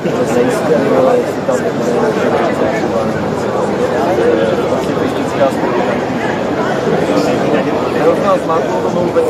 Nejistý, ale jestli tam optimistická skupina. Hrozná zmáknou to vůbec.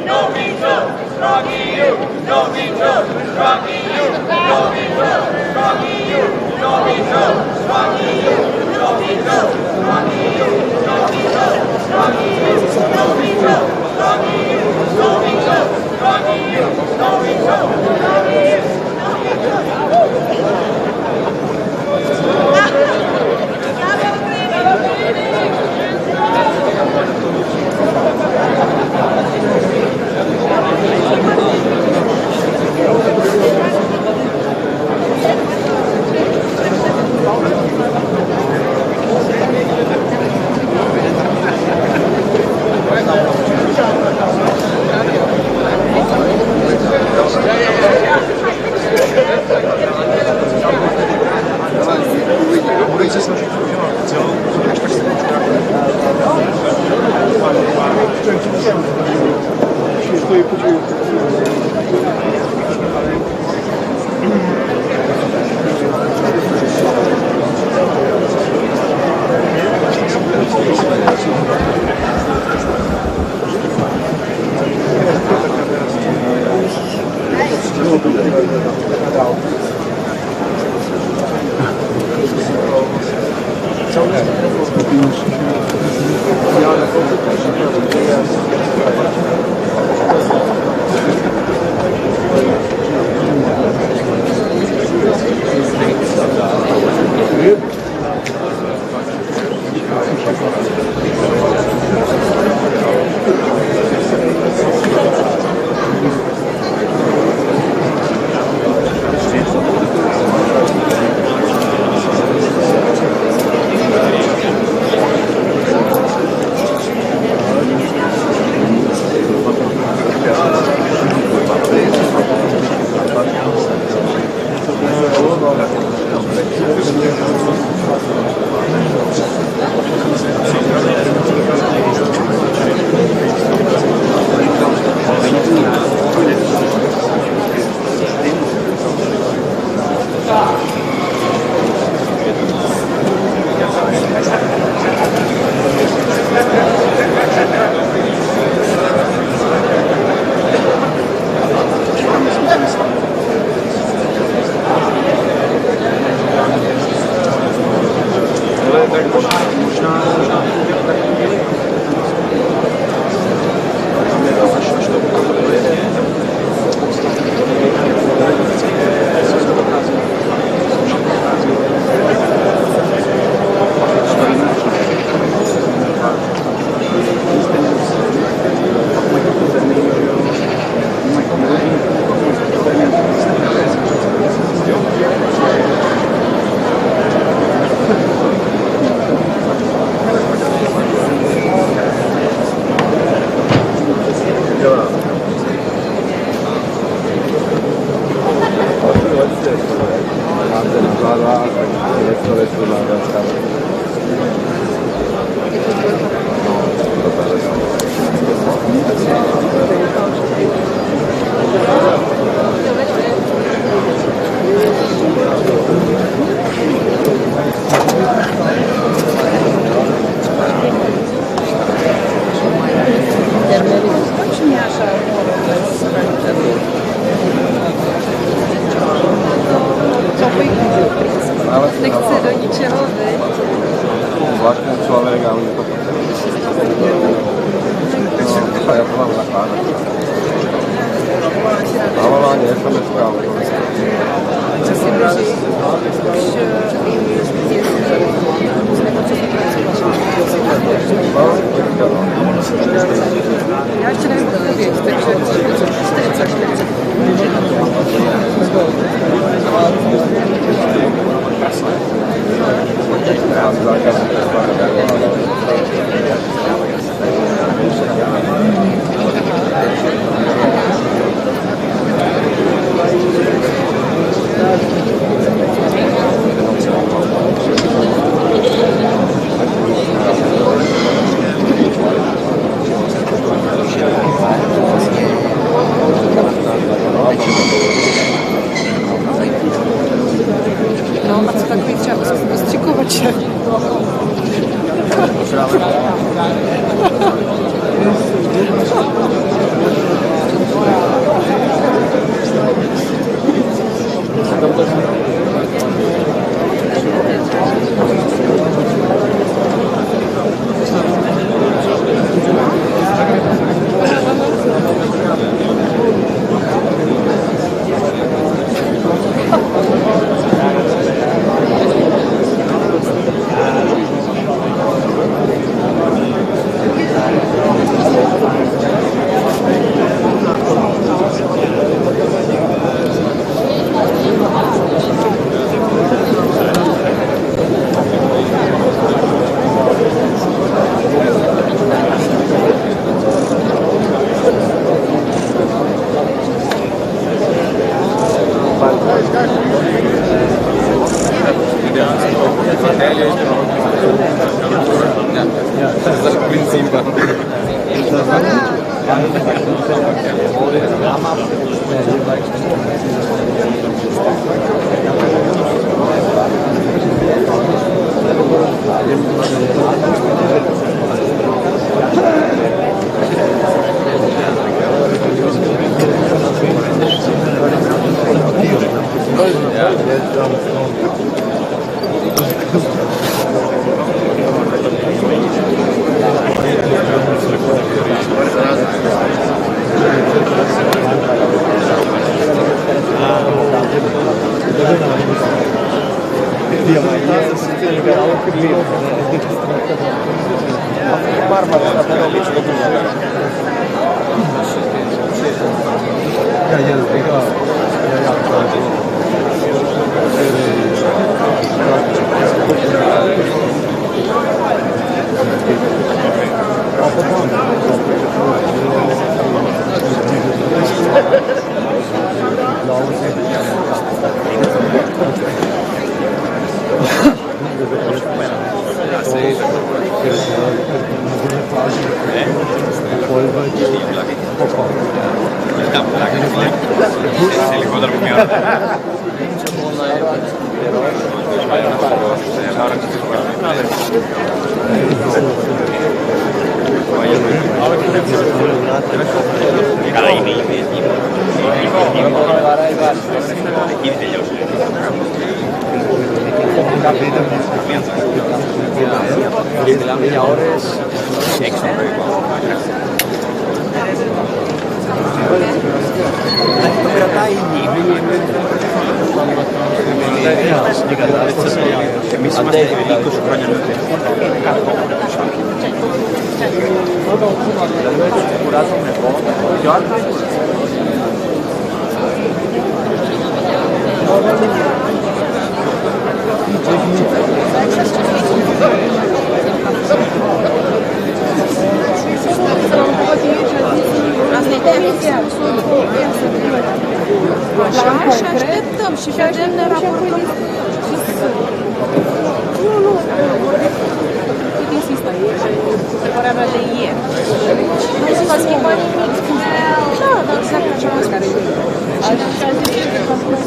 No Marmara na robić w ogóle. Și așteptăm și vedem, ne raportăm. Nu, cât insistă, e întrebarea mea de ieri. Nu se va schimba nimic. Da, dar exact așa care e. Așa zice că v-am spus.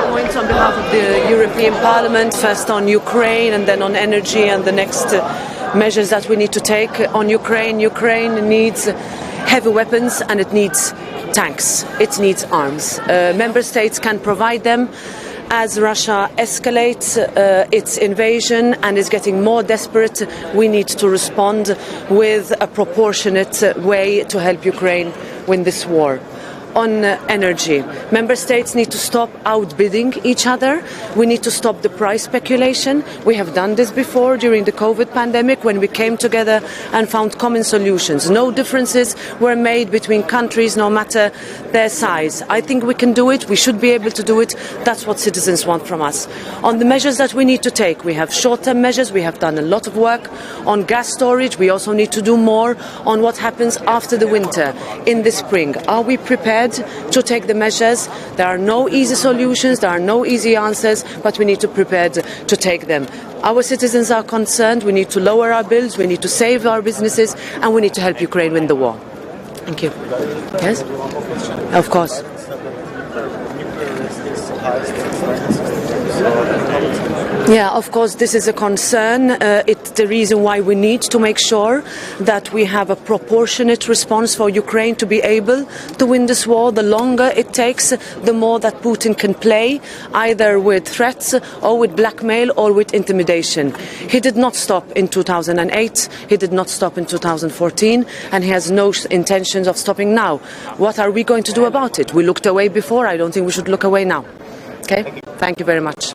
Points on behalf of the European Parliament, first on Ukraine and then on energy and the next measures that we need to take on Ukraine. Ukraine needs heavy weapons and it needs tanks. It needs arms. Member states can provide them. As Russia escalates its invasion and is getting more desperate, we need to respond with a proportionate way to help Ukraine win this war. On energy, member states need to stop outbidding each other. We need to stop the price speculation. We have done this before during the COVID pandemic when we came together and found common solutions. No differences were made between countries, no matter their size. I think we can do it. We should be able to do it. That's what citizens want from us. On the measures that we need to take, we have short-term measures. We have done a lot of work on gas storage. We also need to do more on what happens after the winter, in the spring. Are we prepared to take the measures? There are no easy solutions, there are no easy answers, but we need to prepare to take them. Our citizens are concerned. We need to lower our bills, we need to save our businesses, and we need to help Ukraine win the war. Thank you. Yes? Of course. Yeah, of course, this is a concern. It's the reason why we need to make sure that we have a proportionate response for Ukraine to be able to win this war. The longer it takes, the more that Putin can play, either with threats or with blackmail or with intimidation. He did not stop in 2008, he did not stop in 2014, and he has no intentions of stopping now. What are we going to do about it? We looked away before, I don't think we should look away now. Okay? Thank you very much.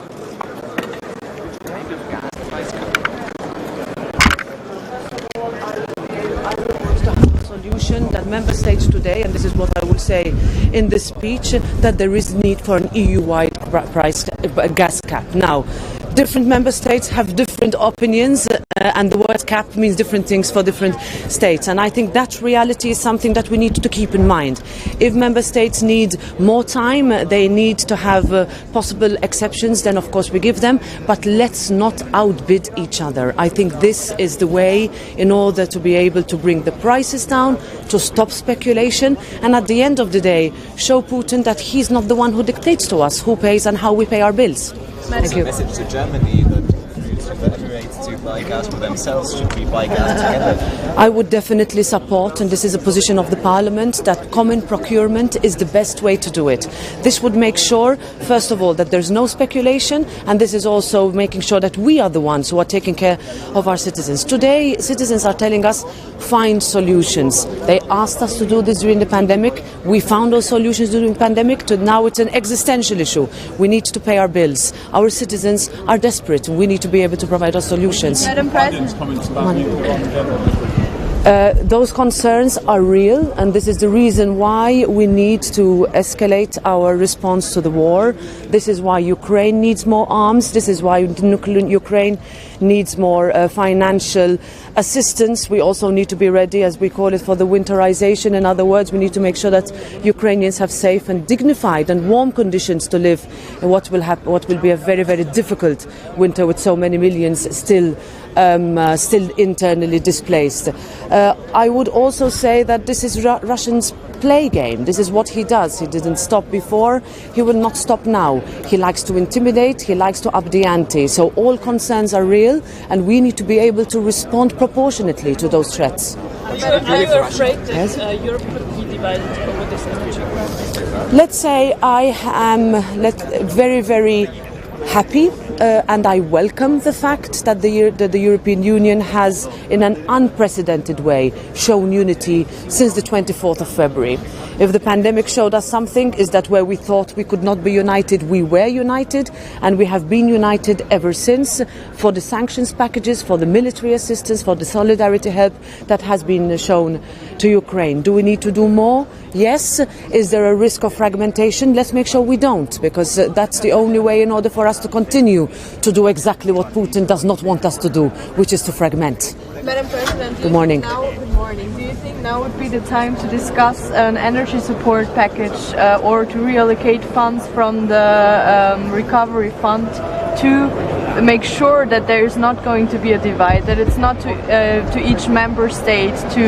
That member states today, and this is what I will say in this speech, that there is need for an EU-wide price gas cap. Now, different member states have different opinions and the word cap means different things for different states, and I think that reality is something that we need to keep in mind. If member states need more time, they need to have possible exceptions, then of course we give them, but let's not outbid each other. I think this is the way in order to be able to bring the prices down, to stop speculation, and at the end of the day show Putin that he's not the one who dictates to us who pays and how we pay our bills. Thank you. Message to Germany that the Emirates to buy gas for themselves, should we buy gas together? I would definitely support, and this is a position of the Parliament, that common procurement is the best way to do it. This would make sure, first of all, that there's no speculation, and this is also making sure that we are the ones who are taking care of our citizens. Today, citizens are telling us, find solutions. They asked us to do this during the pandemic. We found those solutions during the pandemic. Now it's an existential issue. We need to pay our bills. Our citizens are desperate. We need to be able to provide our solutions. Madam President. Those concerns are real, and this is the reason why we need to escalate our response to the war. This is why Ukraine needs more arms. This is why Ukraine needs more financial assistance. We also need to be ready, as we call it, for the winterization. In other words, we need to make sure that Ukrainians have safe and dignified and warm conditions to live in what will be a very, very difficult winter with so many millions still internally displaced. I would also say that this is Russians' play game. This is what he does. He didn't stop before. He will not stop now. He likes to intimidate. He likes to up the ante. So all concerns are real, and we need to be able to respond proportionately to those threats. Are you afraid that Europe could be divided over this issue? Let's say I am very, very happy and I welcome the fact that the European Union has, in an unprecedented way, shown unity since the 24th of February. If the pandemic showed us something, is that where we thought we could not be united, we were united, and we have been united ever since for the sanctions packages, for the military assistance, for the solidarity help that has been shown to Ukraine. Do we need to do more? Yes. Is there a risk of fragmentation? Let's make sure we don't, because that's the only way in order for us us to continue to do exactly what Putin does not want us to do, which is to fragment. Madam President, Good morning. Good morning. Do you think now would be the time to discuss an energy support package or to reallocate funds from the recovery fund to make sure that there is not going to be a divide, that it's not to each member state to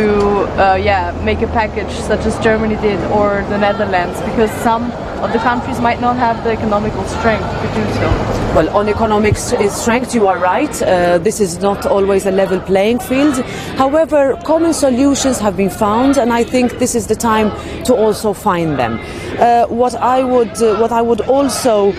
make a package such as Germany did or the Netherlands, because some of the countries might not have the economical strength to do so? Well, on economic strength, you are right. This is not always a level playing field. However, common solutions have been found, and I think this is the time to also find them. What I would also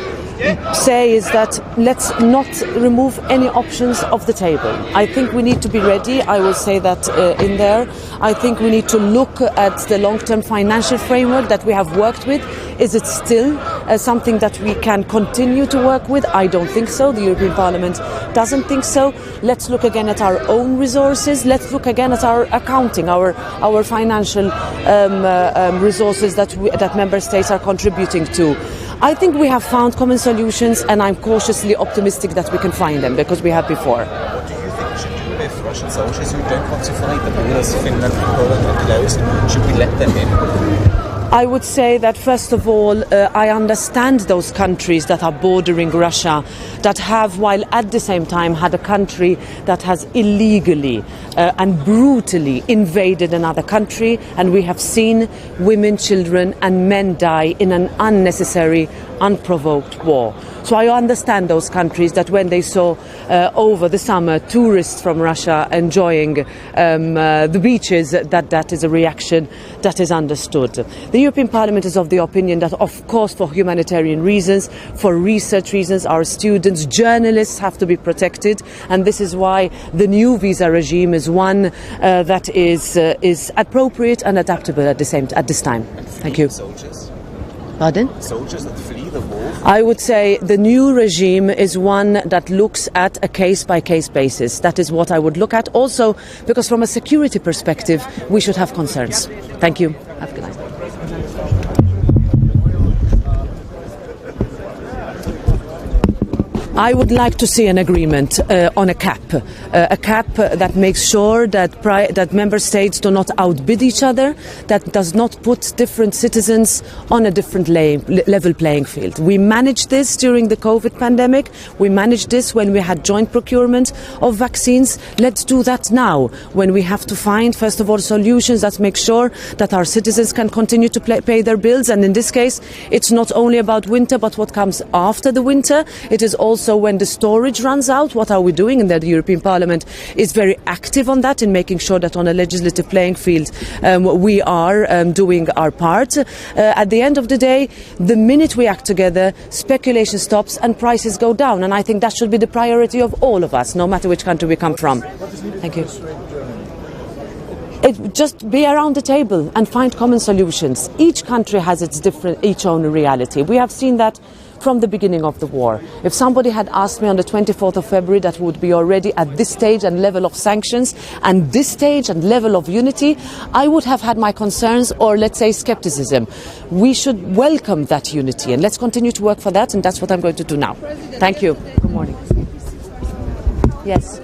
say is that let's not remove any options off the table. I think we need to be ready. I will say that in there. I think we need to look at the long-term financial framework that we have worked with. Is it still something that we can continue to work with? I don't think so. The European Parliament doesn't think so. Let's look again at our own resources. Let's look again at our accounting, our financial resources that member states are contributing to. I think we have found common solutions, and I'm cautiously optimistic that we can find them, because we have before. What do you think we should do if Russian soldiers who don't want to fight the borders of Finland and Poland are closed? Should we let them in? I would say that, first of all, I understand those countries that are bordering Russia, that have, while at the same time, had a country that has illegally and brutally invaded another country, and we have seen women, children and men die in an unnecessary, unprovoked war. So I understand those countries that when they saw over the summer tourists from Russia enjoying the beaches, that is a reaction that is understood. The European Parliament is of the opinion that, of course, for humanitarian reasons, for research reasons, our students, journalists have to be protected, and this is why the new visa regime is one that is appropriate and adaptable at this time. Thank you. Soldiers? Pardon? Soldiers that flee the war? I would say the new regime is one that looks at a case-by-case basis. That is what I would look at. Also, because from a security perspective, we should have concerns. Thank you. Have a good night. I would like to see an agreement on a cap that makes sure that member states do not outbid each other, that does not put different citizens on a different level playing field. We managed this during the COVID pandemic. We managed this when we had joint procurement of vaccines. Let's do that now, when we have to find, first of all, solutions that make sure that our citizens can continue to pay their bills. And in this case, it's not only about winter, but what comes after the winter. It is also when the storage runs out, what are we doing? And that the European Parliament is very active on that, in making sure that on a legislative playing field we are doing our part. At the end of the day, the minute we act together, speculation stops and prices go down. And I think that should be the priority of all of us, no matter which country we come from. Thank you. Just be around the table and find common solutions. Each country has its own reality. We have seen that from the beginning of the war. If somebody had asked me on the 24th of February that would be already at this stage and level of sanctions and this stage and level of unity, I would have had my concerns, or let's say skepticism. We should welcome that unity, and let's continue to work for that, and that's what I'm going to do now. Thank you. Good morning. Yes.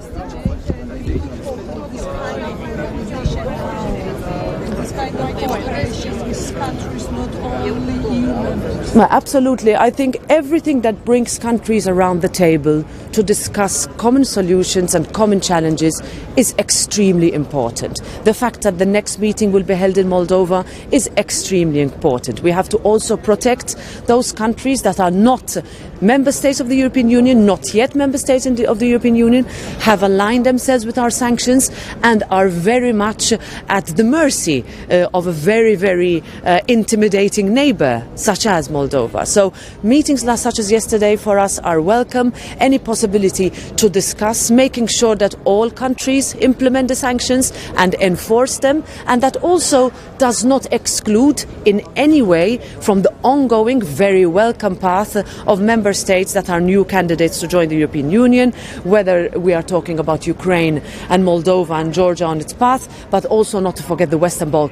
Absolutely. I think everything that brings countries around the table to discuss common solutions and common challenges is extremely important. The fact that the next meeting will be held in Moldova is extremely important. We have to also protect those countries that are not member states of the European Union, not yet member states of the European Union, have aligned themselves with our sanctions and are very much at the mercy of a very, very intimidating neighbour, such as Moldova. So meetings such as yesterday for us are welcome. Any possibility to discuss making sure that all countries implement the sanctions and enforce them, and that also does not exclude in any way from the ongoing very welcome path of member states that are new candidates to join the European Union, whether we are talking about Ukraine and Moldova and Georgia on its path, but also not to forget the Western Balkans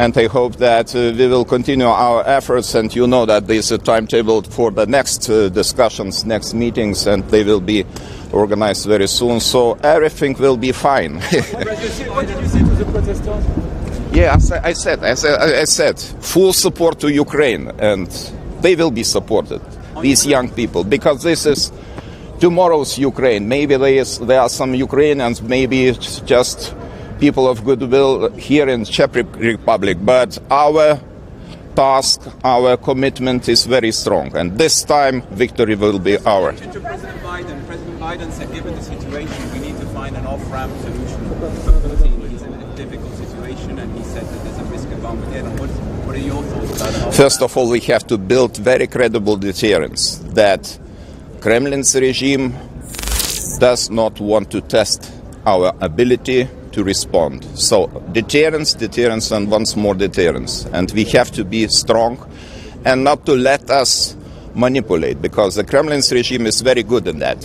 And I hope that we will continue our efforts, and you know that there is a timetable for the next discussions, next meetings, and they will be organized very soon, so everything will be fine. What did you say to the protesters? Yeah, I said full support to Ukraine, and they will be supported, these young people, because this is tomorrow's Ukraine. Maybe there are some Ukrainians, maybe it's just people of goodwill here in Czech Republic, but our task, our commitment is very strong, and this time victory will be ours. President Biden said, given the situation, we need to find an off-ramp solution for Putin. He's in a difficult situation, and he said that there's a risk of Armageddon. What are your thoughts about that? First of all, we have to build very credible deterrence that Kremlin's regime does not want to test our ability to respond. So deterrence, and once more deterrence. And we have to be strong and not to let us manipulate, because the Kremlin's regime is very good in that.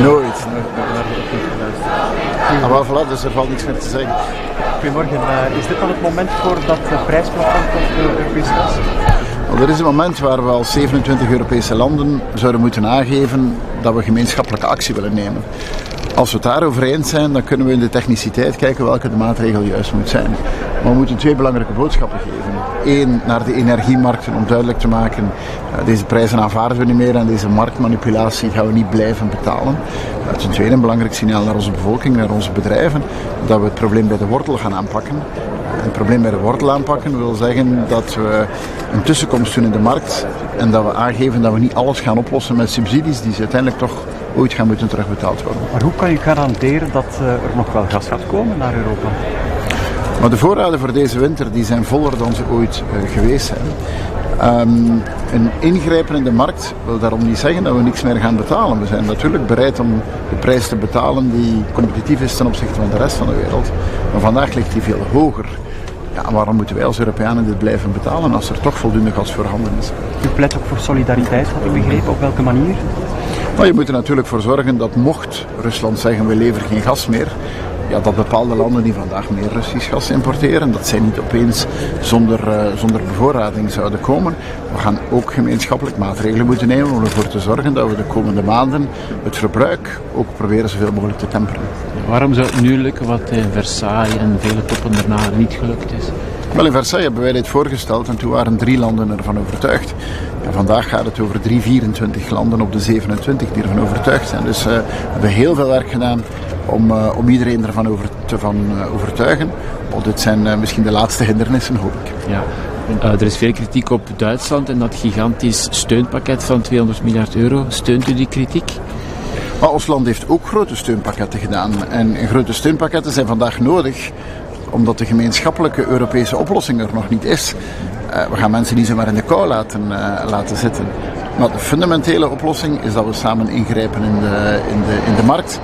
Nooit. Maar voilà, dus er valt niks meer te zeggen. Goedemorgen. Is dit dan het moment voor dat prijsplafond op de Europese gas? Well, er is een moment waar we als 27 Europese landen zouden moeten aangeven dat we gemeenschappelijke actie willen nemen. Als we het daarover eens zijn, dan kunnen we in de techniciteit kijken welke de maatregel juist moet zijn. Maar we moeten twee belangrijke boodschappen geven. Eén, naar de energiemarkten om duidelijk te maken, deze prijzen aanvaarden we niet meer en deze marktmanipulatie gaan we niet blijven betalen. Ten tweede, een belangrijk signaal naar onze bevolking, naar onze bedrijven, dat we het probleem bij de wortel gaan aanpakken. Het probleem bij de wortel aanpakken wil zeggen dat we een tussenkomst doen in de markt en dat we aangeven dat we niet alles gaan oplossen met subsidies die uiteindelijk toch ooit gaan moeten terugbetaald worden. Maar hoe kan je garanderen dat er nog wel gas gaat komen naar Europa? Maar de voorraden voor deze winter die zijn voller dan ze ooit geweest zijn. Een ingrijpen in de markt wil daarom niet zeggen dat we niks meer gaan betalen. We zijn natuurlijk bereid om de prijs te betalen die competitief is ten opzichte van de rest van de wereld. Maar vandaag ligt die veel hoger. Ja, waarom moeten wij als Europeanen dit blijven betalen als er toch voldoende gas voorhanden is? U pleit ook voor solidariteit, had ik begrepen. Op welke manier? Maar je moet er natuurlijk voor zorgen dat mocht Rusland zeggen we leveren geen gas meer, ja, dat bepaalde landen die vandaag meer Russisch gas importeren, dat zij niet opeens zonder bevoorrading zouden komen. We gaan ook gemeenschappelijk maatregelen moeten nemen om ervoor te zorgen dat we de komende maanden het verbruik ook proberen zoveel mogelijk te temperen. Waarom zou het nu lukken wat in Versailles en vele toppen daarna niet gelukt is? Wel, in Versailles hebben wij dit voorgesteld en toen waren 3 landen ervan overtuigd. En vandaag gaat het over 24 landen op de 27 die ervan overtuigd zijn. Dus we hebben heel veel werk gedaan om iedereen ervan te overtuigen. Oh, dit zijn misschien de laatste hindernissen, hoop ik. Ja. Er is veel kritiek op Duitsland en dat gigantisch steunpakket van 200 miljard euro. Steunt u die kritiek? Maar ons land heeft ook grote steunpakketten gedaan. En grote steunpakketten zijn vandaag nodig omdat de gemeenschappelijke Europese oplossing er nog niet is. We gaan mensen niet zomaar in de kou laten zitten. Maar de fundamentele oplossing is dat we samen ingrijpen in de markt.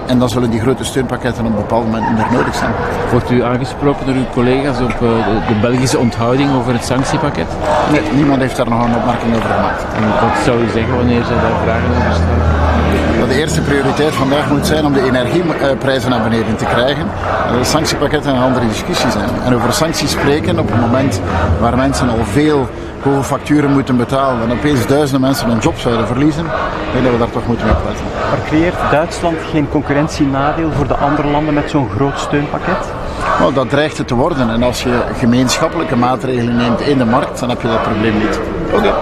En dan zullen die grote steunpakketten op een bepaald moment niet meer nodig zijn. Wordt u aangesproken door uw collega's op de Belgische onthouding over het sanctiepakket? Nee, niemand heeft daar nog een opmerking over gemaakt. En wat zou u zeggen wanneer ze daar vragen over stellen? Dat de eerste prioriteit vandaag moet zijn om de energieprijzen naar beneden te krijgen. De sanctiepakketten een andere discussie zijn. En over sancties spreken op het moment waar mensen al veel hoge facturen moeten betalen en opeens duizenden mensen hun job zouden verliezen, ik denk dat we daar toch moeten op letten. Maar creëert Duitsland geen concurrentienadeel voor de andere landen met zo'n groot steunpakket? Nou, dat dreigt het te worden. En als je gemeenschappelijke maatregelen neemt in de markt, dan heb je dat probleem niet. Oké.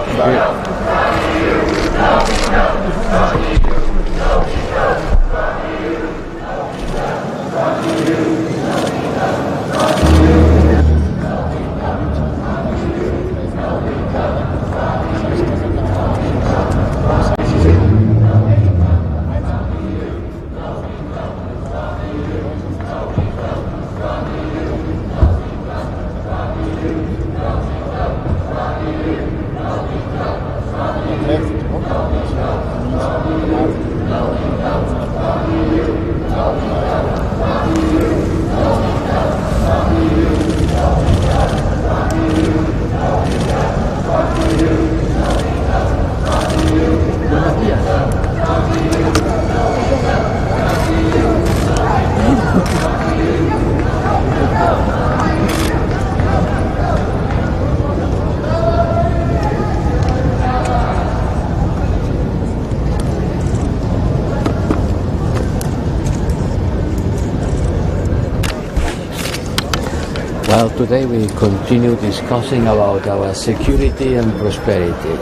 Well, today we continue discussing about our security and prosperity.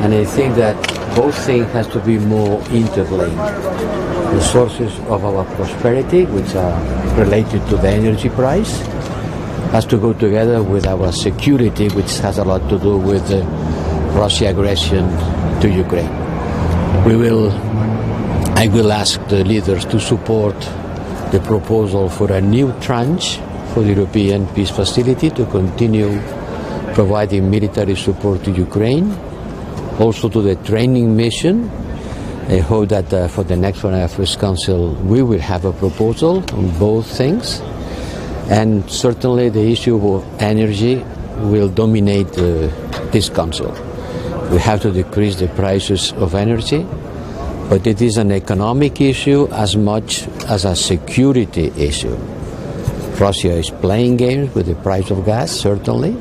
And I think that both things has to be more interlinked. The sources of our prosperity, which are related to the energy price, has to go together with our security, which has a lot to do with the Russia aggression to Ukraine. I will ask the leaders to support the proposal for a new tranche for the European Peace Facility to continue providing military support to Ukraine, also to the training mission. I hope that for the next Foreign Affairs Council we will have a proposal on both things, and certainly the issue of energy will dominate this council. We have to decrease the prices of energy, but it is an economic issue as much as a security issue. Russia is playing games with the price of gas, certainly.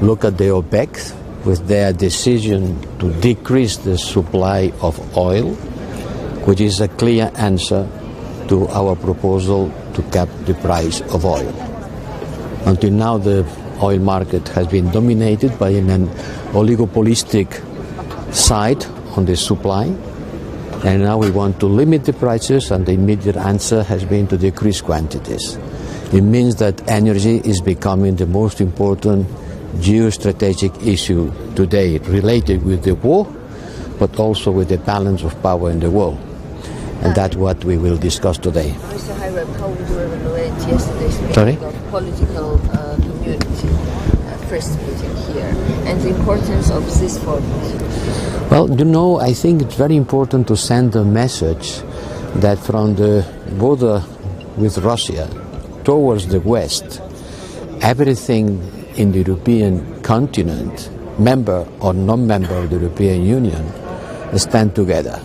Look at the OPEC with their decision to decrease the supply of oil, which is a clear answer to our proposal to cap the price of oil. Until now, the oil market has been dominated by an oligopolistic side on the supply, and now we want to limit the prices, and the immediate answer has been to decrease quantities. It means that energy is becoming the most important geostrategic issue today, related with the war, but also with the balance of power in the world. And that's what we will discuss today. Mr. High Rep, how would you evaluate yesterday's meeting Sorry? of political community, first meeting here, and the importance of this format? Well, you know, I think it's very important to send a message that from the border with Russia towards the West, everything in the European continent, member or non-member of the European Union, stand together.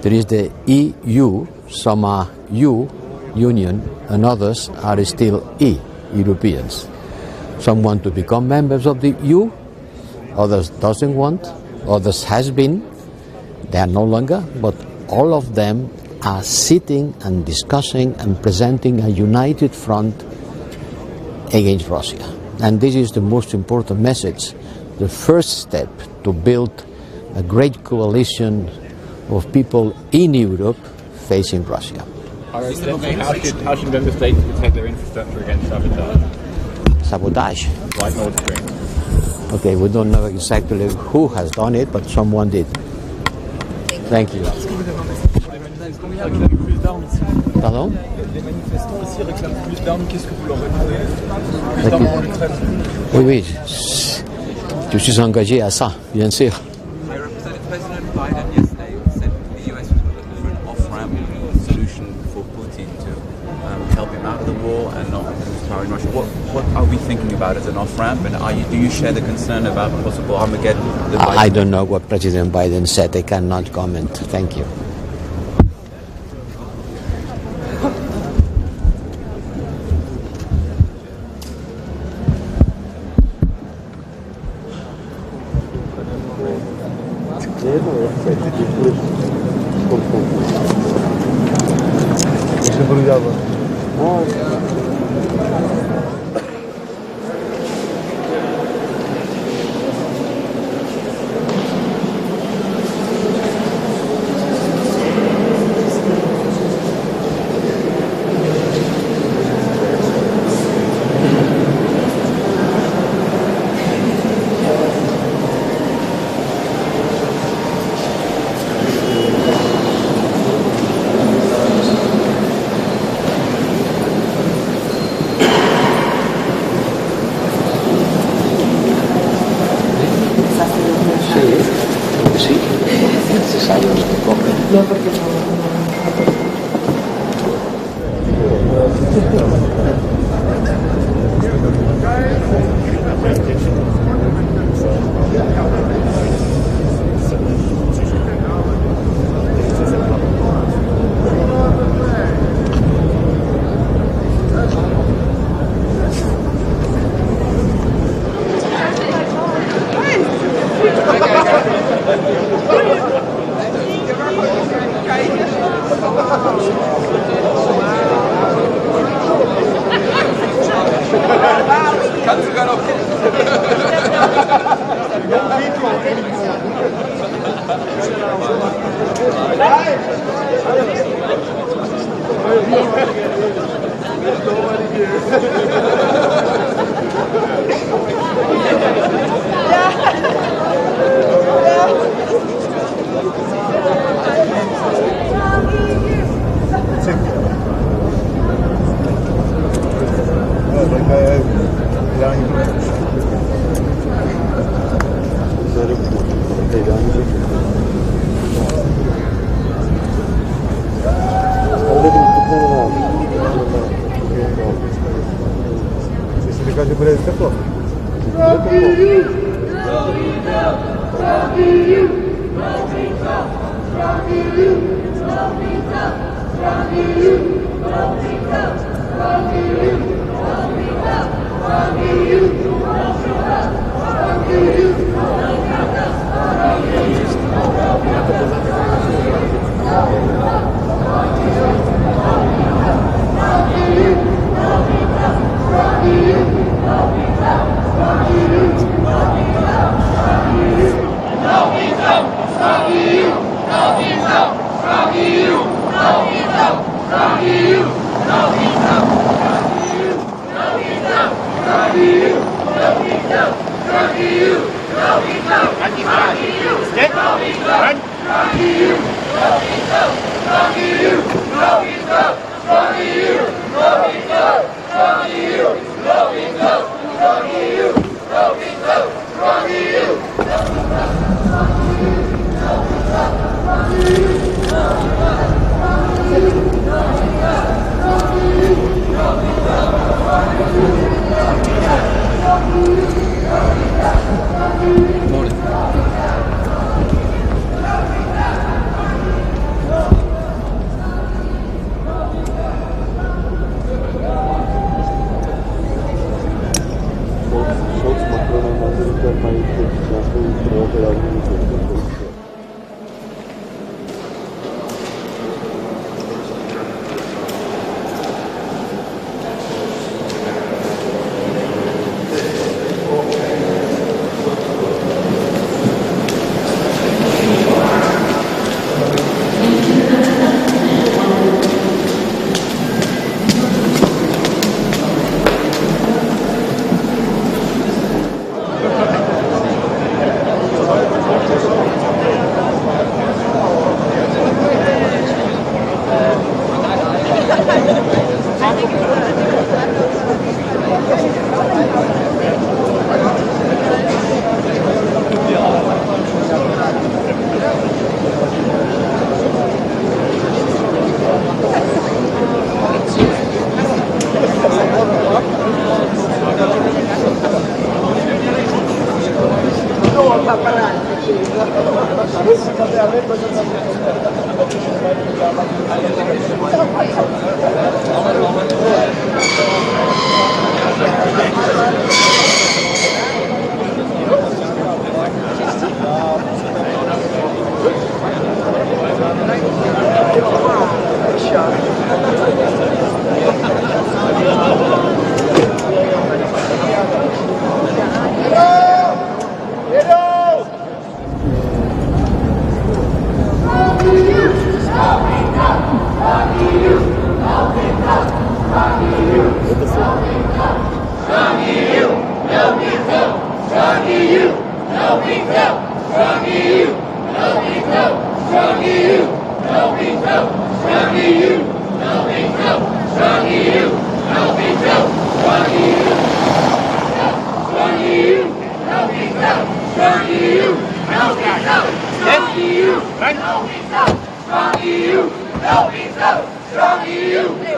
There is the EU, some are U, Union and others are still Europeans. Some want to become members of the EU, others doesn't want, others has been, they are no longer, but all of them are sitting and discussing and presenting a united front against Russia. And this is the most important message, the first step to build a great coalition of people in Europe facing Russia. How should member states protect their infrastructure against sabotage? Sabotage? Like Nord Stream. Okay, we don't know exactly who has done it, but someone did. Thank you. Pardon? Les manifestants aussi réclament plus d'armes. Qu'est-ce que vous leur répondez? Plus d'armes pour l'Ukraine. Oui, oui. Je suis engagé à ça, bien sûr. President Biden yesterday said the US was looking for an off-ramp solution for Putin to help him out of the war and not inspiring Russia. What are we thinking about as an off-ramp? And do you share the concern about possible Armageddon? I don't know what President Biden said. I cannot comment. Thank you.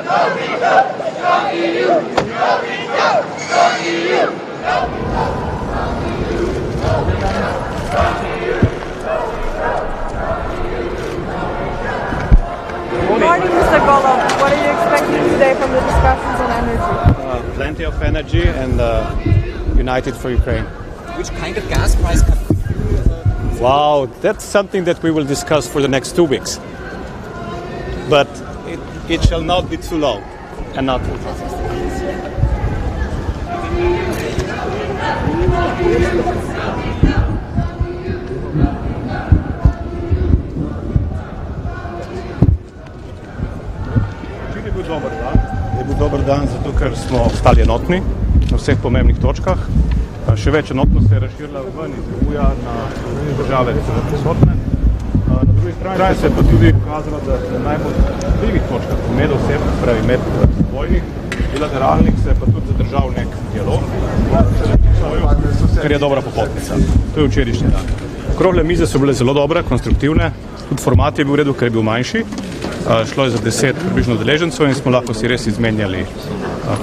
Good morning, Mr. GOLOB. What are you expecting today from the discussions on energy? Plenty of energy and united for Ukraine. Which kind of gas price cut? Wow, that's something that we will discuss for the next 2 weeks. But it shall not be too long and not too fast. Je bil dober dan zato, ker smo ostali enotni na vseh pomembnih točkah. Še več enotnost se je razširila ven iz EU-ja na države, ki so prisotne. Na drugi strani se je pa tudi pokazalo, da na najbolj občutljivih točkah, med oseb, pravi med vojnih, bilateralnih, se je pa tudi zadržal nek dialog, kar je dobra popotnica. To je včerajšnji dan. Okrogle mize so bile zelo dobre, konstruktivne, tudi format je bil v redu, ker je bil manjši. Šlo je za 10 približno udeležencev in smo lahko si res izmenjali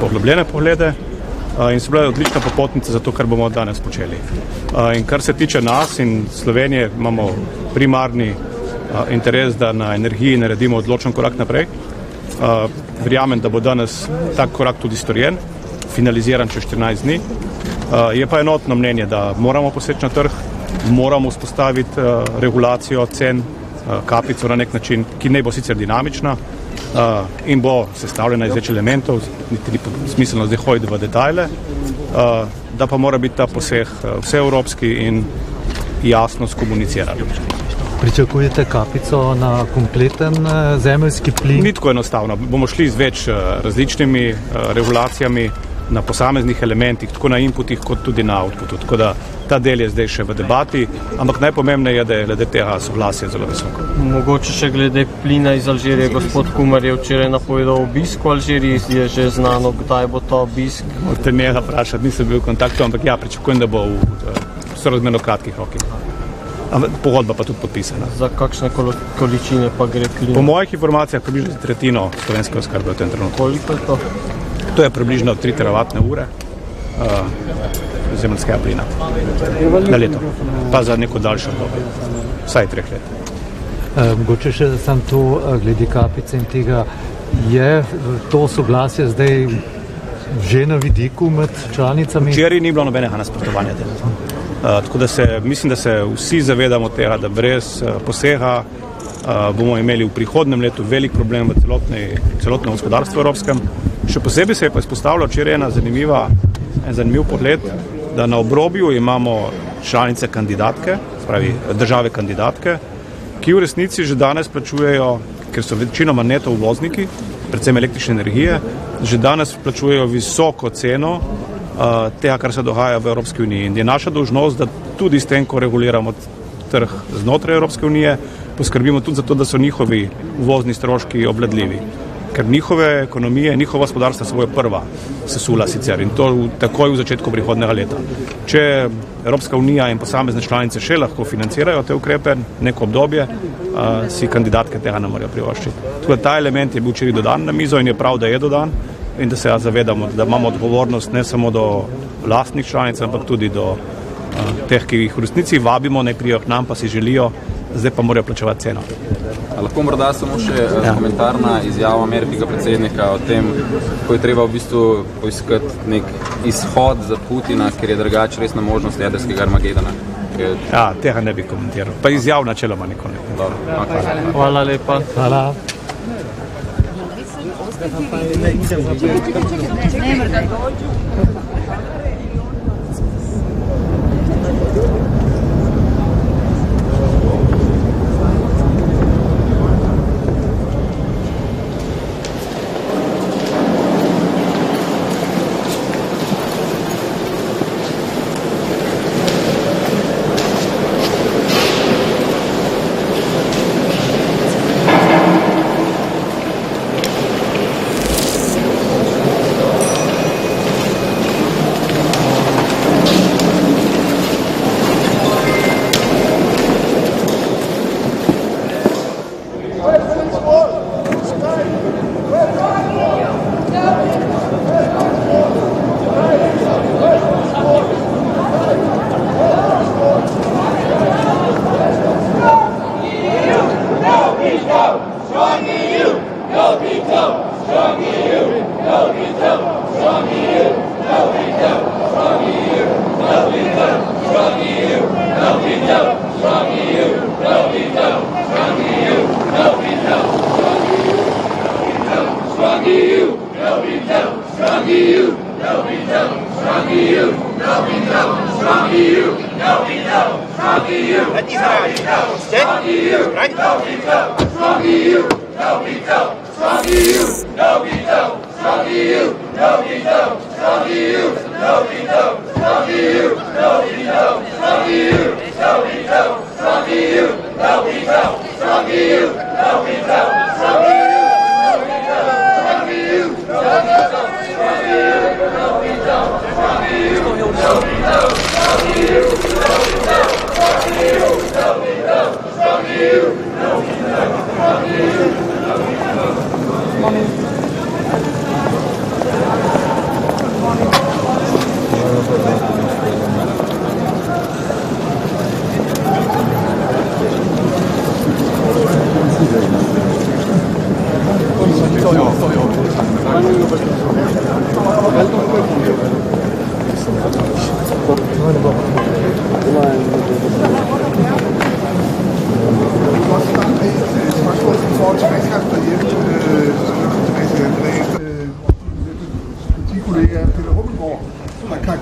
poglobljene poglede in so bile odlična popotnica za to, kar bomo danes počeli. In kar se tiče nas in Slovenije, imamo primarni interes, da na energiji naredimo odločen korak naprej. Verjamem, da bo danes tak korak tudi storjen, finaliziran čez 14 dni. Je pa enotno mnenje, da moramo poseči na trg, moramo vzpostaviti regulacijo cen, kapico na nek način, ki ne bo sicer dinamična in bo sestavljena iz več elementov, niti ni smiselno zdaj hoditi v detajle, da pa mora biti ta poseg vseevropski in jasno skomuniciran. Pričakujete kapico na kompleten zemeljski plin? Ni tako enostavno. Bomo šli z več različnimi regulacijami na posameznih elementih, tako na inputih, kot tudi na outputu. Tako da ta del je zdaj še v debati, ampak najpomembneje je, da je glede tega soglasje zelo visoko. Mogoče še glede plina iz Alžirije. Gospod Kumar je včeraj napovedal obisk v Alžiriji. Je že znano, kdaj bo ta obisk? Morate njega vprašati, nisem bil v kontaktu, ampak ja, pričakujem, da bo v sorazmerno kratkih rokih. Pogodba pa tudi podpisana. Za kakšne količine pa gre plina? Po mojih informacijah približno tretjino slovenske oskrbe v tem trenutku. Koliko je to? To je približno 3 teravatne ure zemeljskega plina na leto, pa za neko daljše obdobje, vsaj 3 let. Mogoče še sam to glede kapice in tega, je to soglasje zdaj že na vidiku med članicami? Včeraj ni bilo nobenega nasprotovanja tega. Tako da mislim, da se vsi zavedamo tega, da brez posega bomo imeli v prihodnem letu velik problem v celotnem gospodarstvu evropskem. Še posebej se je pa izpostavilo včeraj en zanimiv pogled, da na obrobju imamo članice kandidatke, spravi države kandidatke, ki v resnici že danes plačujejo, ker so večinoma neto uvozniki, predvsem električne energije, že danes plačujejo visoko ceno tega, kar se dogaja v Evropski uniji. In je naša dolžnost, da tudi s tem, ko reguliramo trg znotraj Evropske unije, poskrbimo tudi za to, da so njihovi uvozni stroški obvladljivi. Ker njihove ekonomije, njihova gospodarstva se bojo prva sesula sicer in to takoj v začetku prihodnega leta. Če Evropska unija in posamezne članice še lahko financirajo te ukrepe neko obdobje, si kandidatke tega ne morejo privoščiti. Tako da ta element je bil včeraj dodan na mizo in je prav, da je dodan in da se zavedamo, da imamo odgovornost ne samo do lastnih članic, ampak tudi do teh, ki jih v resnici vabimo, ne prijo k nam, pa si želijo, zdaj pa morajo plačevati ceno. Lahko morda samo še komentarna izjava ameriškega predsednika o tem, ko je treba v bistvu poiskati nek izhod za Putina, ker je drugače resna možnost jedrskega Armagedona. Ja, tega ne bi komentiral. Pa izjav načeloma nikoli. Hvala lepa. Hvala.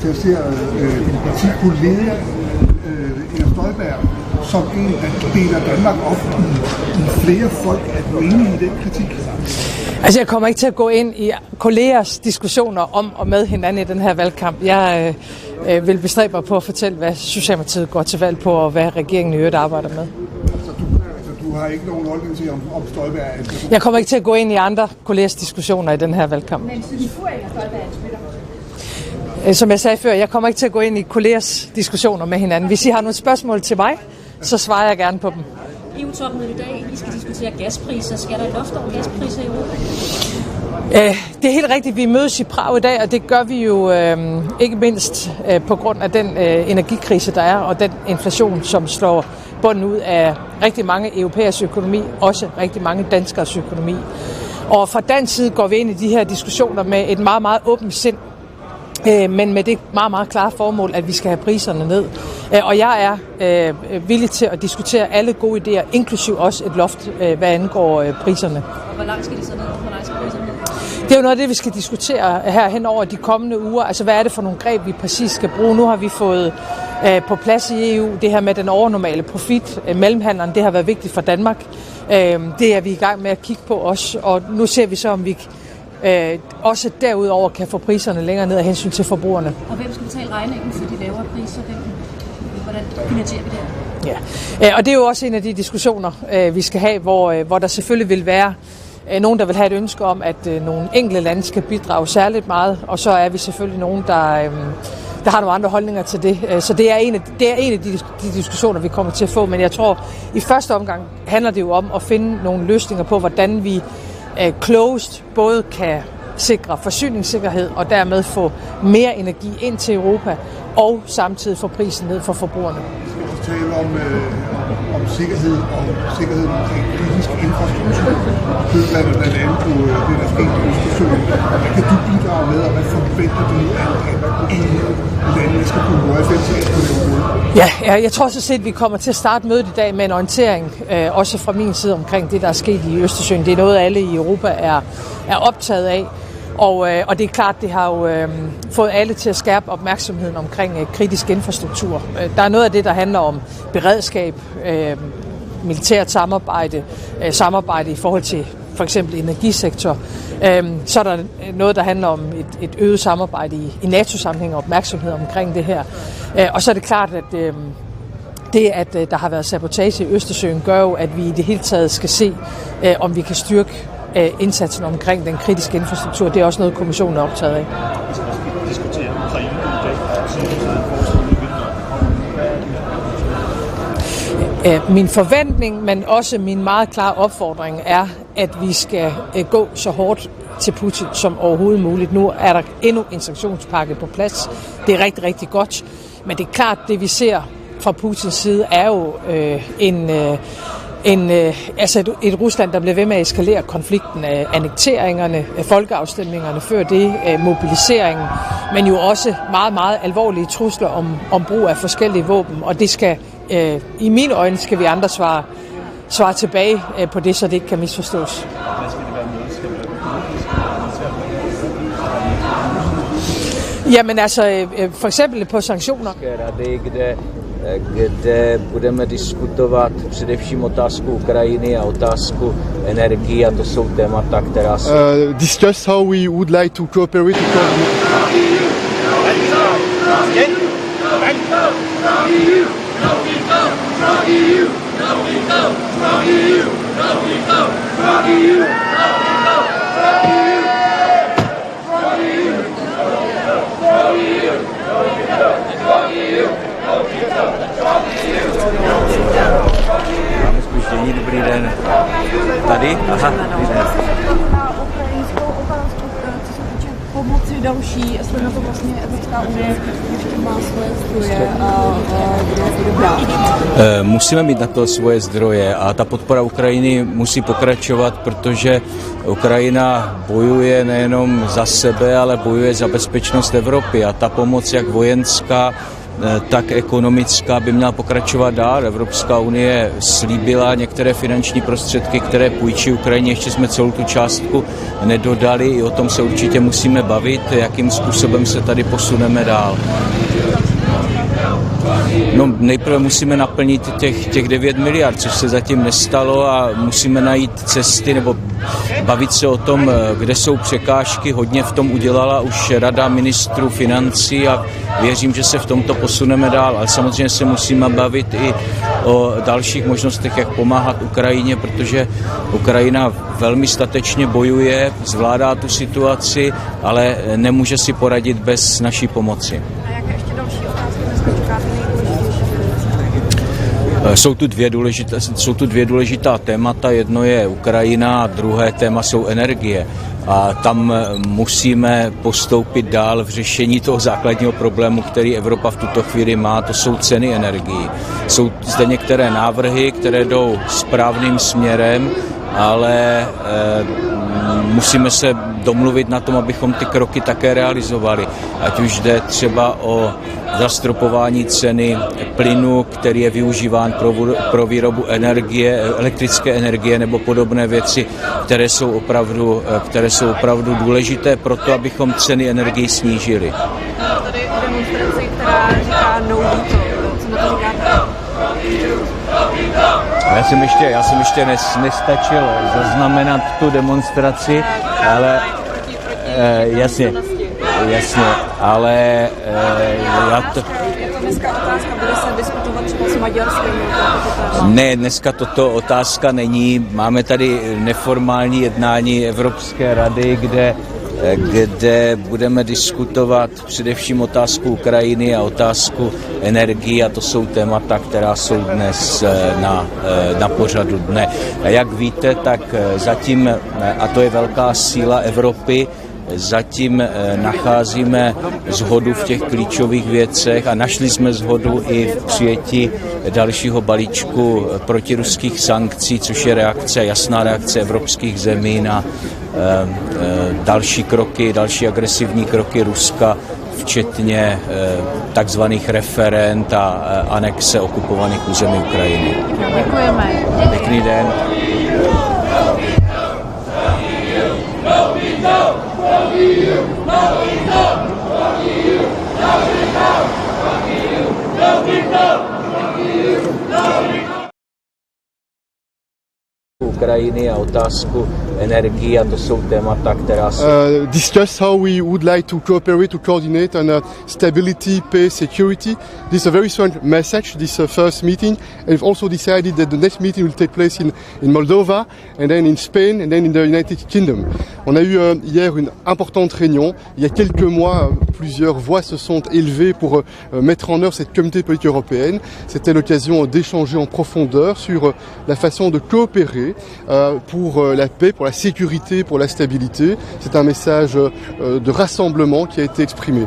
karakteriserer din partikollega Inger Støjberg som en, der deler Danmark op i flere folk. Er du enig i den kritik? Altså, jeg kommer ikke til at gå ind i kollegers diskussioner om og med hinanden i den her valgkamp. Jeg vil bestræbe mig på at fortælle, hvad Socialdemokratiet går til valg på, og hvad regeringen i øvrigt arbejder med. Du har ikke nogen holdning til, om Støjberg er... Jeg kommer ikke til at gå ind i andre kollegers diskussioner i den her valgkamp. Men synes du, at Støjberg er Som jeg sagde før, jeg kommer ikke til at gå ind i kollegers diskussioner med hinanden. Hvis I har nogle spørgsmål til mig, så svarer jeg gerne på dem. EU-topmødet i dag, I skal diskutere gaspriser. Skal der et loft over gaspriser i Europa? Det er helt rigtigt, vi mødes i Prag i dag, og det gør vi jo ikke mindst på grund af den energikrise, der er, og den inflation, som slår bunden ud af rigtig mange europæiske økonomi, også rigtig mange danskers økonomi. Og fra dansk side går vi ind i de her diskussioner med et meget, meget åbent sind, men med det meget, meget klare formål, at vi skal have priserne ned. Og jeg er villig til at diskutere alle gode idéer, inklusiv også et loft, hvad angår priserne. Og hvor langt skal de så ned? Hvor langt skal priserne ned? Det er jo noget af det, vi skal diskutere her hen over de kommende uger. Altså, hvad er det for nogle greb, vi præcis skal bruge? Nu har vi fået på plads i EU det her med den overnormale profit. Mellemhandleren, det har været vigtigt for Danmark. Det er vi i gang med at kigge på også, og nu ser vi så, om vi også derudover kan få priserne længere ned af hensyn til forbrugerne. Og hvem skal betale regningen for de lavere priser? Hvordan finansierer vi det? Ja, og det er jo også en af de diskussioner, vi skal have, hvor der selvfølgelig vil være nogen, der vil have et ønske om, at nogle enkelte lande skal bidrage særligt meget, og så er vi selvfølgelig nogen, der har nogle andre holdninger til det. Så det er en af de diskussioner, vi kommer til at få, men jeg tror, i første omgang handler det jo om at finde nogle løsninger på, hvordan vi klogest både kan sikre forsyningssikkerhed og dermed få mere energi ind til Europa og samtidig få prisen ned for forbrugerne. Vi skal også tale om sikkerhed og sikkerhed omkring kritisk infrastruktur. Det er blandt andet på det, der sker i Østersøen. Hvad kan du bidrage med, og hvad forventer du, at EU-landene skal kunne gøre fællesskab på det område? Ja, jeg tror så set, at vi kommer til at starte mødet i dag med en orientering, også fra min side omkring det, der er sket i Østersøen. Det er noget, alle i Europa er optaget af. Og det er klart, det har jo fået alle til at skærpe opmærksomheden omkring kritisk infrastruktur. Der er noget af det, der handler om beredskab, militært samarbejde i forhold til for eksempel energisektor. Så er der noget, der handler om et øget samarbejde i NATO-sammenhæng og opmærksomhed omkring det her. Og så er det klart, at det, at der har været sabotage i Østersøen, gør jo, at vi i det hele taget skal se, om vi kan styrke indsatsen omkring den kritiske infrastruktur. Det er også noget, kommissionen er optaget af. Vi skal også diskutere Ukraine i dag. Min forventning, men også min meget klare opfordring er, at vi skal gå så hårdt til Putin som overhovedet muligt. Nu er der endnu en sanktionspakke på plads. Det er rigtig, rigtig godt. Men det er klart, det vi ser fra Putins side er jo et Rusland, der bliver ved med at eskalere konflikten, annekteringerne, folkeafstemningerne før det, mobiliseringen, men jo også meget, meget alvorlige trusler om brug af forskellige våben, og det skal, i mine øjne, skal vi andre svare tilbage på det, så det ikke kan misforstås. Jamen altså, for eksempel på sanktioner. Kde budeme diskutovat především otázku Ukrajiny a otázku energie, a to jsou témata, která jsou... Discuss how we would like to cooperate to Máme zpoždění, dobrý den. Tady? Aha, dobrý den. Na ukrajinskou otázku, co se týče pomoci další, jestli na to vlastně Evropská unie ještě má svoje zdroje a kde je to dobrá. Musíme mít na to svoje zdroje a ta podpora Ukrajiny musí pokračovat, protože Ukrajina bojuje nejenom za sebe, ale bojuje za bezpečnost Evropy a ta pomoc, jak vojenská, tak ekonomická, by měla pokračovat dál. Evropská unie slíbila některé finanční prostředky, které půjčí Ukrajině. Ještě jsme celou tu částku nedodali. I o tom se určitě musíme bavit, jakým způsobem se tady posuneme dál. No, nejprve musíme naplnit těch 9 miliard, což se zatím nestalo, a musíme najít cesty nebo bavit se o tom, kde jsou překážky. Hodně v tom udělala už Rada ministrů financí a věřím, že se v tomto posuneme dál. Ale samozřejmě se musíme bavit i o dalších možnostech, jak pomáhat Ukrajině, protože Ukrajina velmi statečně bojuje, zvládá tu situaci, ale nemůže si poradit bez naší pomoci. Jsou tu dvě důležitá témata. Jedno je Ukrajina a druhé téma jsou energie. A tam musíme postoupit dál v řešení toho základního problému, který Evropa v tuto chvíli má, to jsou ceny energií. Jsou zde některé návrhy, které jdou správným směrem, ale musíme se domluvit na tom, abychom ty kroky také realizovali. Ať už jde třeba o zastropování ceny plynu, který je využíván pro výrobu energie, elektrické energie nebo podobné věci, které jsou opravdu důležité pro to, abychom ceny energií snížili. Tady demonstraci, která říká no veto. Co na to říkáte? Já jsem ještě nestačil zaznamenat tu demonstraci, ale jasně, ale já to... Je to dneska otázka, bude se diskutovat třeba s Maďarskem? Ne, dneska toto otázka není. Máme tady neformální jednání Evropské rady, kde budeme diskutovat především otázku Ukrajiny a otázku energií, a to jsou témata, která jsou dnes na pořadu dne. A jak víte, tak zatím, a to je velká síla Evropy, zatím nacházíme shodu v těch klíčových věcech a našli jsme shodu i v přijetí dalšího balíčku protiruských sankcí, což je jasná reakce evropských zemí na další agresivní kroky Ruska, včetně takzvaných referend a anexe okupovaných území Ukrajiny. Děkujeme. Pěkný den. Ukrajiny a otázku energií, a to jsou témata, která jsou... Discuss how we would like to cooperate, to coordinate on stability, peace, security. This is a very strong message, this first meeting. And we've also decided that the next meeting will take place in Moldova, and then in Spain, and then in the United Kingdom. On a eu hier une importante réunion. Il y a quelques mois, plusieurs voix se sont élevées pour mettre en œuvre cette communauté politique européenne. C'était l'occasion d'échanger en profondeur sur la façon de coopérer pour la paix, pour la sécurité, pour la stabilité. C'est un message de rassemblement qui a été exprimé.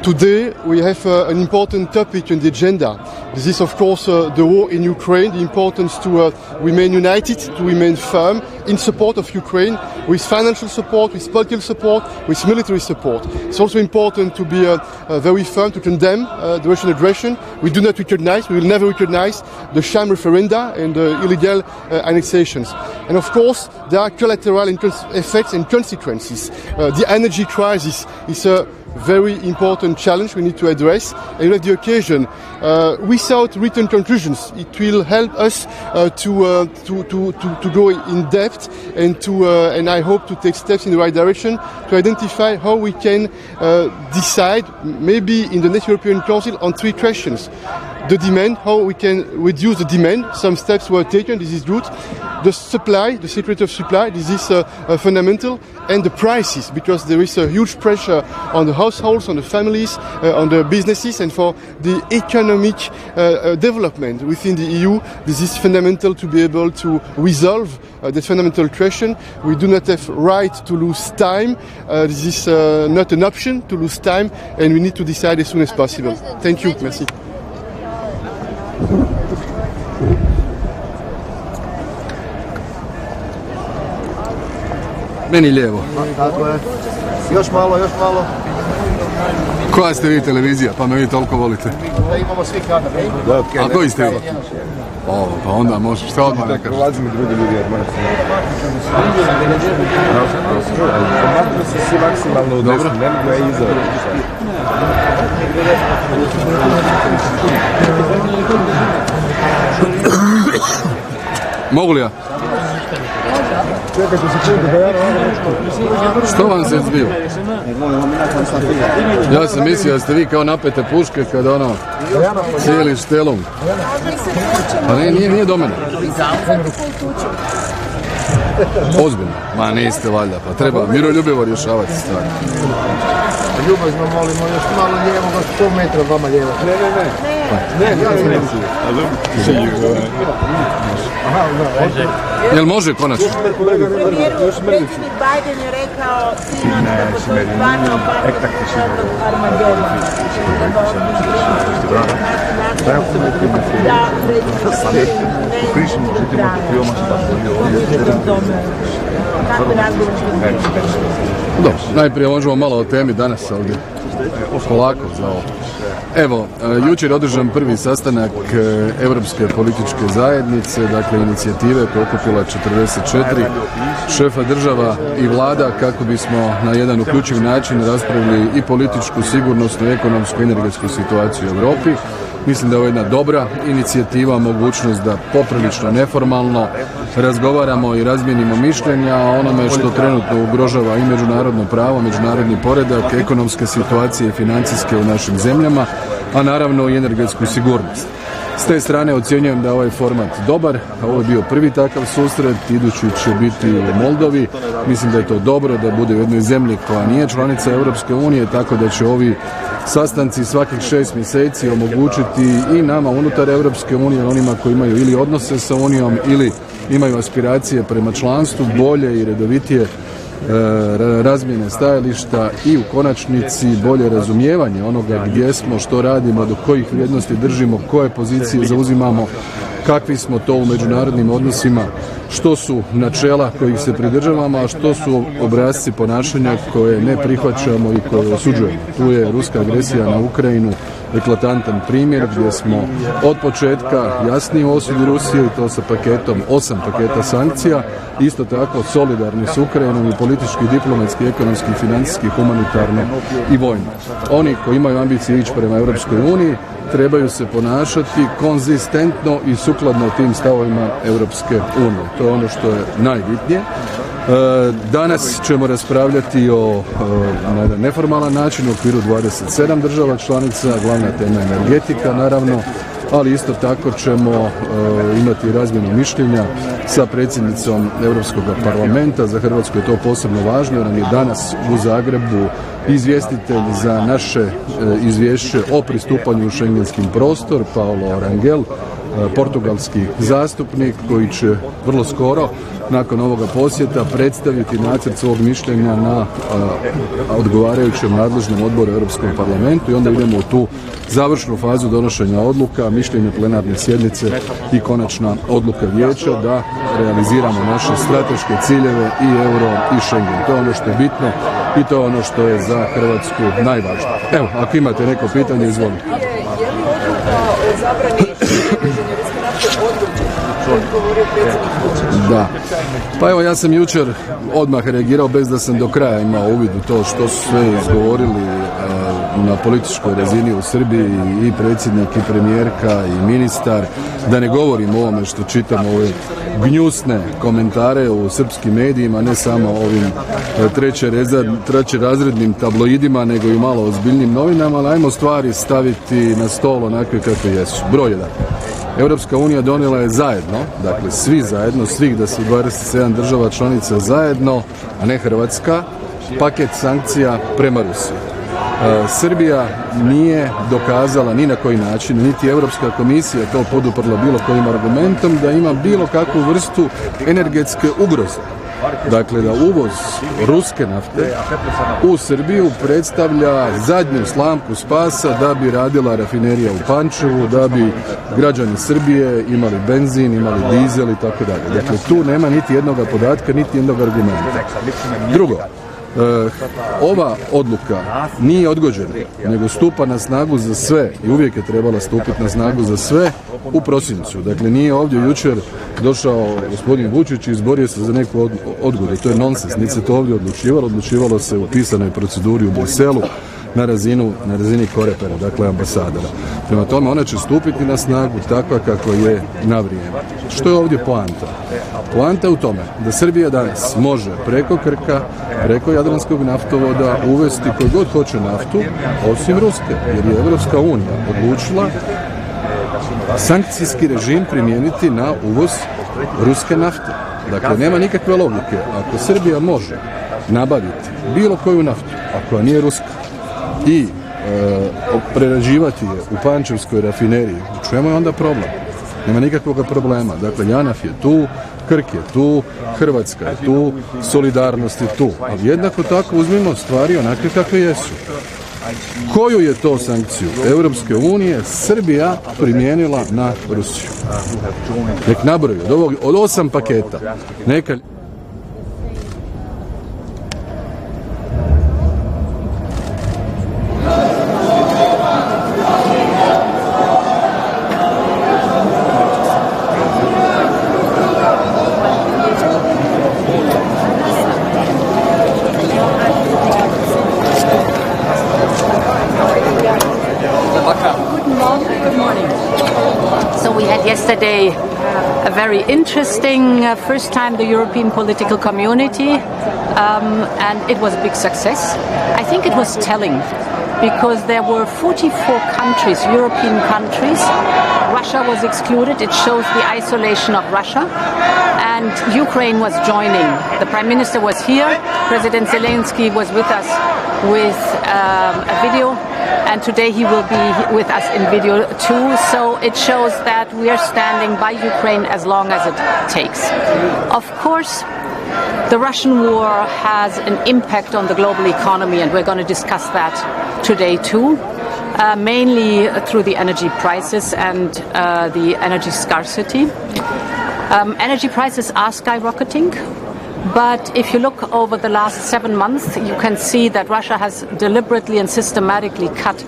Today we have an important topic on the agenda. This is of course the war in Ukraine, the importance to remain united, to remain firm in support of Ukraine with financial support, with political support, with military support. It's also important to be very firm to condemn the Russian aggression. We do not recognize, we will never recognize the sham referenda and the illegal annexations. And of course there are collateral effects and consequences. The energy crisis is a very important challenge we need to address, and we have the occasion without written conclusions. It will help us to go in depth and I hope to take steps in the right direction to identify how we can decide, maybe in the next European Council, on 3 questions. The demand, how we can reduce the demand. Some steps were taken, this is good. The supply, the security of supply, this is fundamental. And the prices, because there is a huge pressure on the households, on the families, on the businesses, and for the economic development within the EU, this is fundamental to be able to resolve that fundamental question. We do not have right to lose time. This is not an option to lose time, and we need to decide as soon as possible. Thank you. Merci. Meni lijevo. Tako je. Još malo, još malo. Koja ste vi televizija, pa me vi toliko volite? Da imamo svi kada. A koji ste vi? O, pa onda možeš, šta odmah ne kažeš? Prolazi mi drugi ljudi, jer moram se... Pomaknu se svi maksimalno u desnu, ne mogu ja iza. Mogu li ja? Čekajte se čujte da ja... Što vam se zbio? Ja sam mislio da ste vi kao napete puške kada ono cijeli štelom. Pa nije do mene. Ozbiljno. Ma niste valjda, pa treba miroljubivo rješavati stvari. Ljubazno molimo, još malo lijevo, 100 metra vama lijevo. Jel može konačno? Predsjednik Biden je rekao da postoji stvarno opasnost crnog Armagedona. Dobro, najprije možemo malo o temi danas ovdje. Polako za ovo. Evo, jučer je održan prvi sastanak Europske političke zajednice, dakle inicijative koja je okupila 44 šefa država i vlada kako bismo na jedan uključiv način raspravili i političku, sigurnosnu, ekonomsku i energetsku situaciju u Europi. Mislim da je ovo jedna dobra inicijativa, mogućnost da poprilično neformalno razgovaramo i razmijenimo mišljenja o onome što trenutno ugrožava i međunarodno pravo, međunarodni poredak, ekonomske situacije i financijske u našim zemljama, a naravno i energetsku sigurnost. S te strane ocjenjujem da je ovaj format dobar, a ovo je bio prvi takav susret, idući će biti u Moldovi. Mislim da je to dobro da bude u jednoj zemlji koja nije članica Europske unije, tako da će ovi sastanci svakih 6 mjeseci omogućiti i nama unutar Europske unije, onima koji imaju ili odnose sa Unijom ili imaju aspiracije prema članstvu, bolje i redovitije razmjene stajališta i u konačnici bolje razumijevanje onoga gdje smo, što radimo, do kojih vrijednosti držimo, koje pozicije zauzimamo, kakvi smo to u međunarodnim odnosima, što su načela kojih se pridržavamo, a što su obrasci ponašanja koje ne prihvaćamo i koje osuđujemo. Tu je ruska agresija na Ukrajinu eklatantan primjer gdje smo od početka jasni u osudi Rusije i to sa paketom 8 paketa sankcija, isto tako solidarni s Ukrajinom i politički, diplomatski, ekonomski, financijski, humanitarno i vojno. Oni koji imaju ambicije ići prema Europskoj uniji trebaju se ponašati konzistentno i sukladno tim stavovima Europske unije. To je ono što je najbitnije. Danas ćemo raspravljati na jedan neformalan način u okviru 27 država članica, glavna tema je energetika naravno, ali isto tako ćemo imati razmjenu mišljenja sa predsjednicom Europskog parlamenta. Za Hrvatsku je to posebno važno jer nam je danas u Zagrebu izvjestitelj za naše izvješće o pristupanju u šengenski prostor, Paolo Rangel, portugalski zastupnik koji će vrlo skoro nakon ovoga posjeta predstaviti nacrt svog mišljenja na odgovarajućem nadležnom odboru Europskom parlamentu i onda idemo u tu završnu fazu donošenja odluka, mišljenja plenarne sjednice i konačna odluka vijeća da realiziramo naše strateške ciljeve i euro i Schengen. To je ono što je bitno i to je ono što je za Hrvatsku najvažnije. Evo, ako imate neko pitanje, izvolite. Da. Pa evo, ja sam jučer odmah reagirao bez da sam do kraja imao uvid u to što su sve izgovorili na političkoj razini u Srbiji i predsjednik i premijerka i ministar, da ne govorim o ovome što čitam ove gnjusne komentare u srpskim medijima, ne samo ovim trećerazrednim tabloidima, nego i malo ozbiljnim novinama, ali ajmo stvari staviti na stol onakve kakve jesu. Broj 1. Europska unija donijela je zajedno, dakle svi zajedno, svih 27 država članica zajedno, a ne Hrvatska, paket sankcija prema Rusiji. Srbija nije dokazala ni na koji način, niti Europska komisija to poduprla bilo kojim argumentom da ima bilo kakvu vrstu energetske ugroze. Dakle, da uvoz ruske nafte u Srbiju predstavlja zadnju slamku spasa da bi radila rafinerija u Pančevu, da bi građani Srbije imali benzin, imali dizel i tako dalje. Dakle, tu nema niti jednog podatka, niti jednog argumenta. Drugo, ova odluka nije odgođena, nego stupa na snagu za sve i uvijek je trebala stupiti na snagu za sve u prosincu. Dakle, nije ovdje jučer došao gospodin Vučić i izborio se za neku odgodu. To je nonsens, niti se to ovdje odlučivalo se u pisanoj proceduri u Briselu na razini korepera, dakle ambasadora. Prema tome, ona će stupiti na snagu takva kako je na vrijeme. Što je ovdje poanta? Poanta je u tome da Srbija danas može preko Krka, preko Jadranskog naftovoda uvesti koji god hoće naftu, osim ruske, jer je Europska unija odlučila sankcijski režim primijeniti na uvoz ruske nafte. Dakle, nema nikakve logike. Ako Srbija može nabaviti bilo koju naftu, ako nije ruska, i prerađivati je u Pančevskoj rafineriji, u čemu je onda problem? Nema nikakvog problema. Dakle, JANAF je tu, Krk je tu, Hrvatska je tu, solidarnost je tu. Ali jednako tako uzmimo stvari onakve kakve jesu. Koju je to sankciju Europske unije Srbija primijenila na Rusiju? Nek nabroju od 8 paketa. Neka... Yesterday, a very interesting first time the European political community, and it was a big success. I think it was telling because there were 44 countries, European countries. Russia was excluded. It shows the isolation of Russia, and Ukraine was joining. The Prime Minister was here. President Zelensky was with us with a video, and today he will be with us in video too. So it shows that we are standing by Ukraine as long as it takes. Of course, the Russian war has an impact on the global economy, and we're going to discuss that today too, mainly through the energy prices and the energy scarcity. Energy prices are skyrocketing. But if you look over the last 7 months, you can see that Russia has deliberately and systematically cut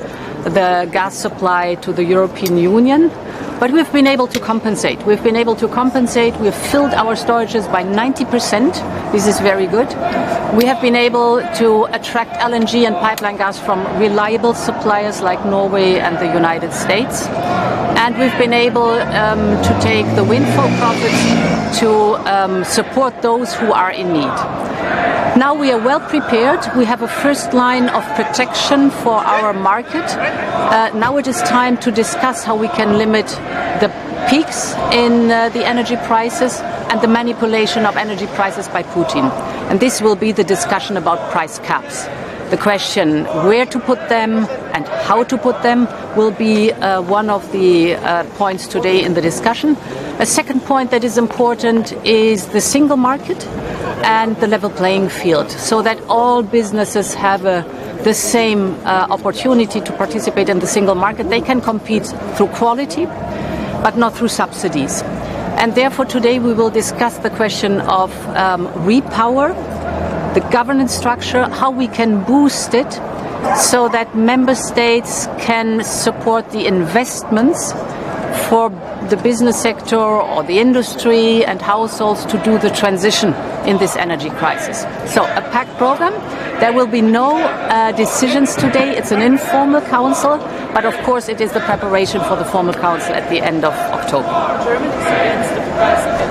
the gas supply to the European Union. But we've been able to compensate. We've filled our storages by 90%. This is very good. We have been able to attract LNG and pipeline gas from reliable suppliers like Norway and the United States. And we've been able to take the windfall profits to support those who are in need. Now we are well prepared. We have a first line of protection for our market. Now it is time to discuss how we can limit the peaks in the energy prices and the manipulation of energy prices by Putin. And this will be the discussion about price caps. The question where to put them and how to put them will be one of the points today in the discussion. A second point that is important is the single market and the level playing field, so that all businesses have the same opportunity to participate in the single market. They can compete through quality, but not through subsidies. And therefore today we will discuss the question of repower, the governance structure, how we can boost it so that member states can support the investments for the business sector or the industry and households to do the transition in this energy crisis. So a packed program. There will be no decisions today. It's an informal council, but of course it is the preparation for the formal council at the end of October. Germany is against the price cap.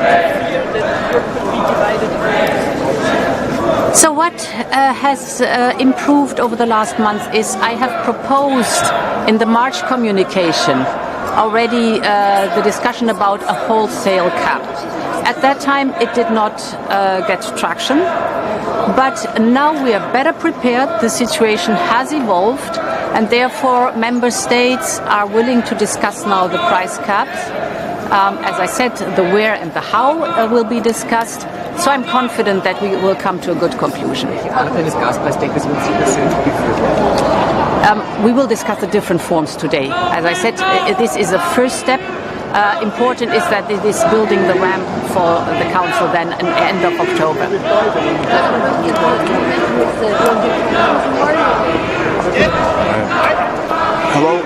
I fear that Europe could be divided. So what has improved over the last month is I have proposed in the March communication already the discussion about a wholesale cap. At that time it did not get traction, but now we are better prepared. The situation has evolved and therefore member states are willing to discuss now the price caps. As I said, the where and the how will be discussed. So I'm confident that we will come to a good conclusion. We will discuss the different forms today. As I said, this is a first step. Important is that it is building the ramp for the council then at the end of October. Hello.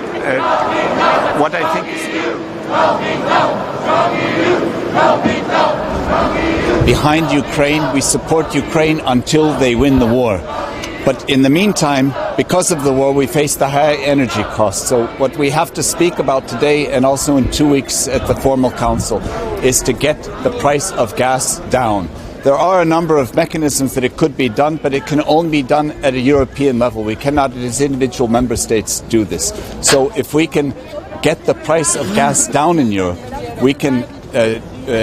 What I think is behind Ukraine, we support Ukraine until they win the war. But in the meantime, because of the war, we face the high energy costs. So what we have to speak about today and also in 2 weeks at the formal council is to get the price of gas down. There are a number of mechanisms that it could be done, but it can only be done at a European level. We cannot, as individual member states, do this. So if we can get the price of gas down in Europe, we can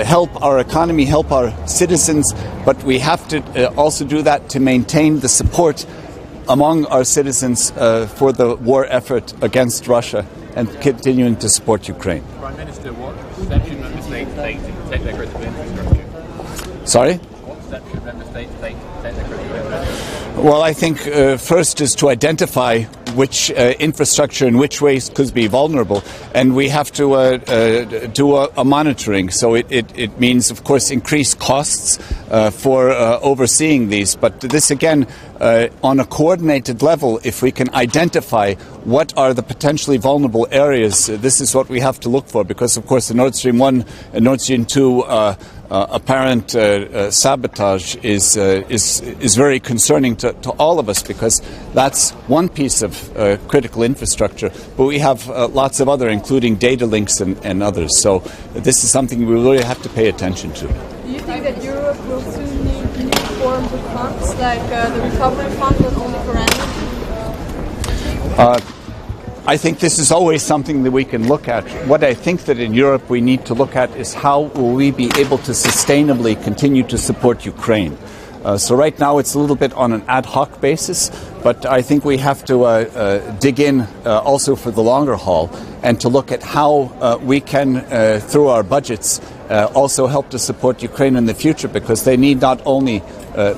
help our economy, help our citizens, but we have to also do that to maintain the support among our citizens for the war effort against Russia and continuing to support Ukraine. Prime Minister, what steps should member states take to protect their critical infrastructure? Sorry? What steps should member states take to protect their critical infrastructure? Well, I think first is to identify which infrastructure in which ways could be vulnerable, and we have to do a monitoring. So it means, of course, increased costs for overseeing these. But this, again, on a coordinated level, if we can identify what are the potentially vulnerable areas, this is what we have to look for, because, of course, the Nord Stream 1 and Nord Stream 2 apparent sabotage is very concerning to all of us, because that's one piece of critical infrastructure, but we have lots of other, including data links and others. So this is something we really have to pay attention to. Do you think that Europe will soon need new forms of funds, like the recovery fund, but only for energy? I think this is always something that we can look at. What I think that in Europe we need to look at is how will we be able to sustainably continue to support Ukraine. So right now it's a little bit on an ad hoc basis, but I think we have to dig in also for the longer haul and to look at how we can, through our budgets, also help to support Ukraine in the future, because they need not only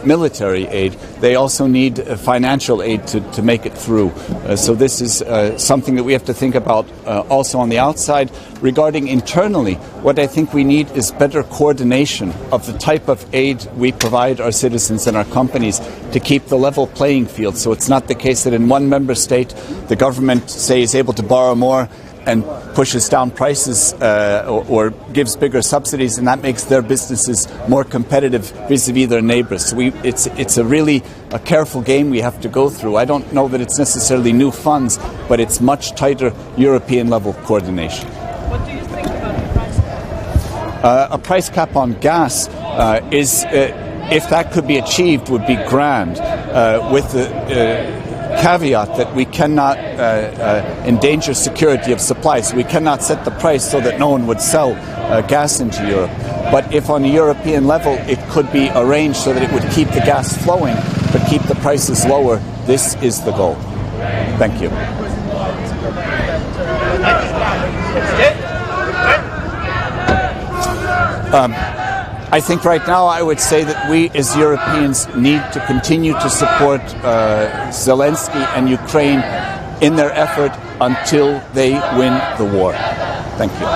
military aid, they also need financial aid to make it through. So this is something that we have to think about also on the outside. Regarding internally, what I think we need is better coordination of the type of aid we provide our citizens and our companies to keep the level playing field. So it's not the case that in one member state the government, say, is able to borrow more and pushes down prices or gives bigger subsidies, and that makes their businesses more competitive vis-a-vis their neighbours. So it's a really a careful game we have to go through. I don't know that it's necessarily new funds, but it's much tighter European level coordination. What do you think about the price cap? A price cap on gas is, if that could be achieved, would be grand, with the caveat that we cannot endanger security of supply. So we cannot set the price so that no one would sell gas into Europe. But if on a European level it could be arranged so that it would keep the gas flowing, but keep the prices lower. This is the goal. Thank you. I think right now I would say that we as Europeans need to continue to support Zelensky and Ukraine in their effort until they win the war. Thank you.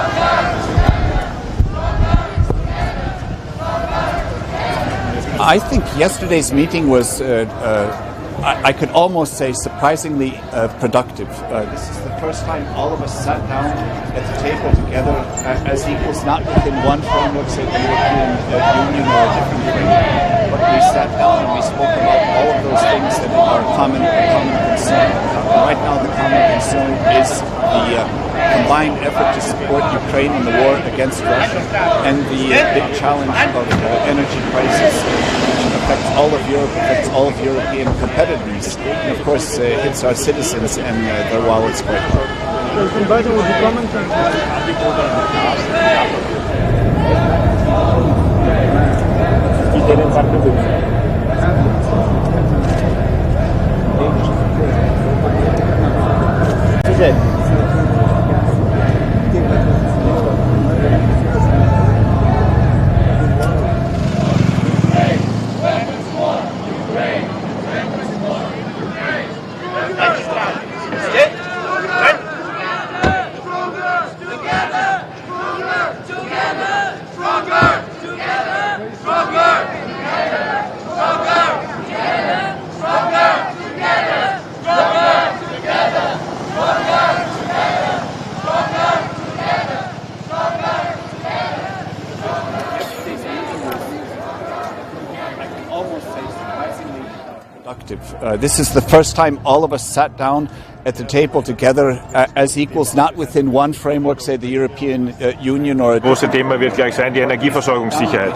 I think yesterday's meeting was, I could almost say, surprisingly productive. This is the first time all of us sat down at the table together as equals, not within one framework, say the European Union or a different framework, but we sat down and we spoke about all of those things that are common concern. Right now the common concern is the combined effort to support Ukraine in the war against Russia and the big challenge of energy prices, which affects all of Europe, affects all of European competitiveness, and of course hits our citizens and their wallets quite hard. Would you comment This is the first time all of us sat down at the table together as equals, not within one framework, say the European Union or... Das große Thema wird gleich sein, die Energieversorgungssicherheit.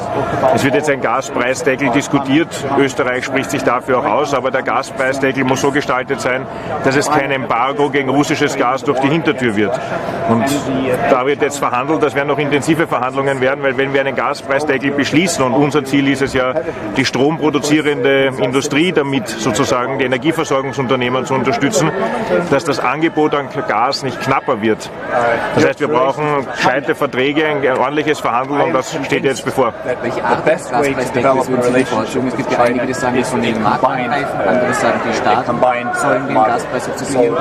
Es wird jetzt ein Gaspreisdeckel diskutiert. Österreich spricht sich dafür auch aus, aber der Gaspreisdeckel muss so gestaltet sein, dass es kein Embargo gegen russisches Gas durch die Hintertür wird. Und da wird jetzt verhandelt, das werden noch intensive Verhandlungen werden, weil wenn wir einen Gaspreisdeckel beschließen, und unser Ziel ist es ja, die stromproduzierende Industrie damit sozusagen die Energieversorgungsunternehmen zu unterstützen, dass das Angebot an Gas nicht knapper wird. Das heißt, wir brauchen gescheite Verträge, ein ordentliches Verhandeln und das steht jetzt bevor. Welche Art des Gaspreisdeckels würden Sie bevorzugen? Es gibt ja einige, die sagen, von den Marktangreifen, andere sagen, die Staaten sollen den Gaspreis subsidieren.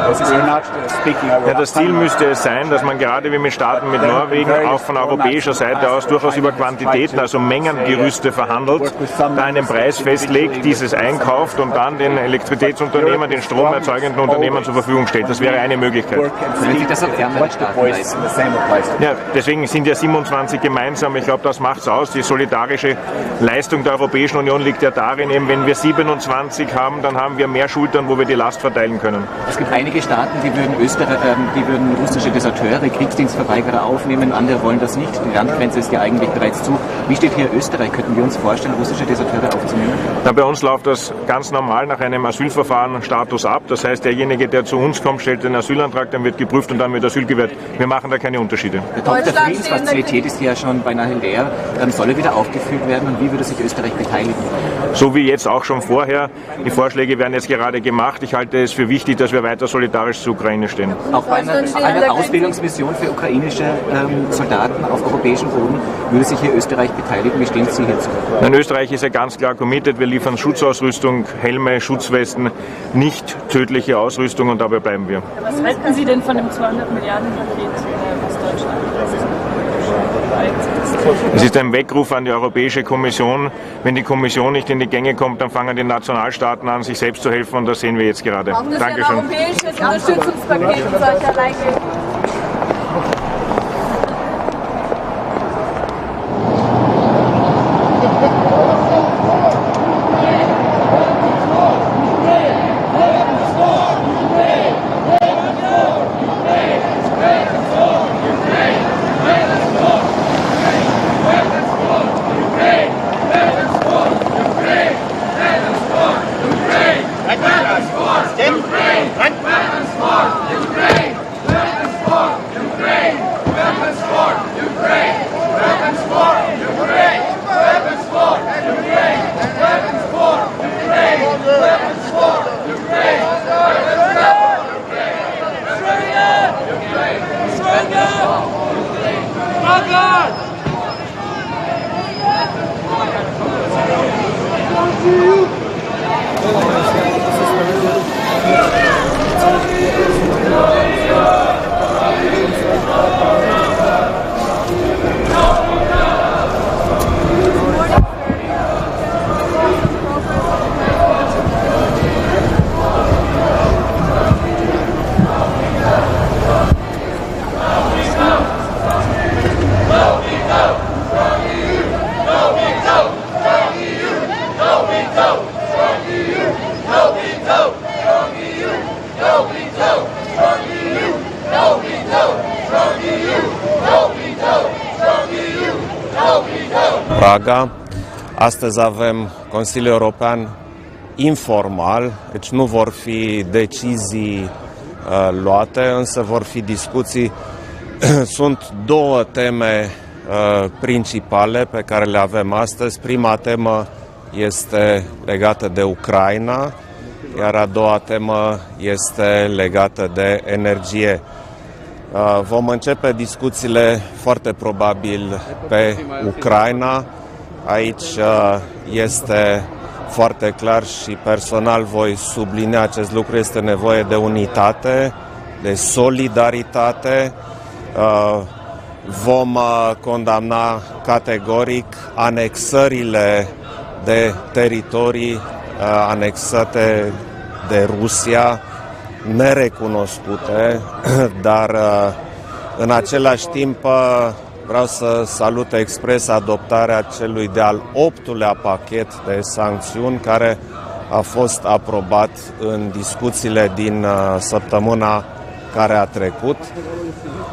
Ja, das Ziel müsste es sein, dass man gerade wie mit Staaten mit Norwegen auch von europäischer Seite aus durchaus über Quantitäten, also Mengengerüste verhandelt, da einen Preis festlegt, dieses einkauft und dann den Elektrizitätsunternehmen, den stromerzeugenden Unternehmen zur Verfügung stellt. Das wäre eine Möglichkeit. Wenn sich das auf ärmere Staaten leisten. Ja, deswegen sind ja 27 gemeinsam. Ich glaube, das macht es aus. Die solidarische Leistung der Europäischen Union liegt ja darin, eben wenn wir 27 haben, dann haben wir mehr Schultern, wo wir die Last verteilen können. Es gibt einige Staaten, die würden russische Deserteure, Kriegsdienstverweigerer aufnehmen. Andere wollen das nicht. Die Landgrenze ist ja eigentlich bereits zu. Wie steht hier Österreich? Könnten wir uns vorstellen, russische Deserteure aufzunehmen? Na, bei uns läuft das ganz normal nach einem Asylverfahren Status ab. Das heißt, derjenige, der zu uns kommt, stellt den Asylantrag, dann wird geprüft und dann wird Asyl gewährt. Wir machen da keine Unterschiede. Der Topf der Friedensfazilität ist ja schon beinahe leer. Soll er wieder aufgefüllt werden und wie würde sich Österreich beteiligen? So wie jetzt auch schon vorher. Die Vorschläge werden jetzt gerade gemacht. Ich halte es für wichtig, dass wir weiter solidarisch zur Ukraine stehen. Auch bei einer Ausbildungsmission für ukrainische Soldaten auf europäischem Boden würde sich hier Österreich beteiligen. Wie stehen Sie hierzu? In Österreich ist ja ganz klar committed. Wir liefern Schutzausrüstung, Helme, Schutzwesten, nicht tödliche Ausrüstung und dabei bleiben wir. Was halten Sie denn von dem 200 Milliarden Paket, was Deutschland Es ist ein Weckruf an die Europäische Kommission. Wenn die Kommission nicht in die Gänge kommt, dann fangen die Nationalstaaten an, sich selbst zu helfen und das sehen wir jetzt gerade. Dankeschön. Ein europäisches Unterstützungspaket solcher Leike. Praga. Astăzi avem Consiliul European informal, deci nu vor fi decizii luate, însă vor fi discuții. Sunt două teme principale pe care le avem astăzi. Prima temă este legată de Ucraina, iar a doua temă este legată de energie. Vom începe discuțiile foarte probabil pe Ucraina. Aici este foarte clar și personal voi sublinia acest lucru, este nevoie de unitate, de solidaritate. Vom condamna categoric anexările de teritorii anexate de Rusia, nerecunoscute, dar în același timp vreau să salut expres adoptarea celui de-al 8-lea pachet de sancțiuni care a fost aprobat în discuțiile din săptămâna care a trecut.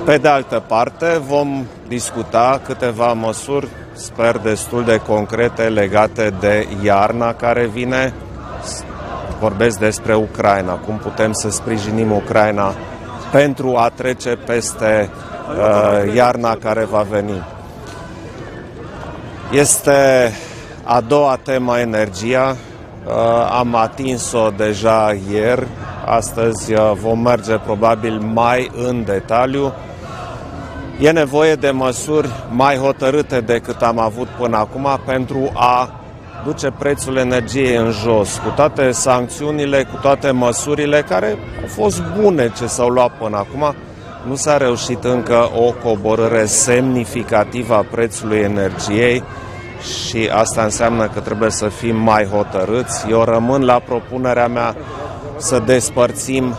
Pe de altă parte, vom discuta câteva măsuri, sper destul de concrete, legate de iarna care vine. Vorbesc despre Ucraina, cum putem să sprijinim Ucraina pentru a trece peste iarna care va veni. Este a doua temă, energia. Am atins-o deja ieri. Astăzi vom merge probabil mai în detaliu. E nevoie de măsuri mai hotărâte decât am avut până acum pentru a duce prețul energiei în jos, cu toate sancțiunile, cu toate măsurile care au fost bune ce s-au luat până acum. Nu s-a reușit încă o coborâre semnificativă a prețului energiei și asta înseamnă că trebuie să fim mai hotărâți. Eu rămân la propunerea mea să despărțim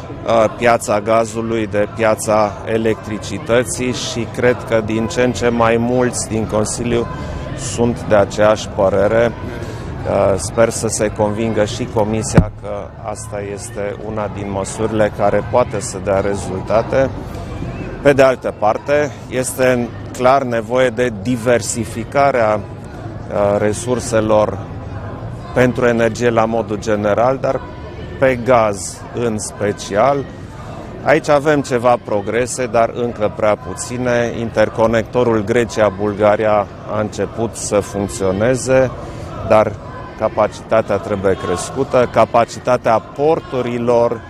piața gazului de piața electricității și cred că din ce în ce mai mulți din Consiliu sunt de aceeași părere. Sper să se convingă și Comisia că asta este una din măsurile care poate să dea rezultate. Pe de altă parte, este clar nevoie de diversificarea resurselor pentru energie la modul general, dar pe gaz în special. Aici avem ceva progrese, dar încă prea puține. Interconectorul Grecia-Bulgaria a început să funcționeze, dar capacitatea trebuie crescută, capacitatea porturilor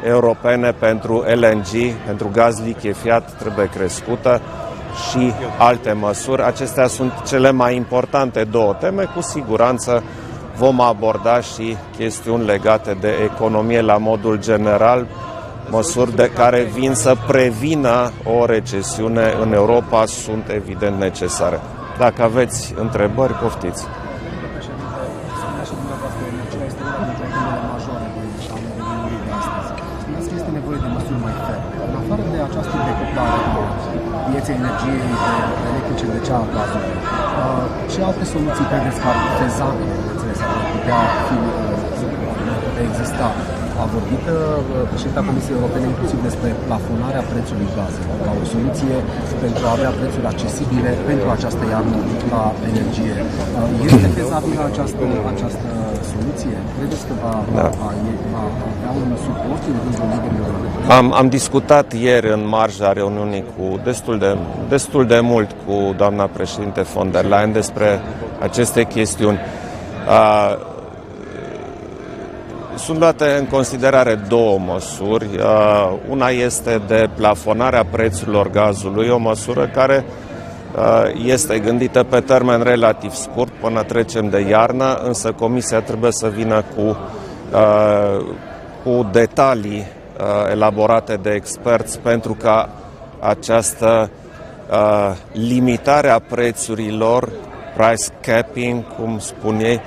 europene pentru LNG, pentru gaz lichefiat, trebuie crescută și alte măsuri. Acestea sunt cele mai importante două teme. Cu siguranță vom aborda și chestiuni legate de economie la modul general, măsuri de care vin să prevină o recesiune în Europa sunt evident necesare. Dacă aveți întrebări, poftiți. Pieței energiei electrice de cea a gazului. Ce alte soluții credeți că ar fi fezabile, ar putea exista? A vorbit președinta Comisiei Europene inclusiv despre plafonarea prețului gazelor ca o soluție pentru a avea prețuri accesibile pentru această iarnă la energie. Este fezabilă această soluție? Credeți că va avea un suport în rândul liderilor? Am discutat ieri în marja reuniunii cu destul de mult cu doamna președinte von der Leyen despre aceste chestiuni. Sunt luate în considerare două măsuri. Una este de plafonarea prețurilor gazului, o măsură care este gândită pe termen relativ scurt până trecem de iarnă, însă Comisia trebuie să vină cu detalii elaborate de experți pentru ca această limitare a prețurilor, price capping, cum spun ei,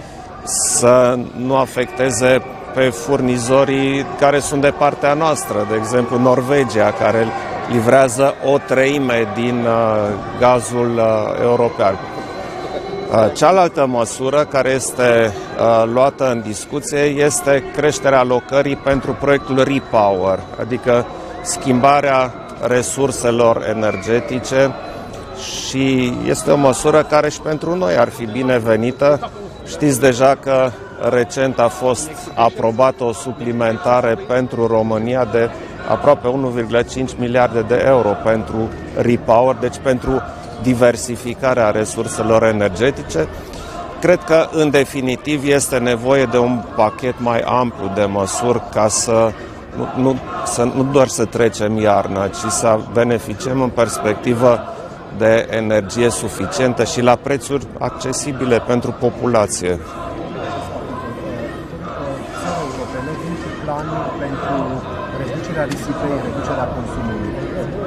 să nu afecteze pe furnizorii care sunt de partea noastră, de exemplu Norvegia, care livrează o treime din gazul european. Cealaltă măsură care este luată în discuție este creșterea alocării pentru proiectul Repower, adică schimbarea resurselor energetice și este o măsură care și pentru noi ar fi binevenită. Știți deja că recent a fost aprobată o suplimentare pentru România de aproape 1,5 miliarde de euro pentru repower, deci pentru diversificarea resurselor energetice. Cred că, în definitiv, este nevoie de un pachet mai amplu de măsuri ca să nu doar să trecem iarna, ci să beneficiem în perspectivă de energie suficientă și la prețuri accesibile pentru populație. Planul pentru reducerea risipei, reducerea consumului.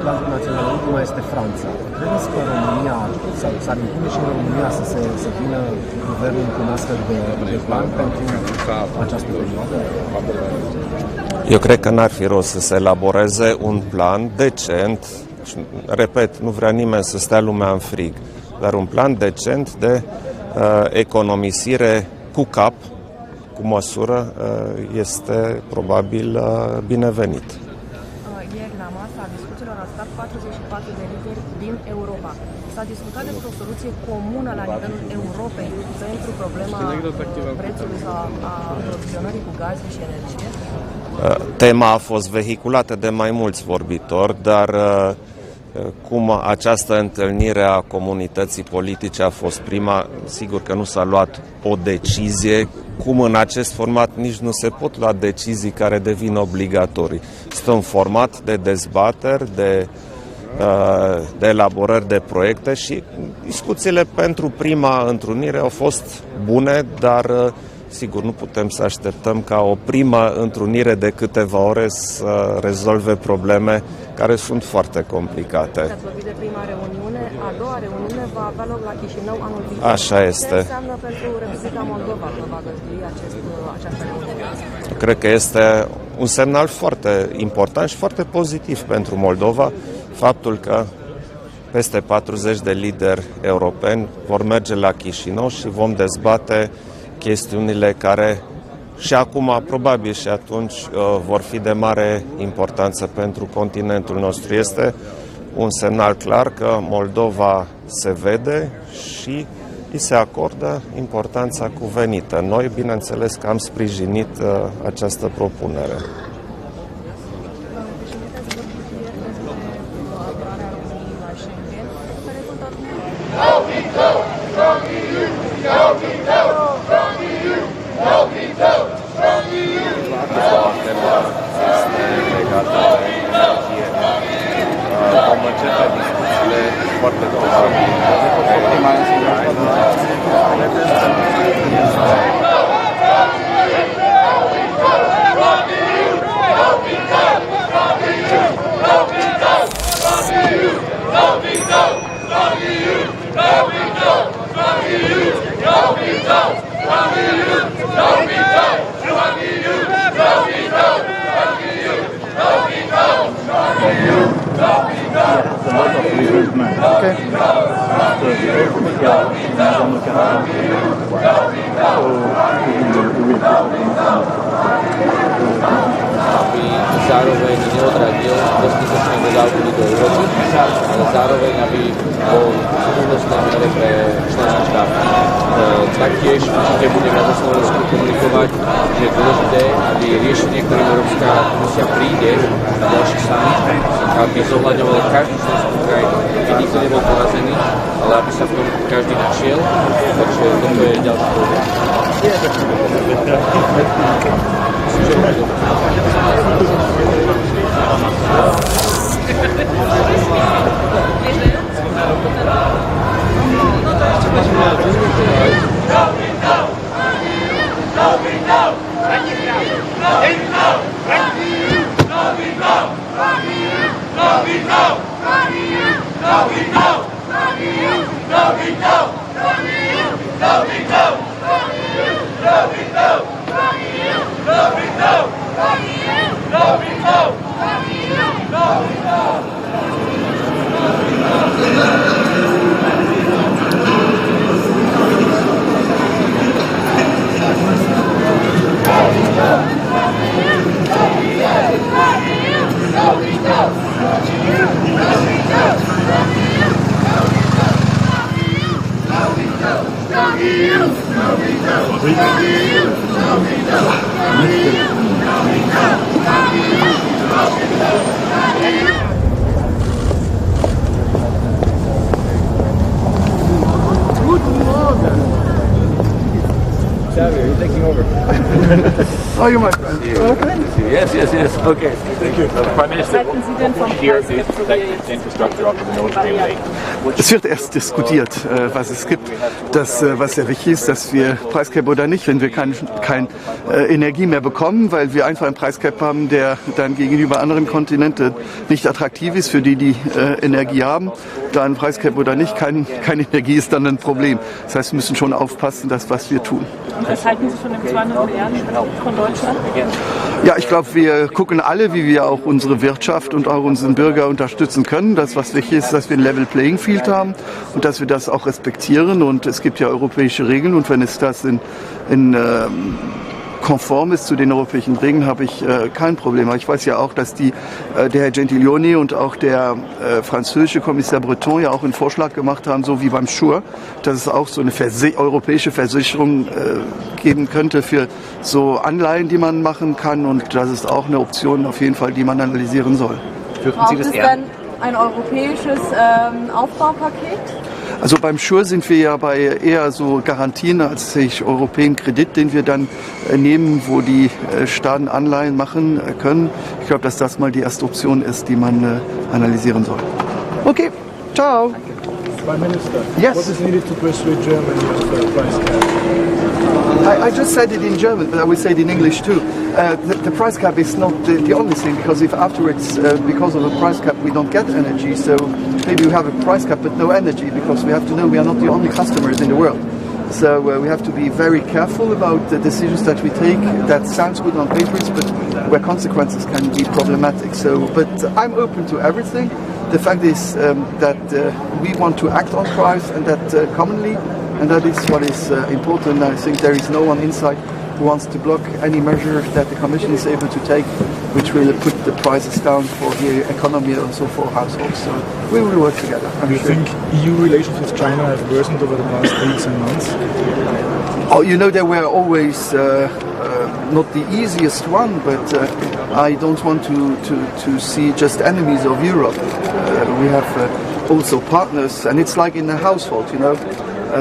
Planul național ultimul este Franța. Credeți că România, s-ar impune și în România să vină guvernul cu un astfel de plan pentru această perioadă? Eu cred că n-ar fi rost să se elaboreze un plan decent, repet, nu vrea nimeni să stea lumea în frig, dar un plan decent de economisire cu cap, cu măsură, este probabil binevenit. Ieri la masa discuțiilor au stat 44 de lideri din Europa. S-a discutat despre o soluție comună la nivelul Europei pentru problema prețului sau a aprovizionării cu gaze și energie? Tema a fost vehiculată de mai mulți vorbitori, dar cum această întâlnire a comunității politice a fost prima, sigur că nu s-a luat o decizie, cum în acest format nici nu se pot lua decizii care devin obligatorii. Este un format de dezbateri, de elaborări de proiecte și discuțiile pentru prima întrunire au fost bune, dar sigur nu putem să așteptăm ca o primă întrunire de câteva ore să rezolve probleme care sunt foarte complicate. Ați vorbit de prima reuniune, a doua reuniune va avea loc la Chișinău anul viitor. Așa este. Ce înseamnă pentru Republica Moldova că va găzdui această reuniune? Cred că este un semnal foarte important și foarte pozitiv pentru Moldova, faptul că peste 40 de lideri europeni vor merge la Chișinău și vom dezbate chestiunile care și acum, probabil și atunci, vor fi de mare importanță pentru continentul nostru. Este un semnal clar că Moldova se vede și îi se acordă importanța cuvenită. Noi, bineînțeles, că am sprijinit această propunere. Vom începe discuțiile foarte târziu. Aby zároveň neodradil dostatočné dodávky do Európy, ale zároveň aby bol súhodnostné pre členské štáty. Taktiež určite budeme na Slovensku komunikovať, že je dôležité, aby riešenie, ktorým Európska komisia príde na ďalší summit, aby zohľadňovalo každú členskú krajinu, aby nikto nebol porazený, ale aby sa v tom každý našiel. Takže toto je ďalší problém. are you, my friend? Okay. Yes. Okay. Thank you. Prime Minister, what year is the infrastructure of the Nord Stream late? Es wird erst diskutiert, was es gibt. Das, was sehr wichtig ist, dass wir Preiscap oder nicht, wenn wir keine Energie mehr bekommen, weil wir einfach einen Preiscap haben, der dann gegenüber anderen Kontinenten nicht attraktiv ist für die Energie haben. Da ein Preiscap oder nicht, keine Energie ist dann ein Problem. Das heißt, wir müssen schon aufpassen, dass was wir tun. Und was halten Sie von den 200 Milliarden von Deutschland? Ja, ich glaube, wir gucken alle, wie wir auch unsere Wirtschaft und auch unseren Bürger unterstützen können. Das, was wichtig ist, dass wir ein Level Playing Field haben und dass wir das auch respektieren. Und es gibt ja europäische Regeln und wenn es das konform ist zu den europäischen Regeln, habe ich kein Problem. Aber ich weiß ja auch, dass der Herr Gentiloni und auch der französische Kommissar Breton ja auch einen Vorschlag gemacht haben, so wie beim Schur, dass es auch so eine europäische Versicherung geben könnte für so Anleihen, die man machen kann. Und das ist auch eine Option auf jeden Fall, die man analysieren soll. Braucht es denn ein europäisches Aufbaupaket? Also beim Schur sind wir ja bei eher so Garantien als europäischen Kredit, den wir dann nehmen, wo die Staaten Anleihen machen können. Ich glaube, dass das mal die erste Option ist, die man analysieren soll. Okay, ciao. Prime Minister, yes. What is needed to persuade Germany of the price cap? I just said it in German, but I will say it in English too. The price cap is not the only thing, because if afterwards, because of the price cap, we don't get energy, so maybe we have a price cap but no energy, because we have to know we are not the only customers in the world. So we have to be very careful about the decisions that we take. That sounds good on papers, but where consequences can be problematic. But I'm open to everything. The fact is that we want to act on price, and that commonly, and that is what is important. I think there is no one inside who wants to block any measure that the Commission is able to take, which will put the prices down for the economy and also for households. So we will work together. Do you think EU relations with China have worsened over the past weeks and months? Oh, you know, they were always not the easiest one, but I don't want to see just enemies of Europe. We have also partners, and it's like in a household, you know.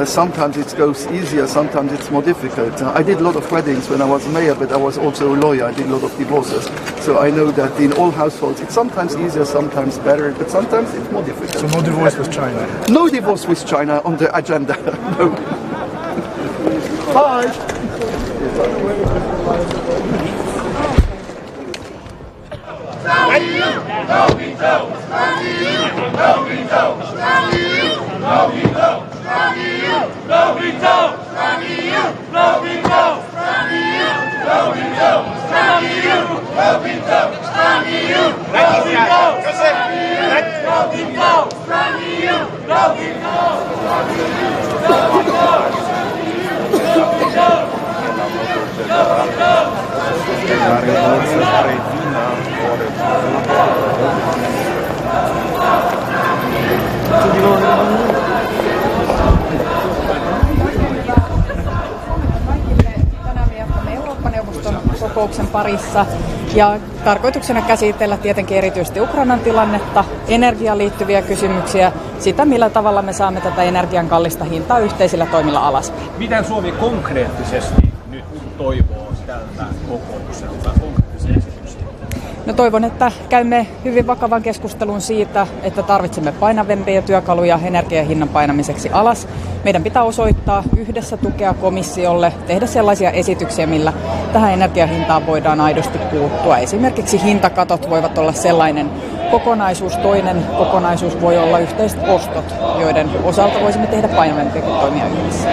Sometimes it goes easier, sometimes it's more difficult. I did a lot of weddings when I was mayor, but I was also a lawyer. I did a lot of divorces. So I know that in all households it's sometimes easier, sometimes better, but sometimes it's more difficult. So no divorce with China? No divorce with China on the agenda, no. Bye! Kokouksen parissa ja tarkoituksena käsitellä tietenkin erityisesti Ukrainan tilannetta, energiaan liittyviä kysymyksiä, sitä millä tavalla me saamme tätä energian kallista hintaa yhteisillä toimilla alaspäin. Miten Suomi konkreettisesti nyt toivoo tältä kokoukselta konkreettisia esityksiä? No toivon, että käymme hyvin vakavan keskustelun siitä, että tarvitsemme painavempia työkaluja energian hinnan painamiseksi alas. Meidän pitää osoittaa yhdessä tukea komissiolle, tehdä sellaisia esityksiä, millä tähän energiahintaan voidaan aidosti puuttua. Esimerkiksi hintakatot voivat olla sellainen kokonaisuus. Toinen kokonaisuus voi olla yhteiset ostot, joiden osalta voisimme tehdä painavempia kuin toimia yhdessä.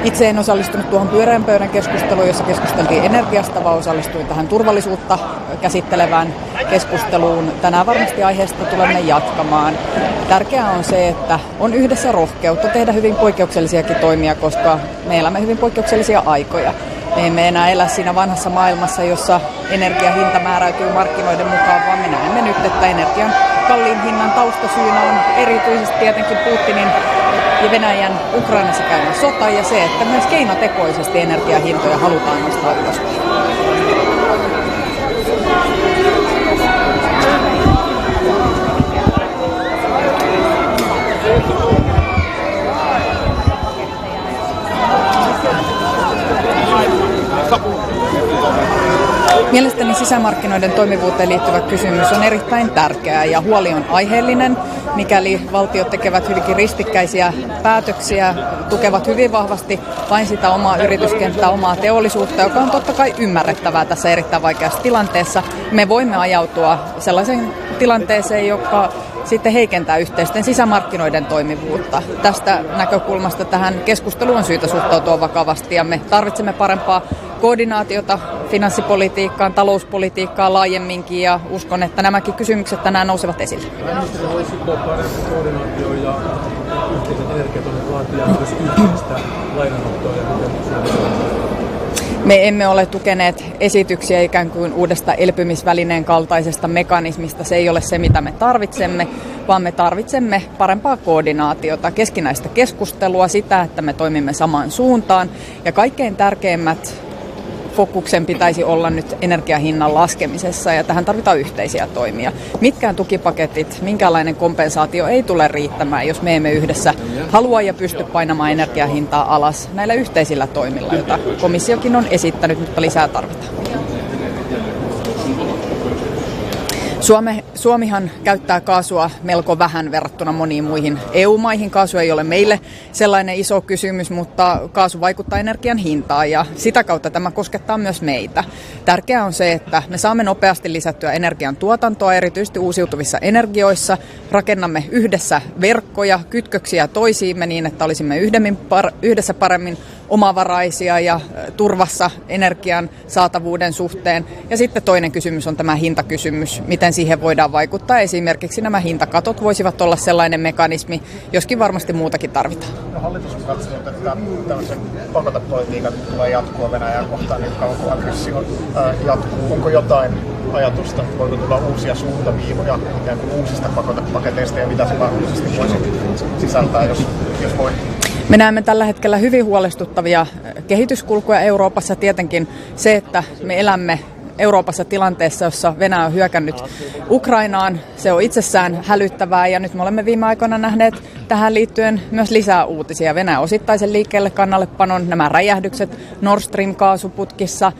Itse en osallistunut tuohon pyöreän pöydän keskusteluun, jossa keskusteltiin energiasta, vaan osallistuin tähän turvallisuutta käsittelevään keskusteluun. Tänään varmasti aiheesta tulemme jatkamaan. Tärkeää on se, että on yhdessä rohkeutta tehdä hyvin poikkeuksellisiakin toimia, koska me elämme hyvin poikkeuksellisia aikoja. Me emme enää elä siinä vanhassa maailmassa, jossa energiahinta määräytyy markkinoiden mukaan, vaan me näemme nyt, että energian kalliin hinnan taustasyynä on erityisesti tietenkin Putinin ja Venäjän Ukrainassa käymä sota ja se, että myös keinotekoisesti energiahintoja halutaan nostaa ylöspäin. sisämarkkinoiden toimivuuteen liittyvä kysymys on erittäin tärkeä ja huoli on aiheellinen, mikäli valtiot tekevät hyvinkin ristikkäisiä päätöksiä, tukevat hyvin vahvasti vain sitä omaa yrityskenttää, omaa teollisuutta, joka on totta kai ymmärrettävää tässä erittäin vaikeassa tilanteessa. Me voimme ajautua sellaiseen tilanteeseen, joka sitten heikentää yhteisten sisämarkkinoiden toimivuutta. Tästä näkökulmasta tähän keskusteluun on syytä suhtautua vakavasti ja me tarvitsemme parempaa koordinaatiota finanssipolitiikkaan, talouspolitiikkaan laajemminkin ja uskon, että nämäkin kysymykset tänään nousevat esille. Voisiko parempi koordinaatio ja yhteiset energiatoimet vaatia myös yhteistä lainanottoa ja Me emme ole tukeneet esityksiä ikään kuin uudesta elpymisvälineen kaltaisesta mekanismista. Se ei ole se, mitä me tarvitsemme, vaan me tarvitsemme parempaa koordinaatiota, keskinäistä keskustelua, sitä, että me toimimme samaan suuntaan. Ja kaikkein tärkeimmät fokuksen pitäisi olla nyt energiahinnan laskemisessa ja tähän tarvitaan yhteisiä toimia. Mitkään tukipaketit, minkälainen kompensaatio ei tule riittämään, jos me emme yhdessä halua ja pysty painamaan energiahintaa alas näillä yhteisillä toimilla, joita komissiokin on esittänyt, mutta lisää tarvitaan. Suomihan käyttää kaasua melko vähän verrattuna moniin muihin EU-maihin. Kaasu ei ole meille sellainen iso kysymys, mutta kaasu vaikuttaa energian hintaan ja sitä kautta tämä koskettaa myös meitä. Tärkeää on se, että me saamme nopeasti lisättyä energian tuotantoa, erityisesti uusiutuvissa energioissa. Rakennamme yhdessä verkkoja, kytköksiä toisiimme niin, että olisimme yhdessä paremmin omavaraisia ja turvassa energian saatavuuden suhteen. Ja sitten toinen kysymys on tämä hintakysymys, miten siihen voidaan vaikuttaa. Esimerkiksi nämä hintakatot voisivat olla sellainen mekanismi, joskin varmasti muutakin tarvitaan. No, hallitus on katsonut, että tämmöisen pakotepolitiikan tulee jatkua Venäjää kohtaan, niin kauan kuin aggressio jatkuu. Onko jotain ajatusta, voiko tulla uusia suuntaviivoja ikään kuin uusista pakotepaketeista ja mitä se mahdollisesti voisi sisältää, jos voi? Me näemme tällä hetkellä hyvin huolestuttavia kehityskulkuja Euroopassa. Tietenkin se, että me elämme Euroopassa tilanteessa, jossa Venäjä on hyökännyt Ukrainaan, se on itsessään hälyttävää ja nyt me olemme viime aikoina nähneet tähän liittyen myös lisää uutisia. Venäjä osittaisen liikkeelle kannallepanon, nämä räjähdykset Nord Stream-kaasuputkissa,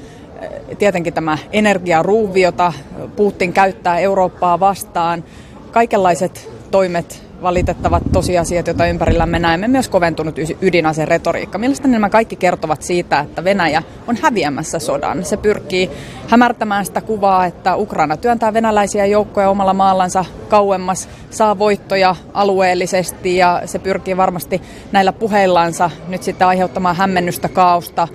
tietenkin tämä energiaruuvi, jota Putin käyttää Eurooppaa vastaan, kaikenlaiset toimet, valitettavat tosiasiat, joita ympärillämme näemme, myös koventunut ydinaseretoriikka. Mielestäni nämä kaikki kertovat siitä, että Venäjä on häviämässä sodan. Se pyrkii hämärtämään sitä kuvaa, että Ukraina työntää venäläisiä joukkoja omalla maallansa kauemmas, saa voittoja alueellisesti ja se pyrkii varmasti näillä puheillansa nyt sitten aiheuttamaan hämmennystä, kaaosta,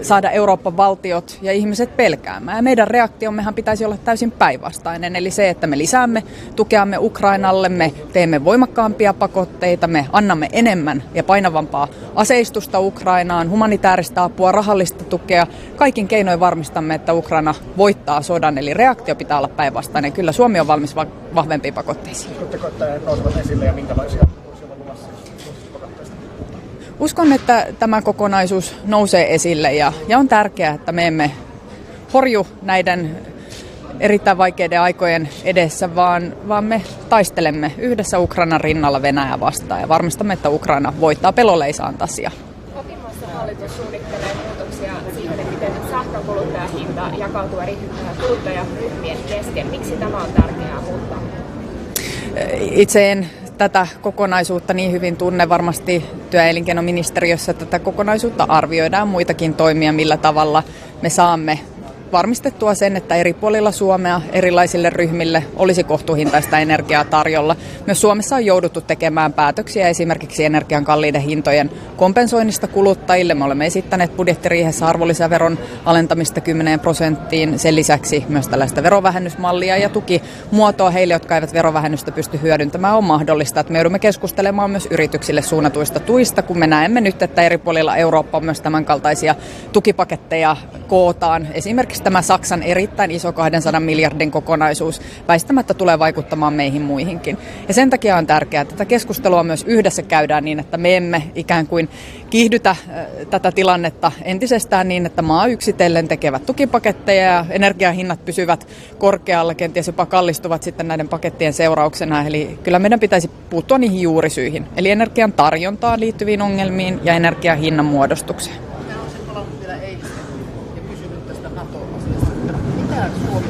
saada Euroopan valtiot ja ihmiset pelkäämään. Ja meidän reaktiommehan pitäisi olla täysin päinvastainen, eli se, että me lisäämme tukeamme Ukrainalle, me teemme voimakkaampia pakotteita, me annamme enemmän ja painavampaa aseistusta Ukrainaan, humanitaarista apua, rahallista tukea. Kaikin keinoin varmistamme, että Ukraina voittaa sodan, eli reaktio pitää olla päinvastainen. Kyllä Suomi on valmis vahvempiin pakotteisiin. Uskotteko, että ne nousevat esille ja minkälaisia voisi olla luvassa pakotteista? Uskon, että tämä kokonaisuus nousee esille ja on tärkeää, että me emme horju näiden erittäin vaikeiden aikojen edessä, vaan me taistelemme yhdessä Ukrainan rinnalla Venäjää vastaan ja varmistamme, että Ukraina voittaa. Pelolle ei saa antaa sijaa. Kotimaassa hallitus suunnittelee muutoksia siihen, miten sähkön kuluttajahinta jakautuu eri kuluttajaryhmien kesken. Miksi tämä on tärkeää muuttaa? Itse en tätä kokonaisuutta niin hyvin tunne. Varmasti työ- ja elinkeinoministeriössä tätä kokonaisuutta arvioidaan, muitakin toimia, millä tavalla me saamme varmistettua sen, että eri puolilla Suomea erilaisille ryhmille olisi kohtuuhintaista energiaa tarjolla. Myös Suomessa on jouduttu tekemään päätöksiä esimerkiksi energian kalliiden hintojen kompensoinnista kuluttajille. Me olemme esittäneet budjettiriihessä arvonlisäveron alentamista 10%. Sen lisäksi myös tällaista verovähennysmallia ja tukimuotoa heille, jotka eivät verovähennystä pysty hyödyntämään, on mahdollista. Että me joudumme keskustelemaan myös yrityksille suunnatuista tuista, kun me näemme nyt, että eri puolilla Eurooppaa myös tämänkaltaisia tukipaketteja kootaan. Esimerkiksi tämä Saksan erittäin iso 200 miljardin kokonaisuus väistämättä tulee vaikuttamaan meihin muihinkin. Ja sen takia on tärkeää, että tätä keskustelua myös yhdessä käydään niin, että me emme ikään kuin kiihdytä tätä tilannetta entisestään niin, että maa yksitellen tekevät tukipaketteja ja energiahinnat pysyvät korkealla, kenties jopa kallistuvat sitten näiden pakettien seurauksena. Eli kyllä meidän pitäisi puuttua niihin juurisyihin, eli energian tarjontaan liittyviin ongelmiin ja energian hinnan muodostukseen. Mitä Suomi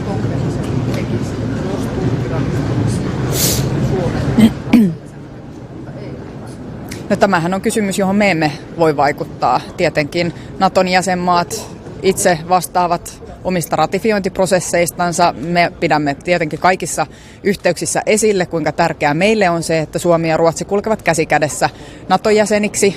No, tämähän on kysymys, johon me emme voi vaikuttaa. Tietenkin Naton jäsenmaat itse vastaavat omista ratifiointiprosesseistansa. Me pidämme tietenkin kaikissa yhteyksissä esille, kuinka tärkeää meille on se, että Suomi ja Ruotsi kulkevat käsi kädessä Nato-jäseniksi.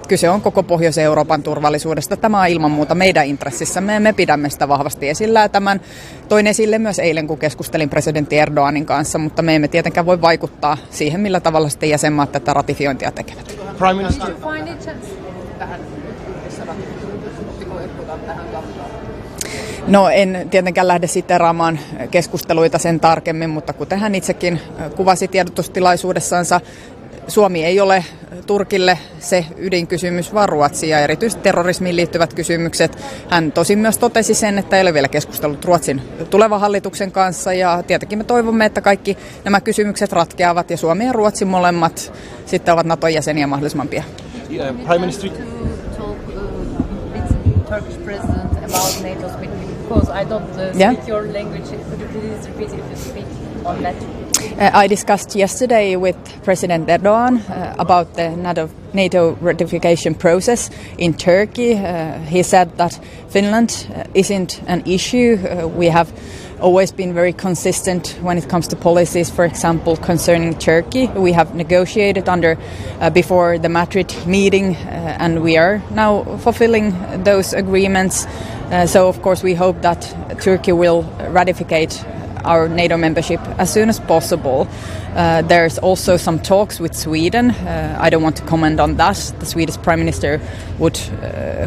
Kyse on koko Pohjois-Euroopan turvallisuudesta. Tämä on ilman muuta meidän intressissämme ja me pidämme sitä vahvasti esillä. Tämän toin esille myös eilen, kun keskustelin presidentti Erdoganin kanssa, mutta me emme tietenkään voi vaikuttaa siihen, millä tavalla sitten jäsenmaat tätä ratifiointia tekevät. Prime Minister. No, en tietenkään lähde siteraamaan keskusteluita sen tarkemmin, mutta kuten hän itsekin kuvasi tiedotustilaisuudessansa, Suomi ei ole Turkille se ydinkysymys, vaan Ruotsi ja erityisesti terrorismiin liittyvät kysymykset. Hän tosin myös totesi sen, että ei ole vielä keskustellut Ruotsin tulevan hallituksen kanssa ja tietenkin me toivomme, että kaikki nämä kysymykset ratkeavat ja Suomi ja Ruotsi molemmat sitten ovat Naton jäseniä mahdollisimman pian. Prime Minister. Turkish president about NATO's meeting because I don't speak your language. Could you please repeat if you speak on that? I discussed yesterday with President Erdogan about the NATO ratification process in Turkey. He said that Finland isn't an issue. We have always been very consistent when it comes to policies, for example, concerning Turkey. We have negotiated before the Madrid meeting and we are now fulfilling those agreements. So of course we hope that Turkey will ratify our NATO membership as soon as possible. There's also some talks with Sweden. I don't want to comment on that. The Swedish Prime Minister would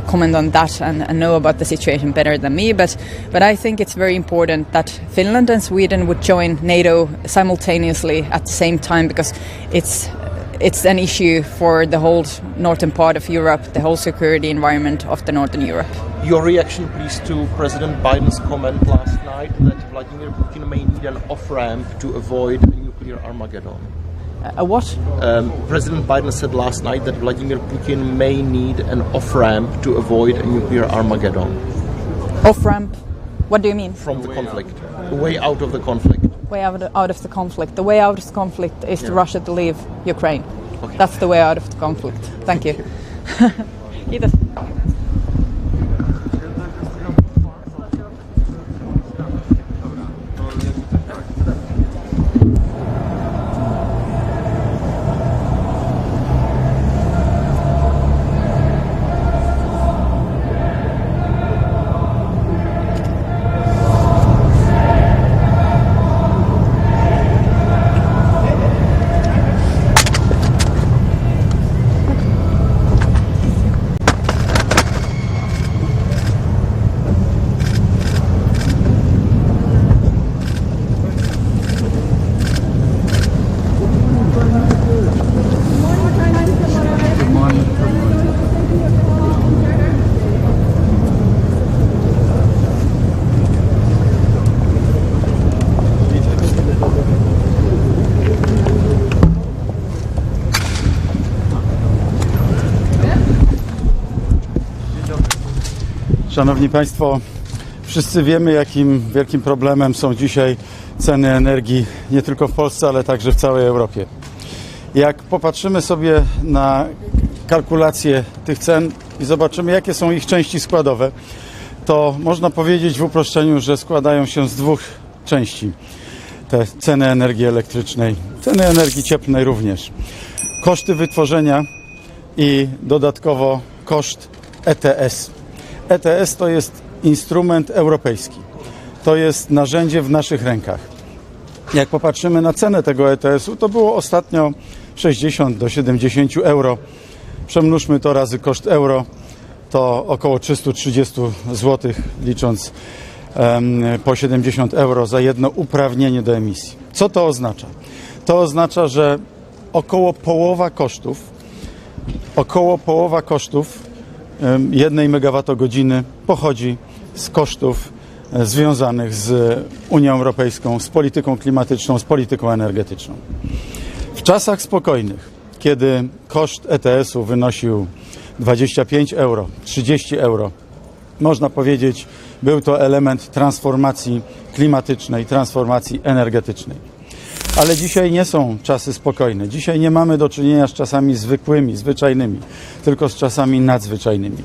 comment on that and know about the situation better than me. But I think it's very important that Finland and Sweden would join NATO simultaneously at the same time because it's an issue for the whole northern part of Europe, the whole security environment of the northern Europe. Your reaction, please, to President Biden's comment last night that Vladimir Putin may need an off-ramp to avoid a nuclear Armageddon. A what? President Biden said last night that Vladimir Putin may need an off-ramp to avoid a nuclear Armageddon. Off-ramp? What do you mean? From the conflict. The way out of the conflict. Way out of the conflict. The way out of the conflict is to Russia to leave Ukraine. Okay. That's the way out of the conflict. Thank you. Kiitos. Szanowni Państwo, wszyscy wiemy, jakim wielkim problemem są dzisiaj ceny energii nie tylko w Polsce, ale także w całej Europie. Jak popatrzymy sobie na kalkulację tych cen i zobaczymy, jakie są ich części składowe, to można powiedzieć w uproszczeniu, że składają się z dwóch części. Te ceny energii elektrycznej, ceny energii cieplnej również. Koszty wytworzenia i dodatkowo koszt ETS. ETS to jest instrument europejski. To jest narzędzie w naszych rękach. Jak popatrzymy na cenę tego ETS-u, to było ostatnio 60 do 70 euro. Przemnóżmy to razy koszt euro, to około 330 zł, licząc po 70 euro za jedno uprawnienie do emisji. Co to oznacza? To oznacza, że około połowa kosztów 1 megawattogodziny pochodzi z kosztów związanych z Unią Europejską, z polityką klimatyczną, z polityką energetyczną. W czasach spokojnych, kiedy koszt ETS-u wynosił 25 euro, 30 euro, można powiedzieć, był to element transformacji klimatycznej, transformacji energetycznej. Ale dzisiaj nie są czasy spokojne. Dzisiaj nie mamy do czynienia z czasami zwykłymi, zwyczajnymi, tylko z czasami nadzwyczajnymi.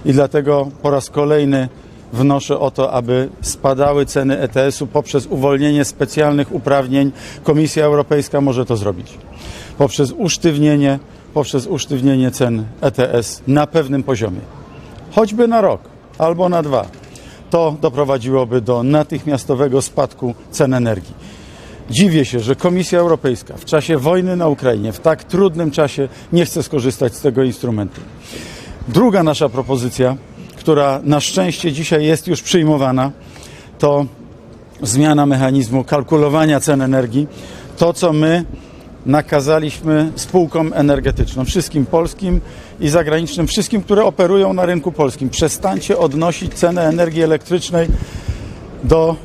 I dlatego po raz kolejny wnoszę o to, aby spadały ceny ETS-u poprzez uwolnienie specjalnych uprawnień. Komisja Europejska może to zrobić. Poprzez usztywnienie cen ETS na pewnym poziomie. Choćby na rok albo na 2. To doprowadziłoby do natychmiastowego spadku cen energii. Dziwię się, że Komisja Europejska w czasie wojny na Ukrainie, w tak trudnym czasie nie chce skorzystać z tego instrumentu. Druga nasza propozycja, która na szczęście dzisiaj jest już przyjmowana, to zmiana mechanizmu kalkulowania cen energii. To, co my nakazaliśmy spółkom energetycznym, wszystkim polskim i zagranicznym, wszystkim, które operują na rynku polskim. Przestańcie odnosić cenę energii elektrycznej do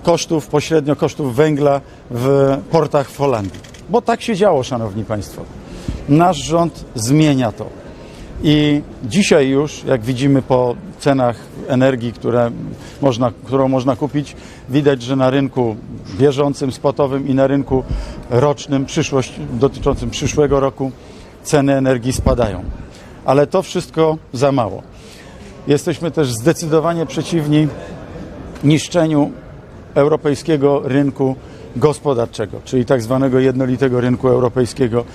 kosztów, pośrednio kosztów węgla w portach w Holandii. Bo tak się działo, szanowni państwo. Nasz rząd zmienia to. I dzisiaj już, jak widzimy po cenach energii, którą można kupić, widać, że na rynku bieżącym, spotowym i na rynku rocznym, dotyczącym przyszłego roku, ceny energii spadają. Ale to wszystko za mało. Jesteśmy też zdecydowanie przeciwni niszczeniu europejskiego rynku gospodarczego, czyli tak zwanego jednolitego rynku europejskiego,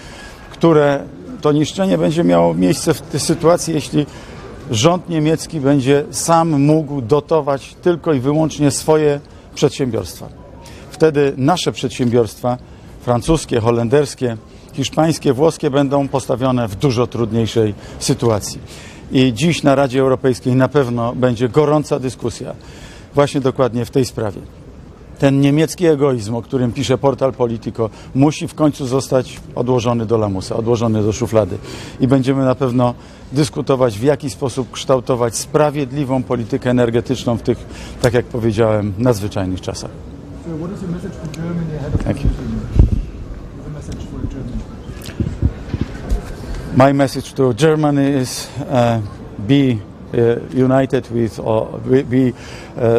które to niszczenie będzie miało miejsce w tej sytuacji, jeśli rząd niemiecki będzie sam mógł dotować tylko i wyłącznie swoje przedsiębiorstwa. Wtedy nasze przedsiębiorstwa, francuskie, holenderskie, hiszpańskie, włoskie, będą postawione w dużo trudniejszej sytuacji. I dziś na Radzie Europejskiej na pewno będzie gorąca dyskusja właśnie dokładnie w tej sprawie. Ten niemiecki egoizm, o którym pisze portal Politico, musi w końcu zostać odłożony do lamusa, odłożony do szuflady. I będziemy na pewno dyskutować, w jaki sposób kształtować sprawiedliwą politykę energetyczną w tych, tak jak powiedziałem, nadzwyczajnych czasach. My message to Germany is be united with, be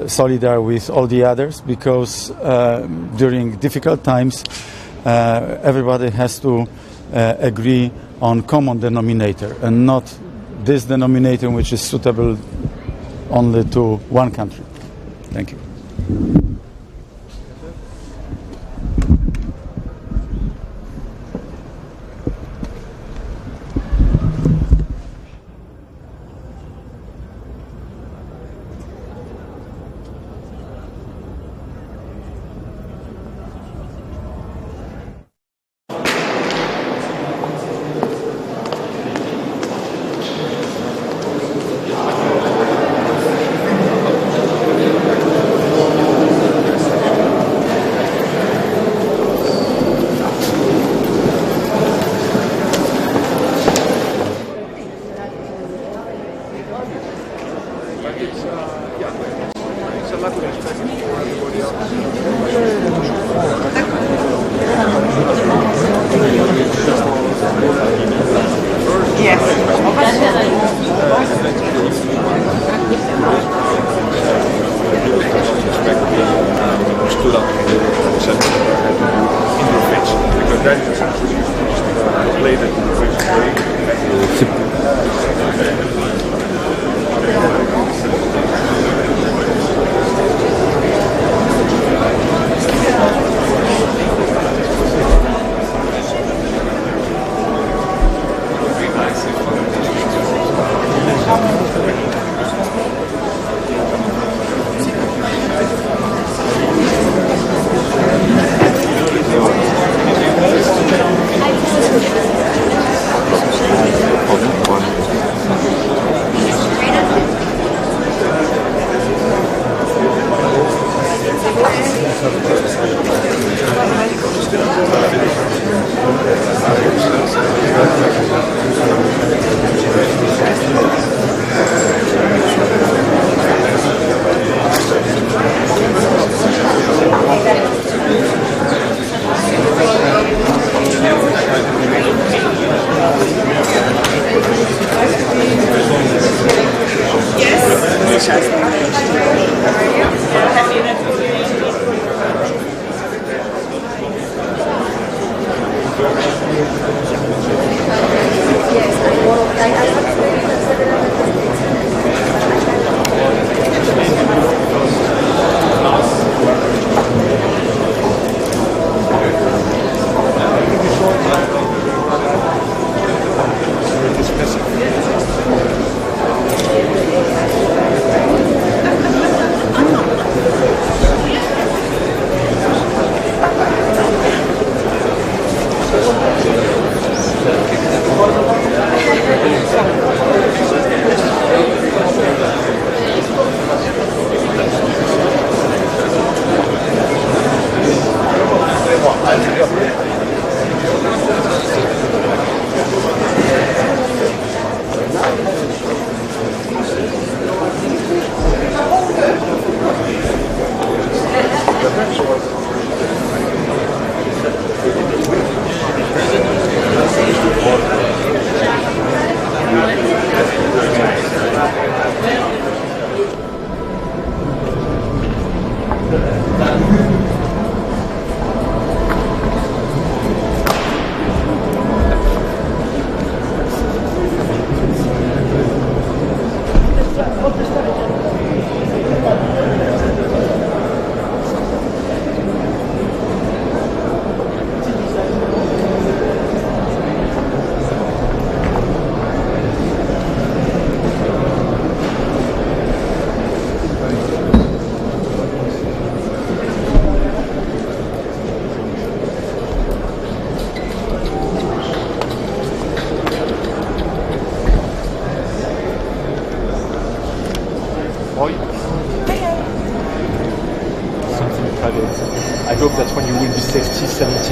solidar with all the others, because during difficult times everybody has to agree on common denominator and not this denominator which is suitable only to one country. Thank you.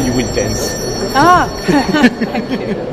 imagine you will dance. Ah, thank you.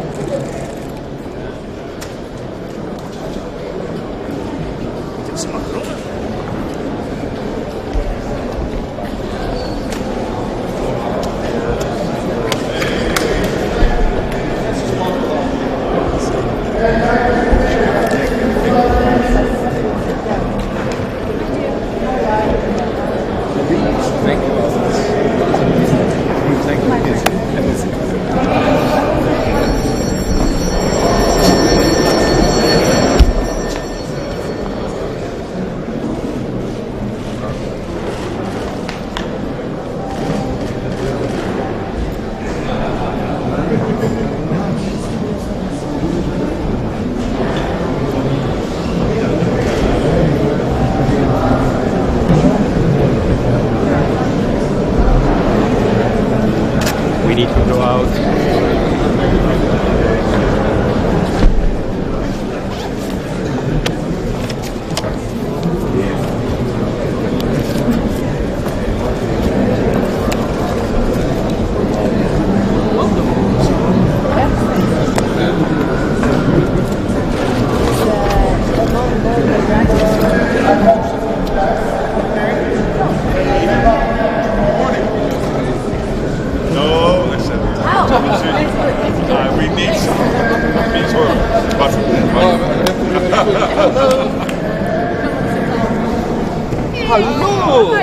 Hallo!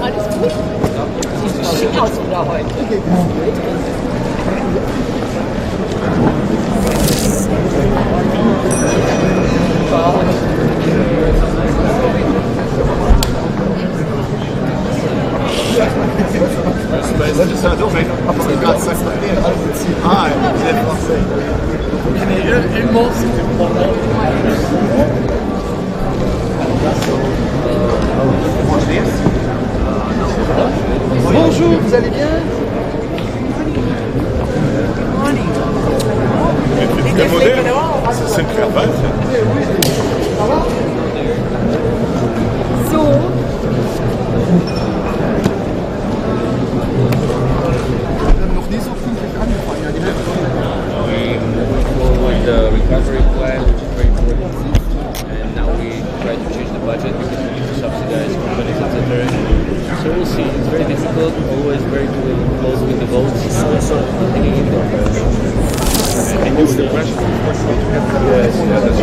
Alles gut? Sieht schick aus wieder heute. Bonjour, vous allez bien? Très moderne, c'est une cravate. So. Noch nie so pünktlich angefangen, ja, die Hälfte. We moved forward the recovery plan, which is very important, and now we try to change the budget because we need to subsidize companies, etc. So we'll see. It's very difficult, always very close with the votes. So hanging in there. And you the pressure Yes, yeah, that's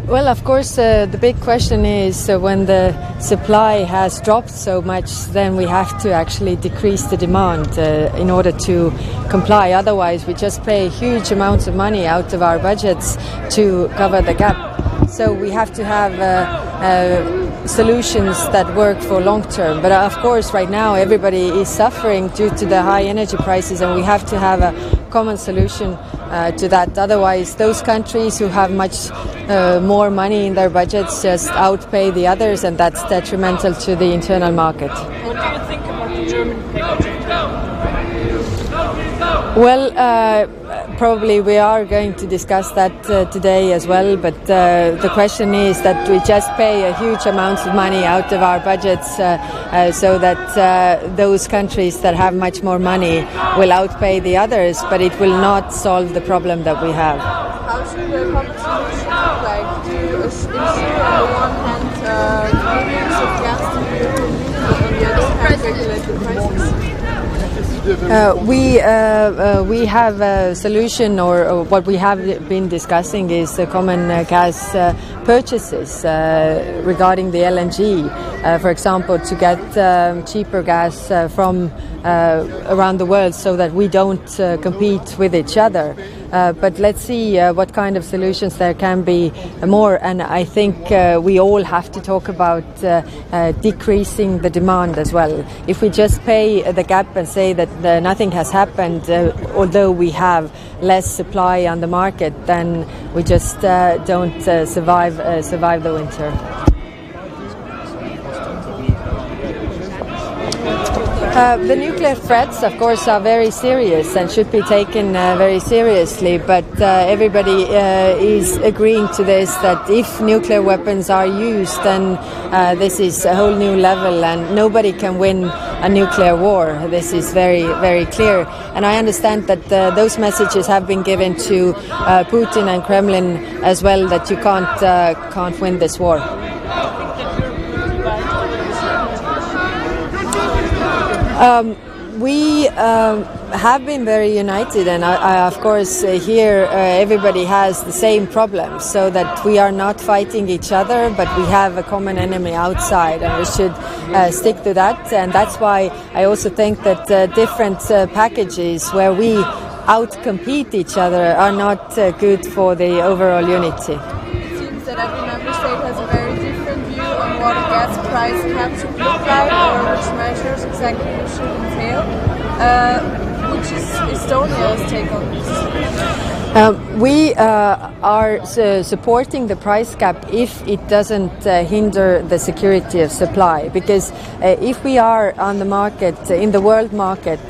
Well, of course, the big question is when the supply has dropped so much, then we have to actually decrease the demand in order to comply. Otherwise, we just pay huge amounts of money out of our budgets to cover the gap. So we have to have solutions that work for long term. But of course, right now, everybody is suffering due to the high energy prices, and we have to have a common solution to that. Otherwise, those countries who have much more money in their budgets just outpay the others, and that's detrimental to the internal market. What do you think about the German package? Well, probably we are going to discuss that today as well, but the question is that we just pay a huge amount of money out of our budgets so that those countries that have much more money will outpay the others, but it will not solve the problem that we have. How should the common solution look like? To ensure on the one hand movements of gas to the European Union, but on the other hand regulate the prices? We have a solution, or what we have been discussing is the common gas purchases regarding the LNG, for example, to get cheaper gas from around the world so that we don't compete with each other. But let's see what kind of solutions there can be more, and I think we all have to talk about decreasing the demand as well. If we just pay the gap and say that nothing has happened, although we have less supply on the market, then we just don't survive the winter. The nuclear threats, of course, are very serious and should be taken very seriously, but everybody is agreeing to this, that if nuclear weapons are used, then this is a whole new level and nobody can win a nuclear war. This is very, very clear. And I understand that those messages have been given to Putin and Kremlin as well, that you can't win this war. We have been very united, and I of course here everybody has the same problems, so that we are not fighting each other, but we have a common enemy outside, and we should stick to that. And that's why I also think that different packages where we outcompete each other are not good for the overall unity. It seems that every member state has a very different view on what a gas price cap should look like, or which measures exactly it should entail. Which is Estonia's take on this? We are supporting the price cap if it doesn't hinder the security of supply, because if we are on the market, in the world market,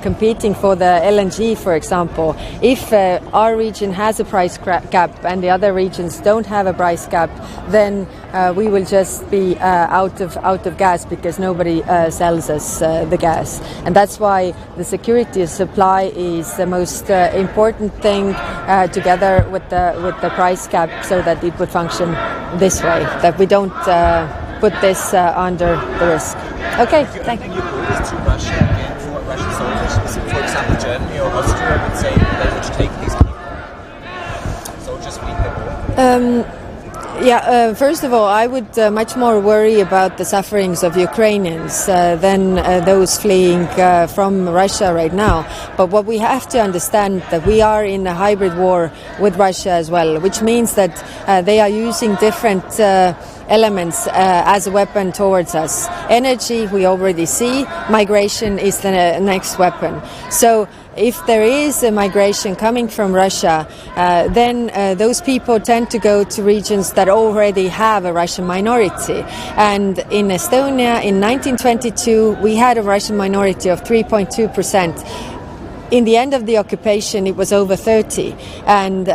competing for the LNG, for example, if our region has a price cap and the other regions don't have a price cap, then we will just be out of gas, because nobody sells us the gas. And that's why the security of supply is the most important thing, together with the price cap, so that it would function this way, that we don't put this under the risk. Okay, thank you. To Russia again for what Russian soldiers, for example, Germany or Austria would say they would take these soldiers fleeing the war? First of all, I would much more worry about the sufferings of Ukrainians than those fleeing from Russia right now. But what we have to understand, that we are in a hybrid war with Russia as well, which means that they are using different elements as a weapon towards us. Energy, we already see. Migration is the next weapon. So if there is a migration coming from Russia, then those people tend to go to regions that already have a Russian minority. And in Estonia, in 1922, we had a Russian minority of 3.2%. In the end of the occupation, it was over 30. And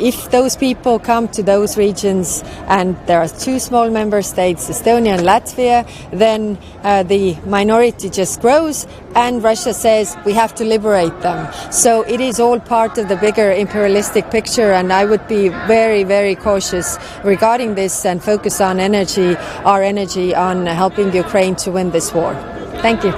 if those people come to those regions, and there are two small member states, Estonia and Latvia, then the minority just grows, and Russia says we have to liberate them. So it is all part of the bigger imperialistic picture, and I would be very, very cautious regarding this and focus on our energy on helping Ukraine to win this war. Thank you.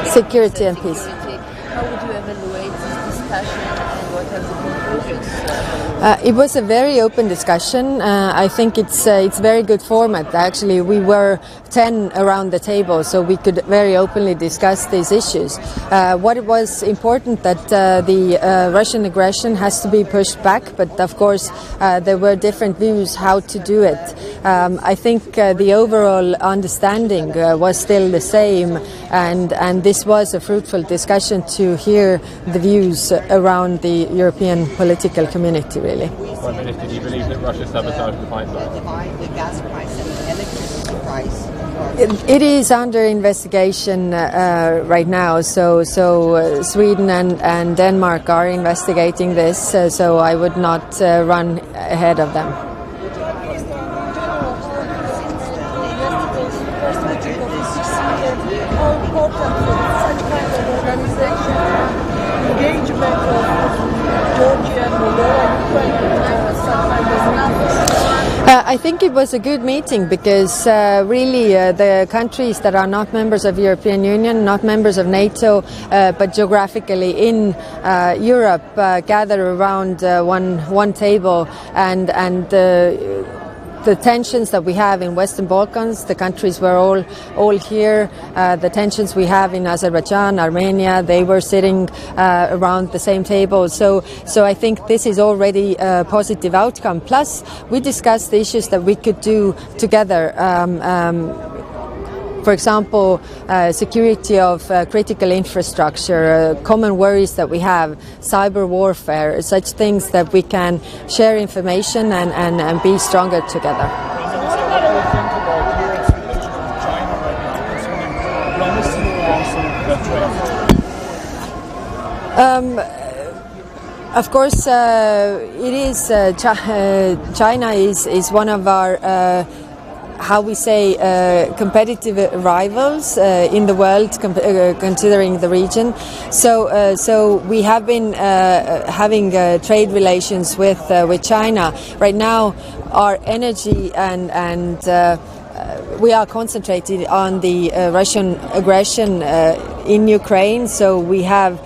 Security and peace. How would you evaluate this discussion and what are the conclusions? It was a very open discussion. I think it's very good format. Actually, we were 10 around the table, so we could very openly discuss these issues. What was important that the Russian aggression has to be pushed back, but of course there were different views how to do it. I think the overall understanding was still the same, and this was a fruitful discussion to hear the views around the European political community, really. Prime Minister, do you believe that Russia sabotaged the pipeline? The gas price and the electricity price. It is under investigation right now, so Sweden and Denmark are investigating this, so I would not run ahead of them. I think it was a good meeting because really the countries that are not members of the European Union, not members of NATO, but geographically in Europe gather around one table, and the tensions that we have in Western Balkans, the countries were all here. The tensions we have in Azerbaijan, Armenia, they were sitting around the same table. So I think this is already a positive outcome. Plus, we discussed the issues that we could do together. For example, security of critical infrastructure, common worries that we have, cyber warfare, such things that we can share information and be stronger together. Of course, it is. China is one of our how we say competitive rivals in the world, considering the region. So we have been having trade relations with China. Right now, our energy and we are concentrated on the Russian aggression in Ukraine. So we have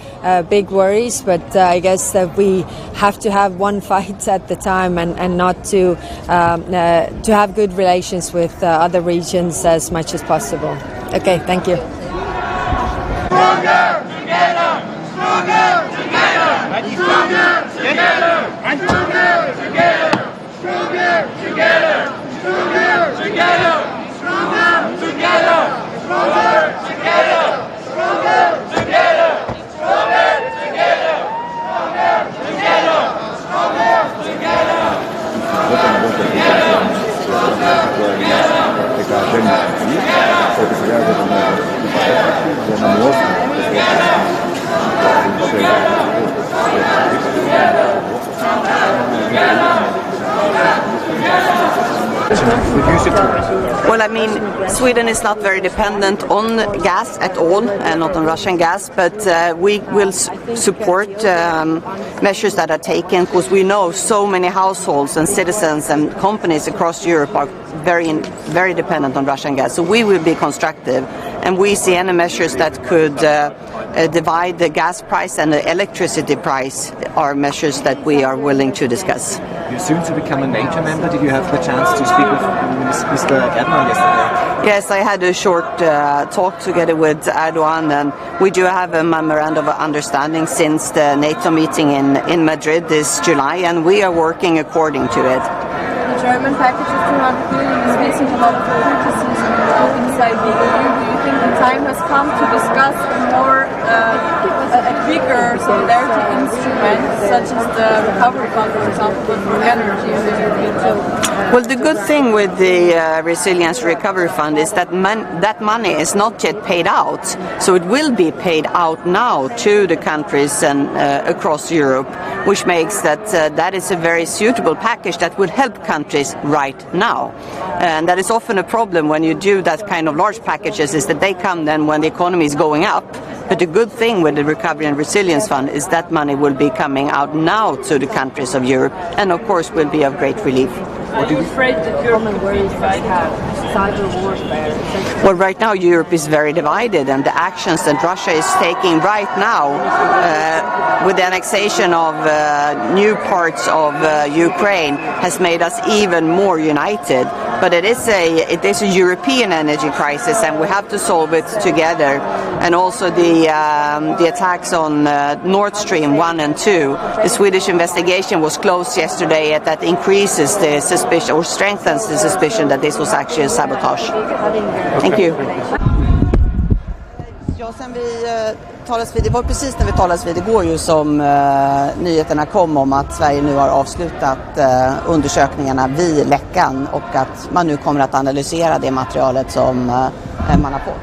big worries, but I guess that we have to have one fight at the time and not to have good relations with other regions as much as possible. Okay, thank you. Stronger together! Stronger together! Stronger together! Stronger together! Stronger together! Stronger together! Stronger together! Stronger together! Stronger together! Stronger together! Stronger together! Well, I mean, Sweden is not very dependent on gas at all, and not on Russian gas, but we will support measures that are taken, because we know so many households and citizens and companies across Europe are very dependent on Russian gas. So we will be constructive, and we see any measures that could divide the gas price and the electricity price are measures that we are willing to discuss. You're soon to become a NATO member. Did you have the chance to speak with Mr. Erdogan yesterday? Yes, I had a short talk together with Erdogan, and we do have a memorandum of understanding since the NATO meeting in Madrid this July, and we are working according to it. The German package of 200 billion is facing a lot of criticism inside the EU. Do you think the time has come to discuss a bigger solidarity instrument, such as the recovery fund, for example, for energy in the European Union? Well, the good thing with the Resilience Recovery Fund is that that money is not yet paid out. So it will be paid out now to the countries and across Europe, which makes that is a very suitable package that would help countries right now. And that is often a problem when you do that kind of large packages, is that they come then when the economy is going up. But the good thing with the Recovery and Resilience Fund is that money will be coming out now to the countries of Europe, and of course will be of great relief. Are you afraid that Europe will be divided? Cyber warfare? Well, right now Europe is very divided, and the actions that Russia is taking right now with the annexation of new parts of Ukraine has made us even more united. But it is a European energy crisis, and we have to solve it together. And also the attacks on Nord Stream 1 and 2. The Swedish investigation was closed yesterday, and that increases the suspicion or strengthens the suspicion that this was actually a sabotage. Thank you. Ja, sen vi talas vid, det var precis när vi talas vid igår ju som nyheterna kom om att Sverige nu har avslutat undersökningarna vid läckan och att man nu kommer att analysera det materialet som man har fått.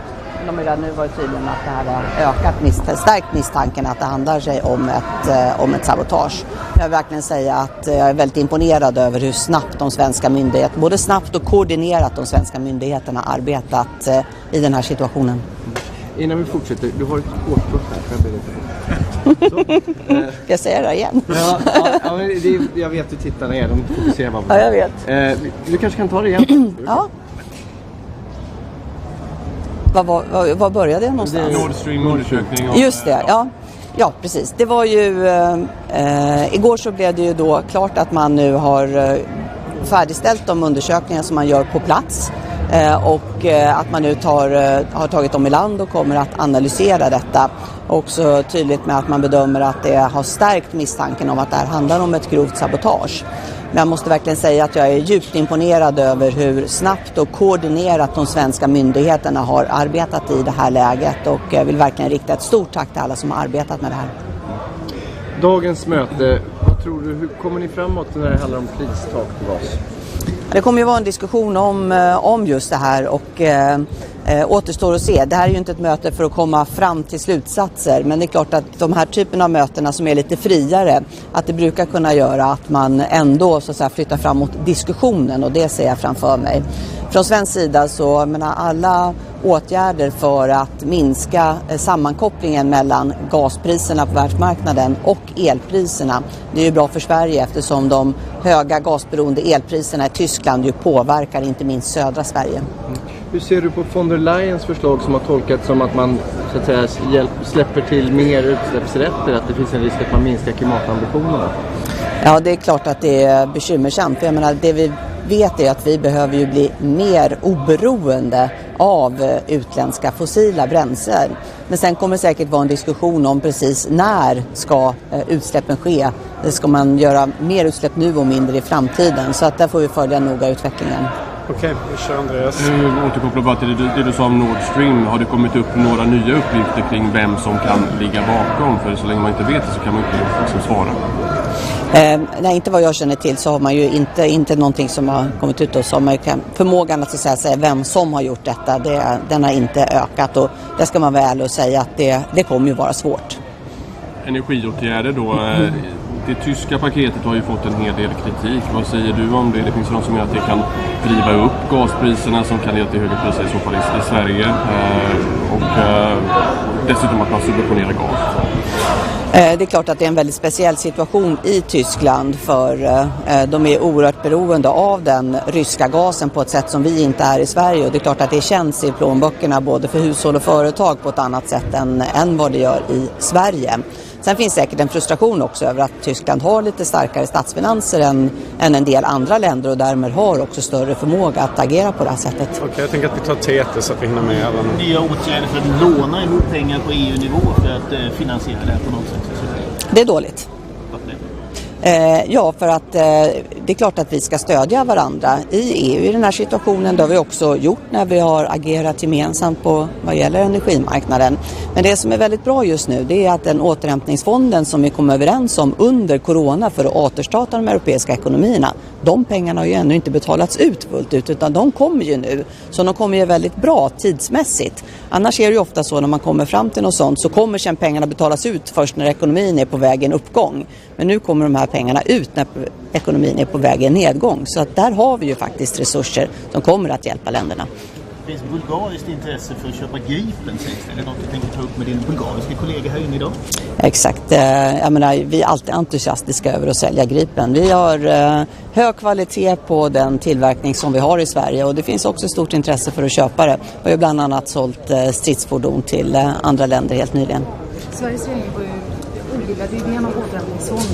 De har redan nu varit tydliga med att det här har stärkt misstanken att det handlar sig om ett sabotage. Jag vill verkligen säga att jag är väldigt imponerad över hur snabbt de svenska myndigheterna, både snabbt och koordinerat de svenska myndigheterna arbetat i den här situationen. Innan vi fortsätter, du har ett årskort här, får jag berätta. Ska jag säga det igen? Ja, men jag vet hur tittarna är, de fokuserar bara på det. Ja, jag vet. Du kanske kan ta det igen? Ja. Var började jag någonstans? Nord Stream-undersökning. Just det, ja precis. Det var ju, igår så blev det ju då klart att man nu har färdigställt de undersökningar som man gör på plats. Och att man nu har tagit dem i land och kommer att analysera detta. Också tydligt med att man bedömer att det har stärkt misstanken om att det här handlar om ett grovt sabotage. Men jag måste verkligen säga att jag är djupt imponerad över hur snabbt och koordinerat de svenska myndigheterna har arbetat i det här läget. Och jag vill verkligen rikta ett stort tack till alla som har arbetat med det här. Dagens möte, vad tror du, hur kommer ni framåt när det handlar om pristak på gas? Det kommer ju vara en diskussion om just det här och återstår att se. Det här är ju inte ett möte för att komma fram till slutsatser, men det är klart att de här typen av mötena som är lite friare, att det brukar kunna göra att man ändå så att säga flyttar framåt diskussionen, och det ser jag framför mig. Från svensk sida så menar alla åtgärder för att minska sammankopplingen mellan gaspriserna på världsmarknaden och elpriserna. Det är ju bra för Sverige eftersom de höga gasberoende elpriserna i Tyskland ju påverkar inte minst södra Sverige. Hur ser du på von der Leyens förslag som har tolkats som att man så att säga släpper till mer utsläppsrätter, att det finns en risk att man minskar klimatambitionerna? Ja, det är klart att det är bekymmersamt. För jag menar, det vi vet är att vi behöver ju bli mer oberoende av utländska fossila bränslen. Men sen kommer det säkert vara en diskussion om precis när ska utsläppen ske. Ska man göra mer utsläpp nu och mindre i framtiden? Så att där får vi följa noga utvecklingen. Okej, vi kör Andreas. Nu återkopplar bara till det du sa om Nord Stream. Har det kommit upp några nya uppgifter kring vem som kan ligga bakom? För så länge man inte vet det så kan man inte liksom svara. Nej, inte vad jag känner till så har man ju inte någonting som har kommit ut, och så har man ju förmågan att säga vem som har gjort detta, den har inte ökat, och det ska man väl och säga att det kommer ju vara svårt. Energiåtgärder då, det tyska paketet har ju fått en hel del kritik. Vad säger du om det? Det finns någon som menar att det kan driva upp gaspriserna som kan leda till högre priser i så fall i Sverige, och dessutom att man subventionerar gas. Det är klart att det är en väldigt speciell situation i Tyskland, för de är oerhört beroende av den ryska gasen på ett sätt som vi inte är i Sverige, och det är klart att det känns i plånböckerna både för hushåll och företag på ett annat sätt än vad det gör i Sverige. Sen finns säkert en frustration också över att Tyskland har lite starkare statsfinanser än en del andra länder och därmed har också större förmåga att agera på det här sättet. Okej, jag tänker att vi tar TT så att vi hinner med även. Nya åtgärder för att låna emot pengar på EU-nivå för att finansiera det här på något sätt? Det är dåligt. Ja, för att det är klart att vi ska stödja varandra i EU i den här situationen. Det har vi också gjort när vi har agerat gemensamt på vad gäller energimarknaden. Men det som är väldigt bra just nu, det är att den återhämtningsfonden som vi kom överens om under corona för att återstarta de europeiska ekonomierna, de pengarna har ju ännu inte betalats ut fullt ut, utan de kommer ju nu. Så de kommer ju väldigt bra tidsmässigt. Annars är det ju ofta så när man kommer fram till något sånt så kommer sedan pengarna betalas ut först när ekonomin är på väg en uppgång. Men nu kommer de här pengarna ut när ekonomin är på väg en nedgång. Så att där har vi ju faktiskt resurser som kommer att hjälpa länderna. Det finns bulgariskt intresse för att köpa Gripen, sägs det. Är det något du tänker ta upp med din bulgariska kollega här inne idag? Exakt. Jag menar, vi är alltid entusiastiska över att sälja Gripen. Vi har hög kvalitet på den tillverkning som vi har i Sverige och det finns också stort intresse för att köpa det. Vi har bland annat sålt stridsfordon till andra länder helt nyligen. Sveriges regering var ju ogillade idén om återhämtningsfond.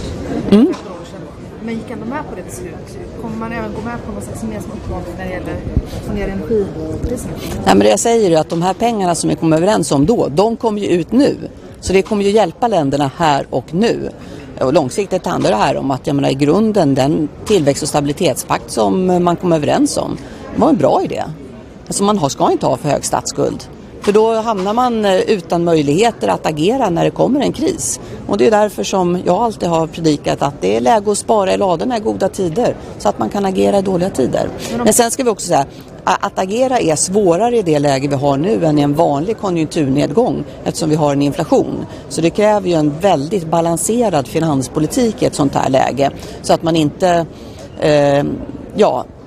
Men gick ändå med på det beslut? Kommer man även gå med på någon slags gemensam uppgång när det gäller att få ner energipriserna? Nej, men det jag säger är att de här pengarna som vi kom överens om då, de kommer ju ut nu. Så det kommer ju hjälpa länderna här och nu. Och långsiktigt handlar det här om att jag menar, i grunden den tillväxt- och stabilitetspakt som man kom överens om var en bra idé. Alltså man ska inte ha för hög statsskuld. För då hamnar man utan möjligheter att agera när det kommer en kris. Och det är därför som jag alltid har predikat att det är läge att spara i ladorna i goda tider. Så att man kan agera i dåliga tider. Men sen ska vi också säga att agera är svårare i det läge vi har nu än i en vanlig konjunkturnedgång. Eftersom vi har en inflation. Så det kräver ju en väldigt balanserad finanspolitik i ett sånt här läge. Så att man inte...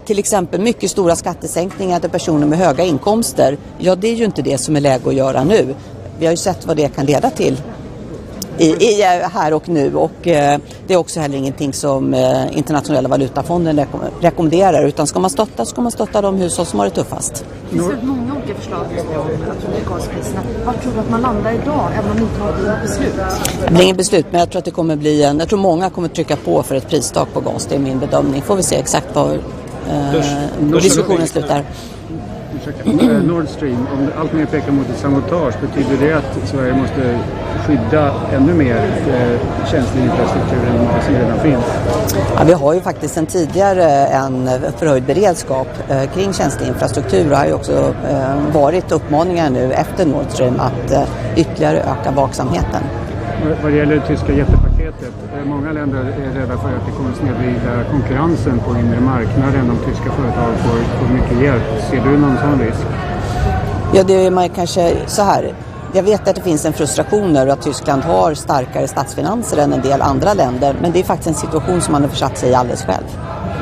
till exempel mycket stora skattesänkningar till personer med höga inkomster. Ja, det är ju inte det som är läge att göra nu. Vi har ju sett vad det kan leda till i här och nu. Och det är också heller ingenting som internationella valutafonden rekommenderar. Utan ska man stötta de hushåll som har det tuffast. Det finns väldigt många olika förslag om gaspriserna. Var tror du att man landar idag, även om det inte har ett beslut? Det blir inget beslut, men jag tror att det kommer bli jag tror många kommer trycka på för ett pristak på gas. Det är min bedömning. Får vi se exakt vad diskussionen slutar. Nord Stream, om allt mer pekar mot ett sabotage, betyder det att Sverige måste skydda ännu mer känslig infrastruktur än vad som redan finns? Ja, vi har ju faktiskt sedan tidigare en förhöjd beredskap kring känslig infrastruktur. Det har ju också varit uppmaningar nu efter Nord Stream att ytterligare öka vaksamheten. Vad gäller det tyska jättepaketet, många länder är rädda för att det kommer snedvrida konkurrensen på inre marknaden om tyska företag får mycket hjälp. Ser du någon sån risk? Ja, det är man kanske så här. Jag vet att det finns en frustration över att Tyskland har starkare statsfinanser än en del andra länder. Men det är faktiskt en situation som man har försatt sig i alldeles själv.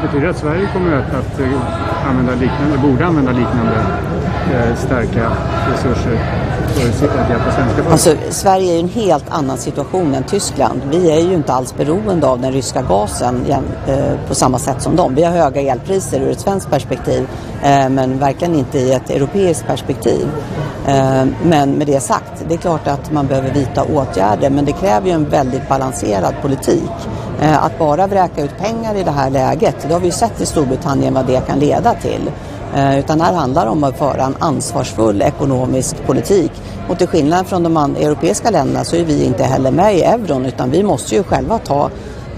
Betyder det att Sverige kommer att borde använda liknande starka resurser för att hjälpa svenska folk? Alltså, Sverige är i en helt annan situation än Tyskland. Vi är ju inte alls beroende av den ryska gasen på samma sätt som dem. Vi har höga elpriser ur ett svenskt perspektiv, men verkligen inte i ett europeiskt perspektiv. Men med det sagt, det är klart att man behöver vidta åtgärder, men det kräver ju en väldigt balanserad politik. Att bara vräka ut pengar i det här läget, det har vi ju sett i Storbritannien vad det kan leda till. Utan här handlar det om att föra en ansvarsfull ekonomisk politik. Och till skillnad från de europeiska länderna så är vi inte heller med i euron, utan vi måste ju själva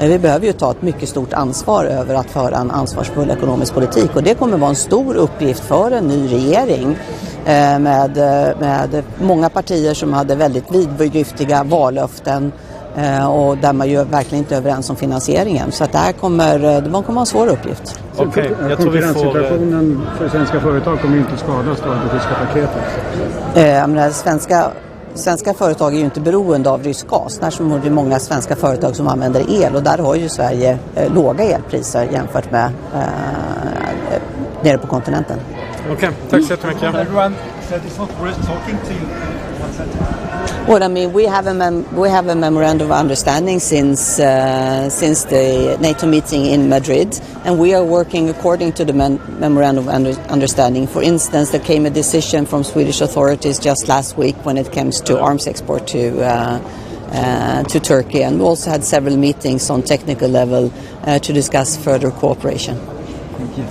vi behöver ju ta ett mycket stort ansvar över att föra en ansvarsfull ekonomisk politik. Och det kommer vara en stor uppgift för en ny regering med många partier som hade väldigt vidlyftiga vallöften och där man ju verkligen inte är överens om finansieringen. Så att det här kommer vara en svår uppgift. Okej, jag tror vi får... Konkurrenssituationen för svenska företag kommer inte skadas av det tyska paketet. Svenska företag är ju inte beroende av rysk gas. Där som är det många svenska företag som använder el och där har ju Sverige låga elpriser jämfört med nere på kontinenten. Okej, tack så jättemycket. Everyone said it's not worth talking to you. Well, I mean, we have a memorandum of understanding since the NATO meeting in Madrid, and we are working according to the memorandum of understanding. For instance, there came a decision from Swedish authorities just last week when it comes to arms export to Turkey, and we also had several meetings on technical level to discuss further cooperation. Thank you.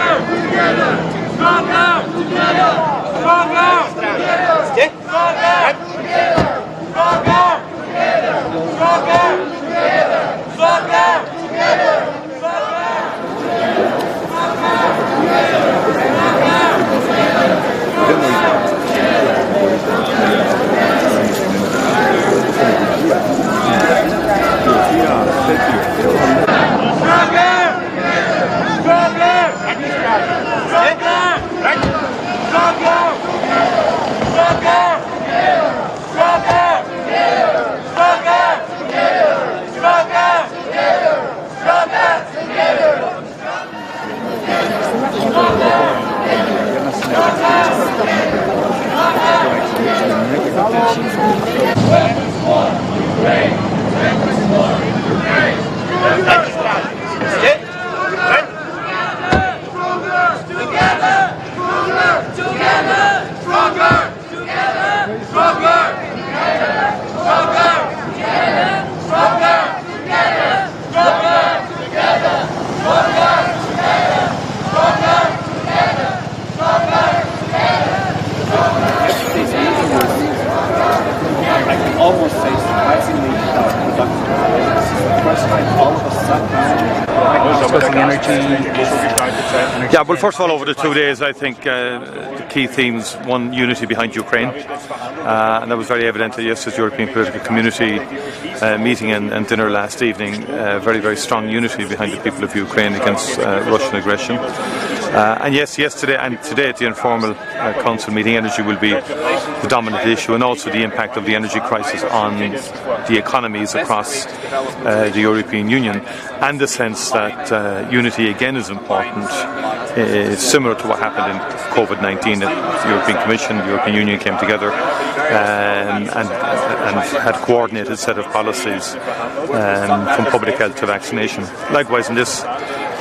Together, stronger, together, stronger, together, stronger, together, stronger, together, stronger, together, stronger, together, Yeah, well, first of all, over the 2 days, I think the key themes, one, unity behind Ukraine, and that was very evident at yesterday's European Political Community meeting and dinner last evening. Very, very strong unity behind the people of Ukraine against Russian aggression. And yes, yesterday and today at the informal council meeting, energy will be the dominant issue, and also the impact of the energy crisis on the economies across the European Union, and the sense that unity again is important. It's similar to what happened in COVID-19. The European Commission, the European Union came together and had a coordinated set of policies from public health to vaccination. Likewise, in this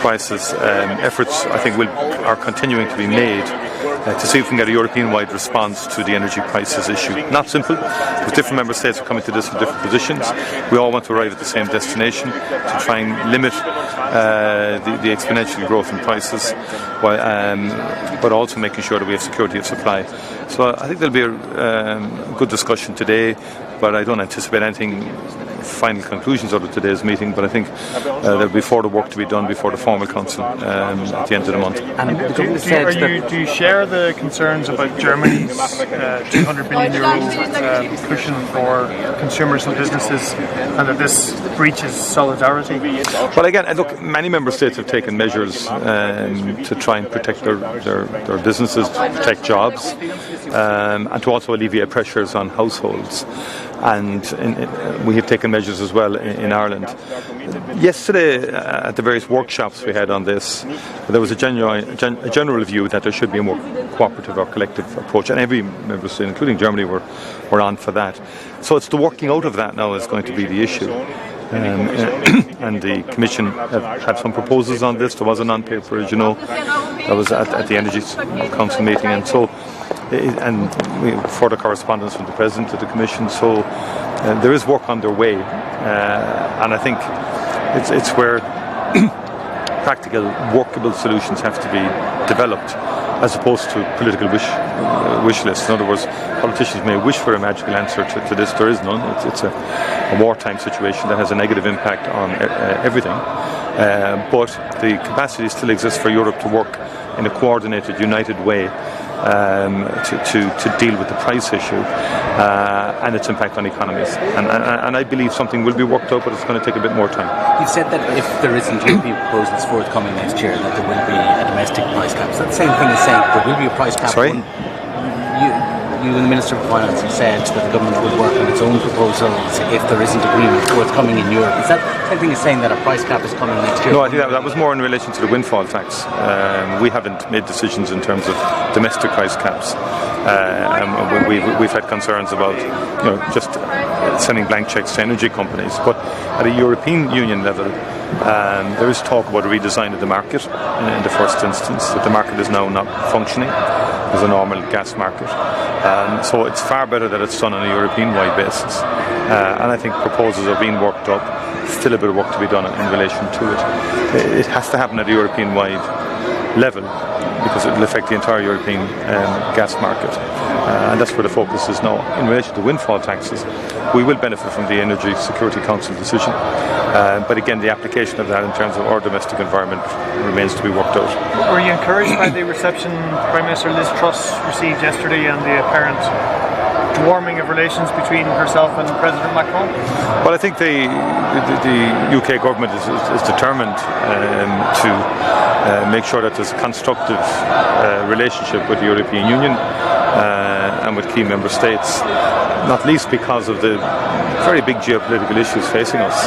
crisis, efforts I think are continuing to be made to see if we can get a European-wide response to the energy crisis issue. Not simple, because different member states are coming to this from different positions. We all want to arrive at the same destination to try and limit the exponential growth in prices, but also making sure that we have security of supply. So I think there'll be a good discussion today, but I don't anticipate anything final conclusions out of today's meeting, but I think there'll be further work to be done before the formal council at the end of the month. And do you share the concerns about Germany's €200 billion cushion for consumers and businesses, and that this breaches solidarity? Well, again, look, many member states have taken measures to try and protect their businesses, to protect jobs, and to also alleviate pressures on households. And we have taken measures as well in Ireland. Yesterday, at the various workshops we had on this, there was a general view that there should be a more cooperative or collective approach, and every member state, including Germany, were on for that. So it's the working out of that now is going to be the issue. And the Commission had some proposals on this. There was a non-paper, as you know, that was at the Energy Council meeting, and so and we have further correspondence from the President to the Commission. So there is work underway, and I think it's where practical, workable solutions have to be developed, as opposed to political wish lists. In other words, politicians may wish for a magical answer to this. There is none. It's a wartime situation that has a negative impact on everything. But the capacity still exists for Europe to work in a coordinated, united way to deal with the price issue and its impact on economies. And I believe something will be worked out, but it's going to take a bit more time. You've said that if there isn't European proposals forthcoming next year, that there will be a domestic price cap. So that same thing as saying there will be a price cap. Sorry? You and the Minister of Finance have said that the government will work on its own proposals if there isn't agreement forthcoming in Europe. Is that the same thing as saying that a price cap is coming next year? No, I think that was more in relation to the windfall tax. We haven't made decisions in terms of domestic price caps. We've had concerns about just sending blank checks to energy companies. But at a European Union level, there is talk about a redesign of the market in the first instance, that the market is now not functioning as a normal gas market. So it's far better that it's done on a European-wide basis. And I think proposals are being worked up. Still a bit of work to be done in relation to it. It has to happen at a European-wide level because it will affect the entire European gas market. And that's where the focus is now. In relation to windfall taxes, we will benefit from the Energy Security Council decision. But again, the application of that in terms of our domestic environment remains to be worked out. Were you encouraged by the reception Prime Minister Liz Truss received yesterday and the apparent warming of relations between herself and President Macron? Well, I think the UK government is determined to make sure that there's a constructive relationship with the European Union and with key member states, not least because of the very big geopolitical issues facing us,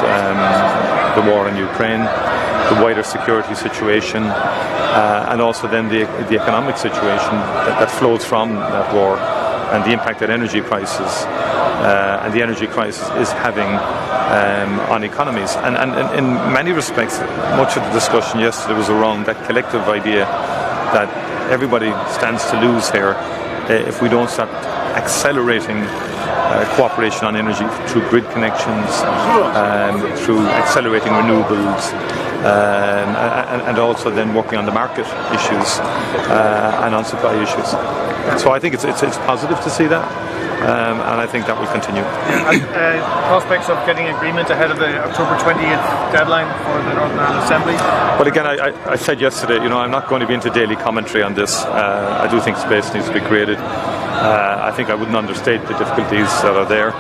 the war in Ukraine, the wider security situation, and also then the economic situation that flows from that war, and the impact that energy prices and the energy crisis is having on economies. And in many respects, much of the discussion yesterday was around that collective idea that everybody stands to lose here if we don't start accelerating cooperation on energy through grid connections, through accelerating renewables, and also then working on the market issues and on supply issues. So I think it's positive to see that, and I think that will continue. Prospects of getting agreement ahead of the October 20th deadline for the Northern Ireland Assembly? Well, again, I said yesterday, I'm not going to be into daily commentary on this. I do think space needs to be created. I think I wouldn't understate the difficulties that are there.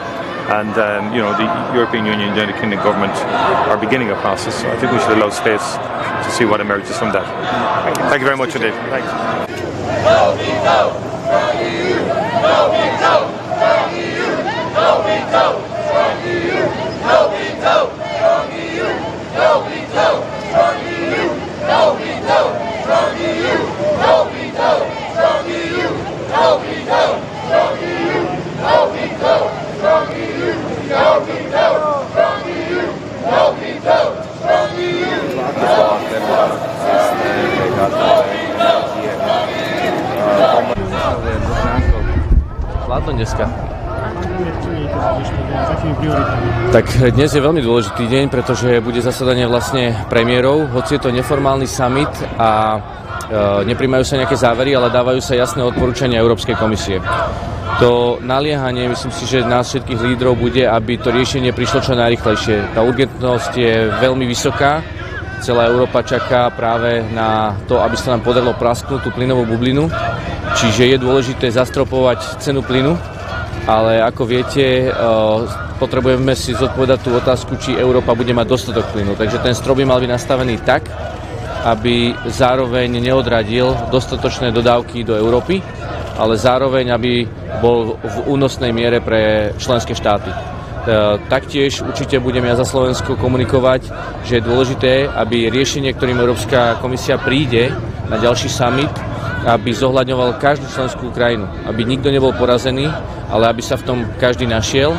And, the European Union and the United Kingdom government are beginning a process. So I think we should allow space to see what emerges from that. Thank you very much indeed. Thanks. No veto from EU. No veto from EU. No veto from EU. No veto from EU. No veto from EU. No veto from EU. No veto from EU. No veto from EU. No veto from EU. No veto from EU. No veto from Hladno dneska. Tak dnes je veľmi dôležitý deň, pretože bude zasadanie vlastne premiérov, hoci je to neformálny summit a nepríjmajú sa nejaké závery, ale dávajú sa jasné odporúčania Európskej komisie. To naliehanie, myslím si, že nás všetkých lídrov bude, aby to riešenie prišlo čo najrýchlejšie. Tá urgentnosť je veľmi vysoká. Celá Európa čaká práve na to, aby sa nám podarilo prasknúť tú plynovú bublinu. Čiže je dôležité zastropovať cenu plynu, ale ako viete, potrebujeme si zodpovedať tú otázku, či Európa bude mať dostatok plynu. Takže ten strop by mal byť nastavený tak, aby zároveň neodradil dostatočné dodávky do Európy, ale zároveň, aby bol v únosnej miere pre členské štáty. Taktiež určite budem ja za Slovensko komunikovať, že je dôležité, aby riešenie, ktorým Európska komisia príde na ďalší summit, aby zohľadňoval každú členskú krajinu, aby nikto nebol porazený, ale aby sa v tom každý našiel.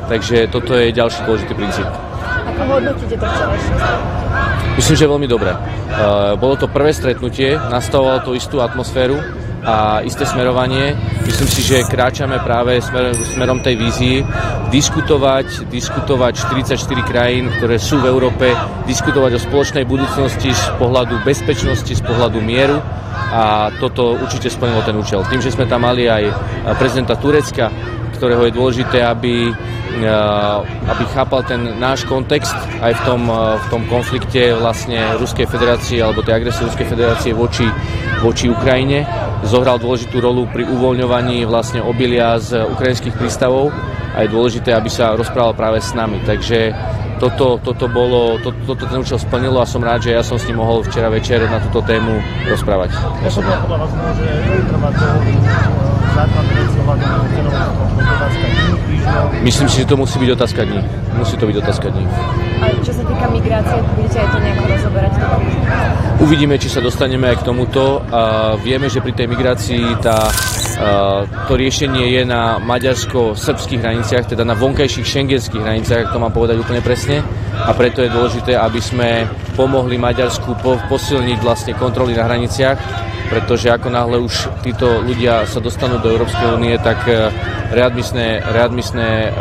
Takže toto je ďalší dôležitý princíp. Ako hodnotíte to včerajšie? Myslím, že veľmi dobré. Bolo to prvé stretnutie, nastavovalo to istú atmosféru a isté smerovanie. Myslím si, že kráčame práve smerom tej vízii diskutovať 44 krajín, ktoré sú v Európe, diskutovať o spoločnej budúcnosti z pohľadu bezpečnosti, z pohľadu mieru a toto určite splnilo ten účel. Tým, že sme tam mali aj prezidenta Turecka, ktorého je dôležité, aby chápal ten náš kontext aj v tom konflikte vlastne Ruskej federácie alebo tej agresie Ruskej federácie voči Ukrajine. Zohral dôležitú rolu pri uvoľňovaní vlastne obilia z ukrajinských prístavov a je dôležité, aby sa rozprával práve s nami. Takže toto ten účel splnilo a som rád, že ja som s ním mohol včera večer na túto tému rozprávať. Myslím si, že to musí byť otázka dní. Musí to byť otázka dní. A čo sa týka migrácie, budete aj to nejako rozoberať? Uvidíme, či sa dostaneme aj k tomuto. Vieme, že pri tej migrácii tá to riešenie je na maďarsko-srbských hraniciach, teda na vonkajších šengenských hraniciach, ak to mám povedať úplne presne. A preto je dôležité, aby sme pomohli Maďarsku posilniť vlastne kontroly na hraniciach, pretože ako náhle už títo ľudia sa dostanú do Európskej únie, tak readmisné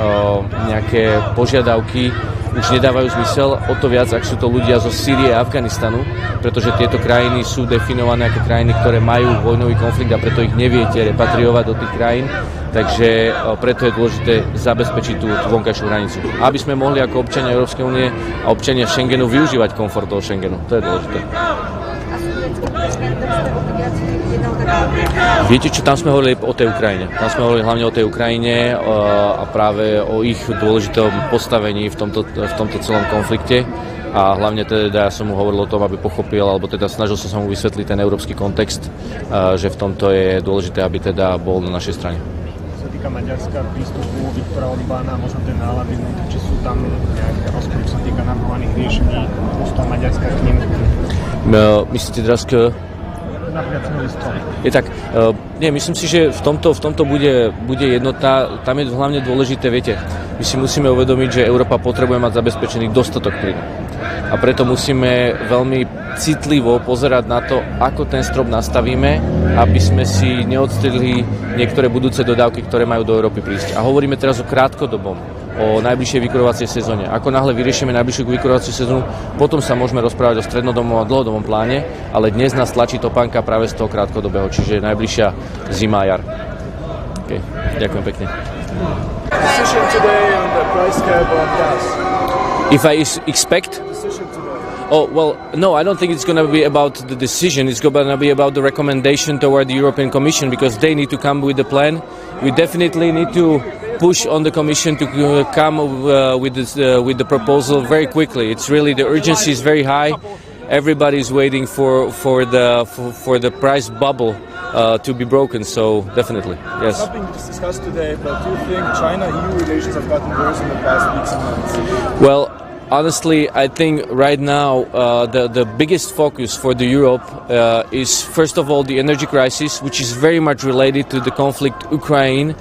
nejaké požiadavky už nedávajú zmysel, o to viac, ak sú to ľudia zo Sýrie a Afganistanu, pretože tieto krajiny sú definované ako krajiny, ktoré majú vojnový konflikt a preto ich neviete repatriovať do tých krajín, takže preto je dôležité zabezpečiť tú vonkajšiu hranicu. Aby sme mohli ako občania Európskej únie a občania Schengenu využívať komfort toho Schengenu, to je dôležité. Viete čo, tam sme hovorili o tej Ukrajine. Tam sme hovorili hlavne o tej Ukrajine a práve o ich dôležitom postavení v tomto celom konflikte. A hlavne teda ja som mu hovoril o tom, aby pochopil, alebo teda snažil sa mu vysvetliť ten európsky kontext, že v tomto je dôležité, aby teda bol na našej strane. Čo sa týka Maďarska, prístupu Viktora Orbána, možno ten nálady, či sú tam nejaké rozpory, čo sa týka navrhovaných riešení postoj Maďarska k nim? Myslíte teraz je tak, nie, myslím si, že v tomto bude jednota. Tam je hlavne dôležité, viete, my si musíme uvedomiť, že Európa potrebuje mať zabezpečený dostatok plynu. A preto musíme veľmi citlivo pozerať na to, ako ten strop nastavíme, aby sme si neodstrihli niektoré budúce dodávky, ktoré majú do Európy prísť. A hovoríme teraz o krátkodobom, o najbližšej vykurovacej sezóne. Ako náhle vyriešime najbližšiu vykurovaciu sezónu, potom sa môžeme rozprávať o strednodobom a dlhodobom pláne, ale dnes nás tlačí topánka práve z toho krátkodobého, čiže najbližšia zima a jar. Okay. Ďakujem pekne. If I expect? Oh, well, no, I don't think it's going to be about the decision. It's going to be about the recommendation toward the European Commission because they need to come with the plan. We definitely need to push on the Commission to come with the proposal very quickly. It's really, the urgency is very high. Everybody is waiting for the price bubble to be broken, so definitely, yes. Nothing discussed today, but do you think China-EU relations have gotten worse in the past weeks and months? Well, honestly, I think right now the biggest focus for the Europe is first of all the energy crisis, which is very much related to the conflict Ukraine,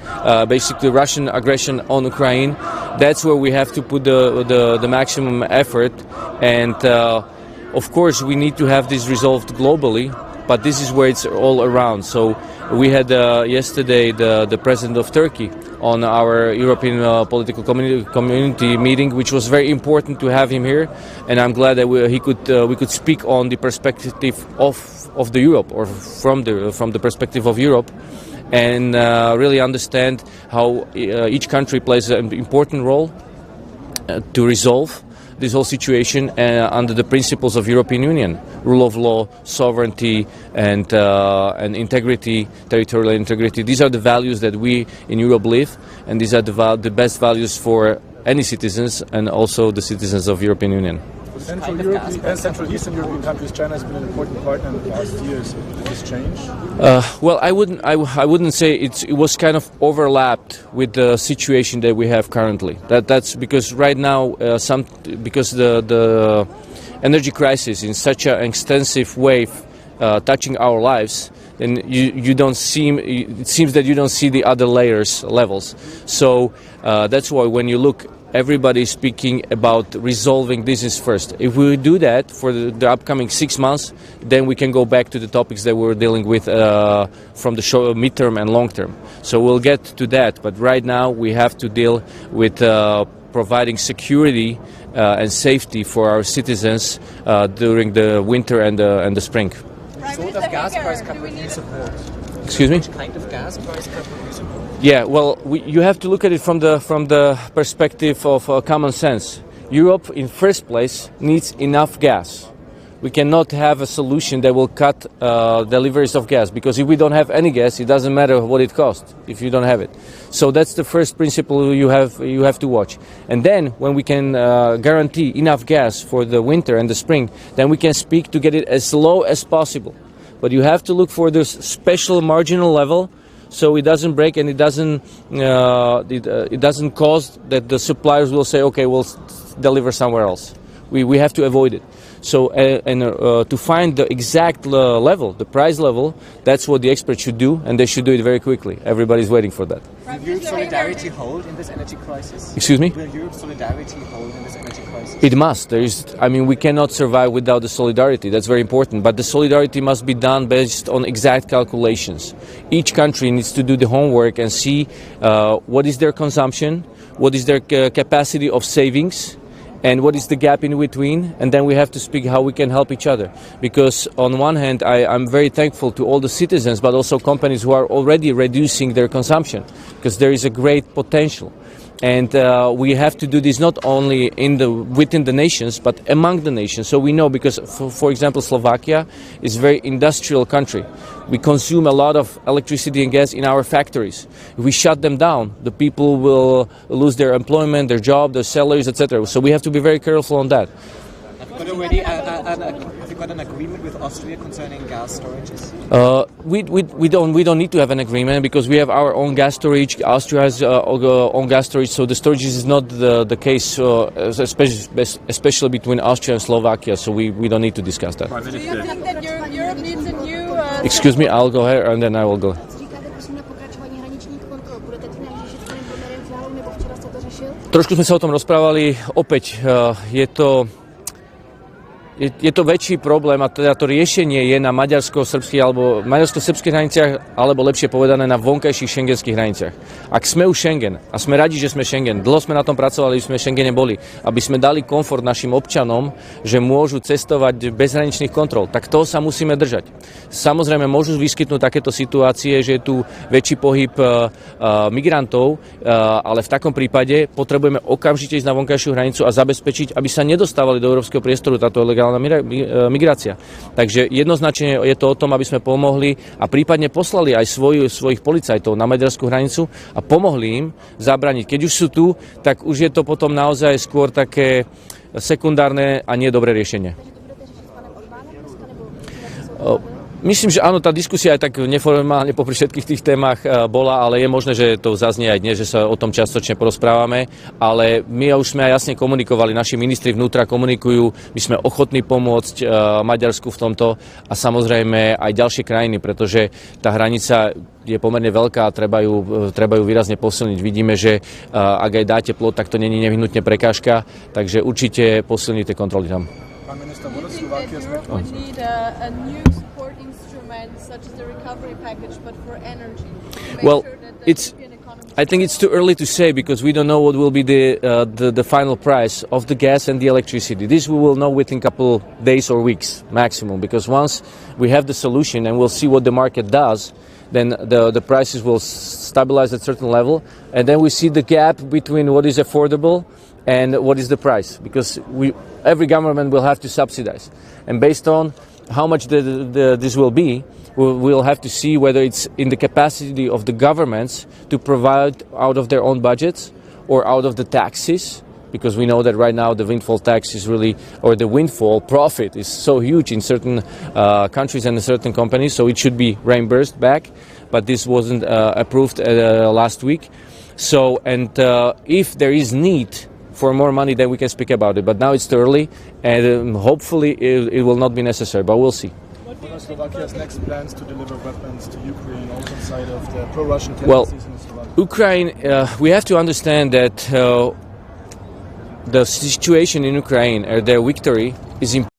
basically Russian aggression on Ukraine. That's where we have to put the maximum effort, and of course we need to have this resolved globally. But this is where it's all around. So we had yesterday the president of Turkey on our European political community meeting, which was very important to have him here. And I'm glad that we could speak on the perspective of the Europe, or from the perspective of Europe, and really understand how each country plays an important role to resolve this whole situation under the principles of European Union: rule of law, sovereignty, and integrity, territorial integrity. These are the values that we in Europe live, and these are the best values for any citizens, and also the citizens of European Union. Central European and Central Eastern European countries, China has been an important partner in the past years. Did this change? Well, I wouldn't say it was kind of overlapped with the situation that we have currently. That's because right now, because the energy crisis in such an extensive way touching our lives, then it seems that you don't see the other levels. So that's why when you look, everybody is speaking about resolving this is first. If we do that for the upcoming 6 months, then we can go back to the topics that we're dealing with from the midterm and long term. So we'll get to that, but right now we have to deal with providing security and safety for our citizens during the winter and the spring. So what gas price cap would you support? Excuse me? Which kind of gas price cap would you support? Yeah, well, you have to look at it from the perspective of common sense. Europe, in first place, needs enough gas. We cannot have a solution that will cut deliveries of gas, because if we don't have any gas, it doesn't matter what it costs if you don't have it. So that's the first principle you have to watch. And then, when we can guarantee enough gas for the winter and the spring, then we can speak to get it as low as possible. But you have to look for this special marginal level, so it doesn't break and it doesn't cause that the suppliers will say, okay, we'll deliver somewhere else. We have to avoid it. So to find the exact level, the price level, that's what the experts should do, and they should do it very quickly. Everybody's waiting for that. Will Europe's solidarity hold in this energy crisis? Excuse me? Will Europe's solidarity hold in this energy crisis? It must. We cannot survive without the solidarity. That's very important. But the solidarity must be done based on exact calculations. Each country needs to do the homework and see what is their consumption, what is their capacity of savings, and what is the gap in between, and then we have to speak how we can help each other. Because on one hand, I'm very thankful to all the citizens, but also companies who are already reducing their consumption, because there is a great potential. And we have to do this not only within the nations, but among the nations. So we know, because, for example, Slovakia is a very industrial country. We consume a lot of electricity and gas in our factories. If we shut them down, the people will lose their employment, their job, their salaries, etc. So we have to be very careful on that. Have you got an agreement with Austria concerning gas storages? We don't need to have an agreement, because we have our own gas storage. Austria has own gas storage, so the storage is not the case, especially between Austria and Slovakia. So we don't need to discuss that. Do you think that Europe needs a new? Excuse me, I'll go here and then I will go. Trošku sme sa o tom rozprávali. Opäť je to väčší problém, a teda to riešenie je na maďarsko-srbských alebo maďarsko-srbských hraniciach, alebo lepšie povedané na vonkajších šengenských hraniciach. Ak sme už Schengen, a sme radi, že sme Schengen, dlho sme na tom pracovali, aby sme Schengene boli, aby sme dali komfort našim občanom, že môžu cestovať bez hraničných kontrol, tak toho sa musíme držať. Samozrejme, môžu vyskytnúť takéto situácie, že je tu väčší pohyb migrantov, ale v takom prípade potrebujeme okamžite ísť na vonkajšiu hranicu a zabezpečiť, aby sa nedostávali do európskeho priestoru táto migrácia. Takže jednoznačne je to o tom, aby sme pomohli a prípadne poslali aj svojich policajtov na maďarskú hranicu a pomohli im zabrániť. Keď už sú tu, tak už je to potom naozaj skôr také sekundárne a nie dobré riešenie. Myslím, že áno, tá diskusia aj tak neformálne popri všetkých tých témach bola, ale je možné, že to zaznie aj dnes, že sa o tom čiastočne porozprávame, ale my už sme aj jasne komunikovali, naši ministri vnútra komunikujú, my sme ochotní pomôcť Maďarsku v tomto a samozrejme aj ďalšie krajiny, pretože tá hranica je pomerne veľká a treba ju výrazne posilniť. Vidíme, že ak aj dáte plot, tak to nie je nevyhnutne prekážka, takže určite posilnite kontroly tam. Pán minister, what does Slovakia need a new support instrument such as the recovery package, but for energy? Well, I think it's too early to say, because we don't know what will be the final price of the gas and the electricity. This we will know within a couple days or weeks maximum, because once we have the solution and we'll see what the market does, then the prices will stabilize at a certain level, and then we see the gap between what is affordable and what is the price, because every government will have to subsidize, and based on how much this will be, we'll have to see whether it's in the capacity of the governments to provide out of their own budgets or out of the taxes, because we know that right now the windfall tax is really, or the windfall profit is so huge in certain countries and in certain companies, so it should be reimbursed back, but this wasn't approved last week. So, and if there is need for more money, then we can speak about it. But now it's too early, and hopefully it will not be necessary, but we'll see. What are Slovakia's next plans to deliver weapons to Ukraine outside of the pro-Russian Well, tendencies in Slovakia? Ukraine, we have to understand that the situation in Ukraine, their victory, is important.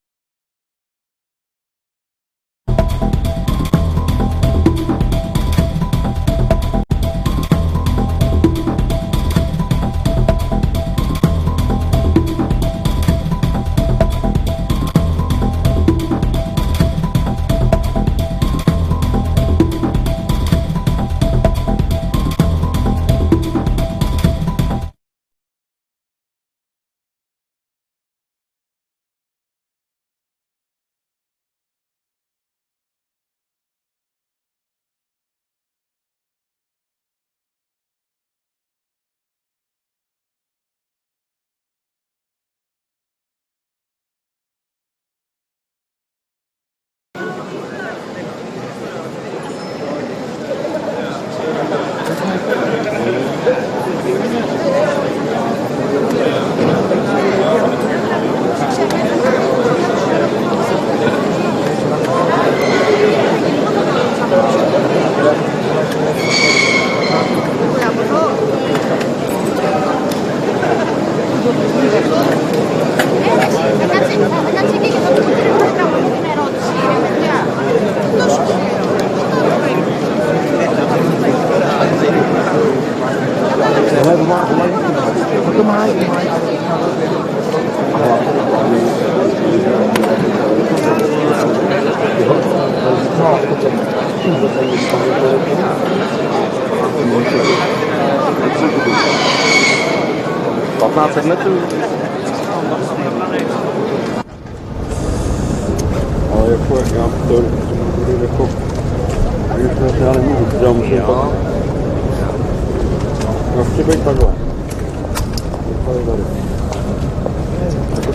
1500 metrů. Ale jako já to jako když já nemůžu, já musím to. Já chci být takhle. Jako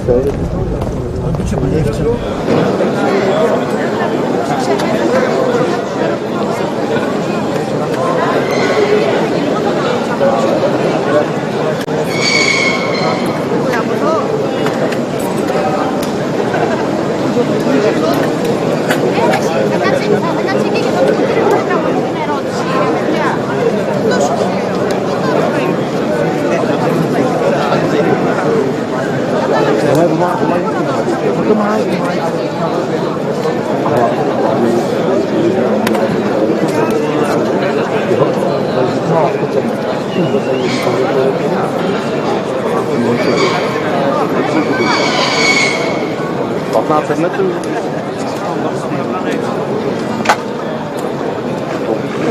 se metrů.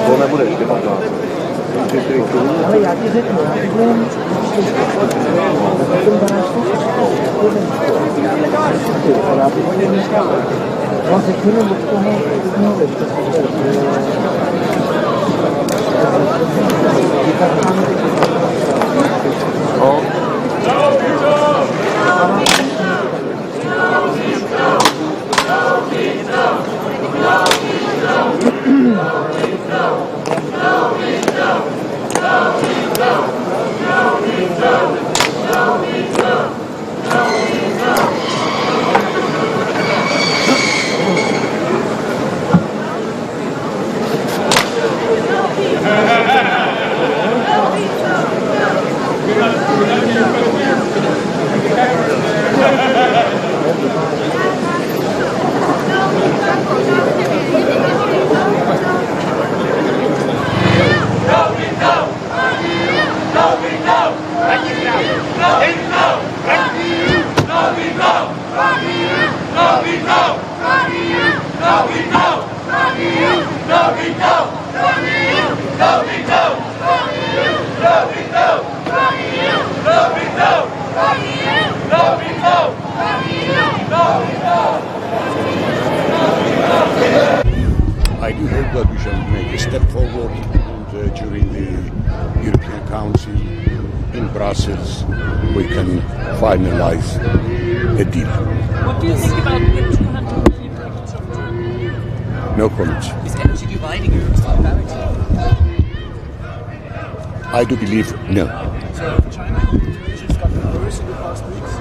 To nebude ještě 15. Ale já ti řeknu, I do hope that we shall make a step forward and, during the European Council in Brussels we can finalize a deal. What do you think about the 200 million package of Germany? No comments. Is energy dividing Europe? I do believe no. So China has gotten worse in the past weeks.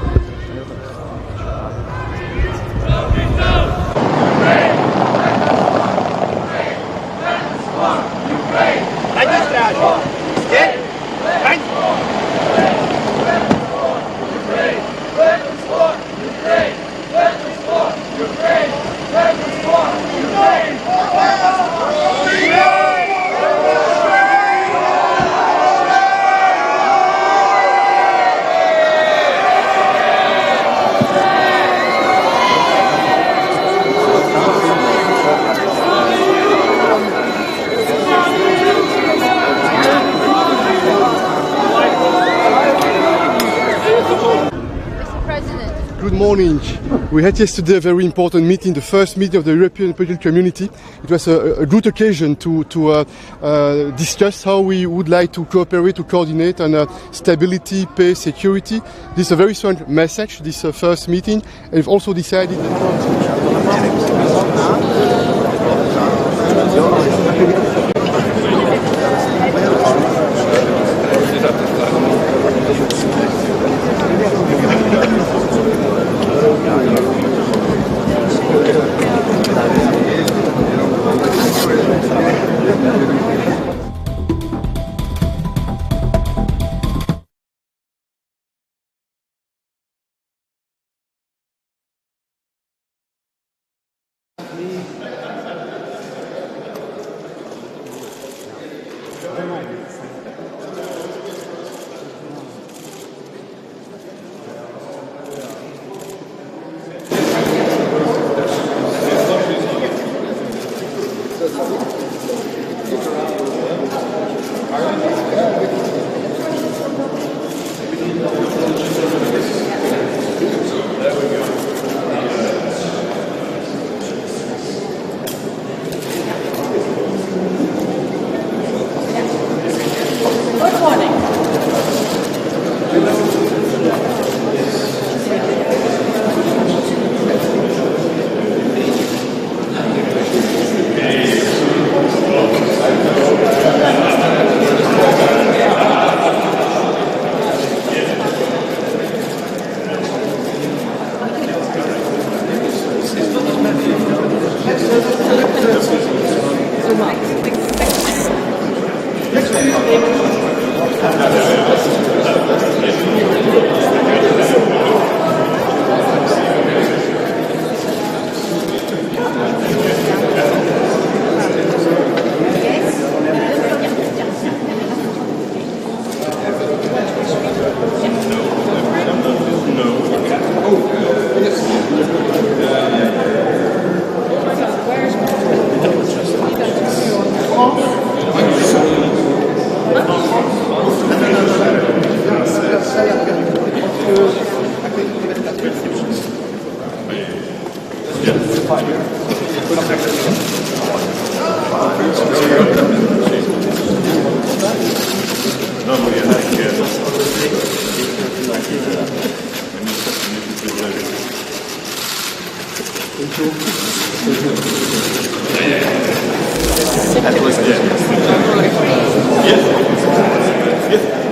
Good morning. We had yesterday a very important meeting, the first meeting of the European Political Community. It was a good occasion to discuss how we would like to cooperate, to coordinate on stability, peace, security. This is a very strong message, this first meeting. And we've also decided Yes.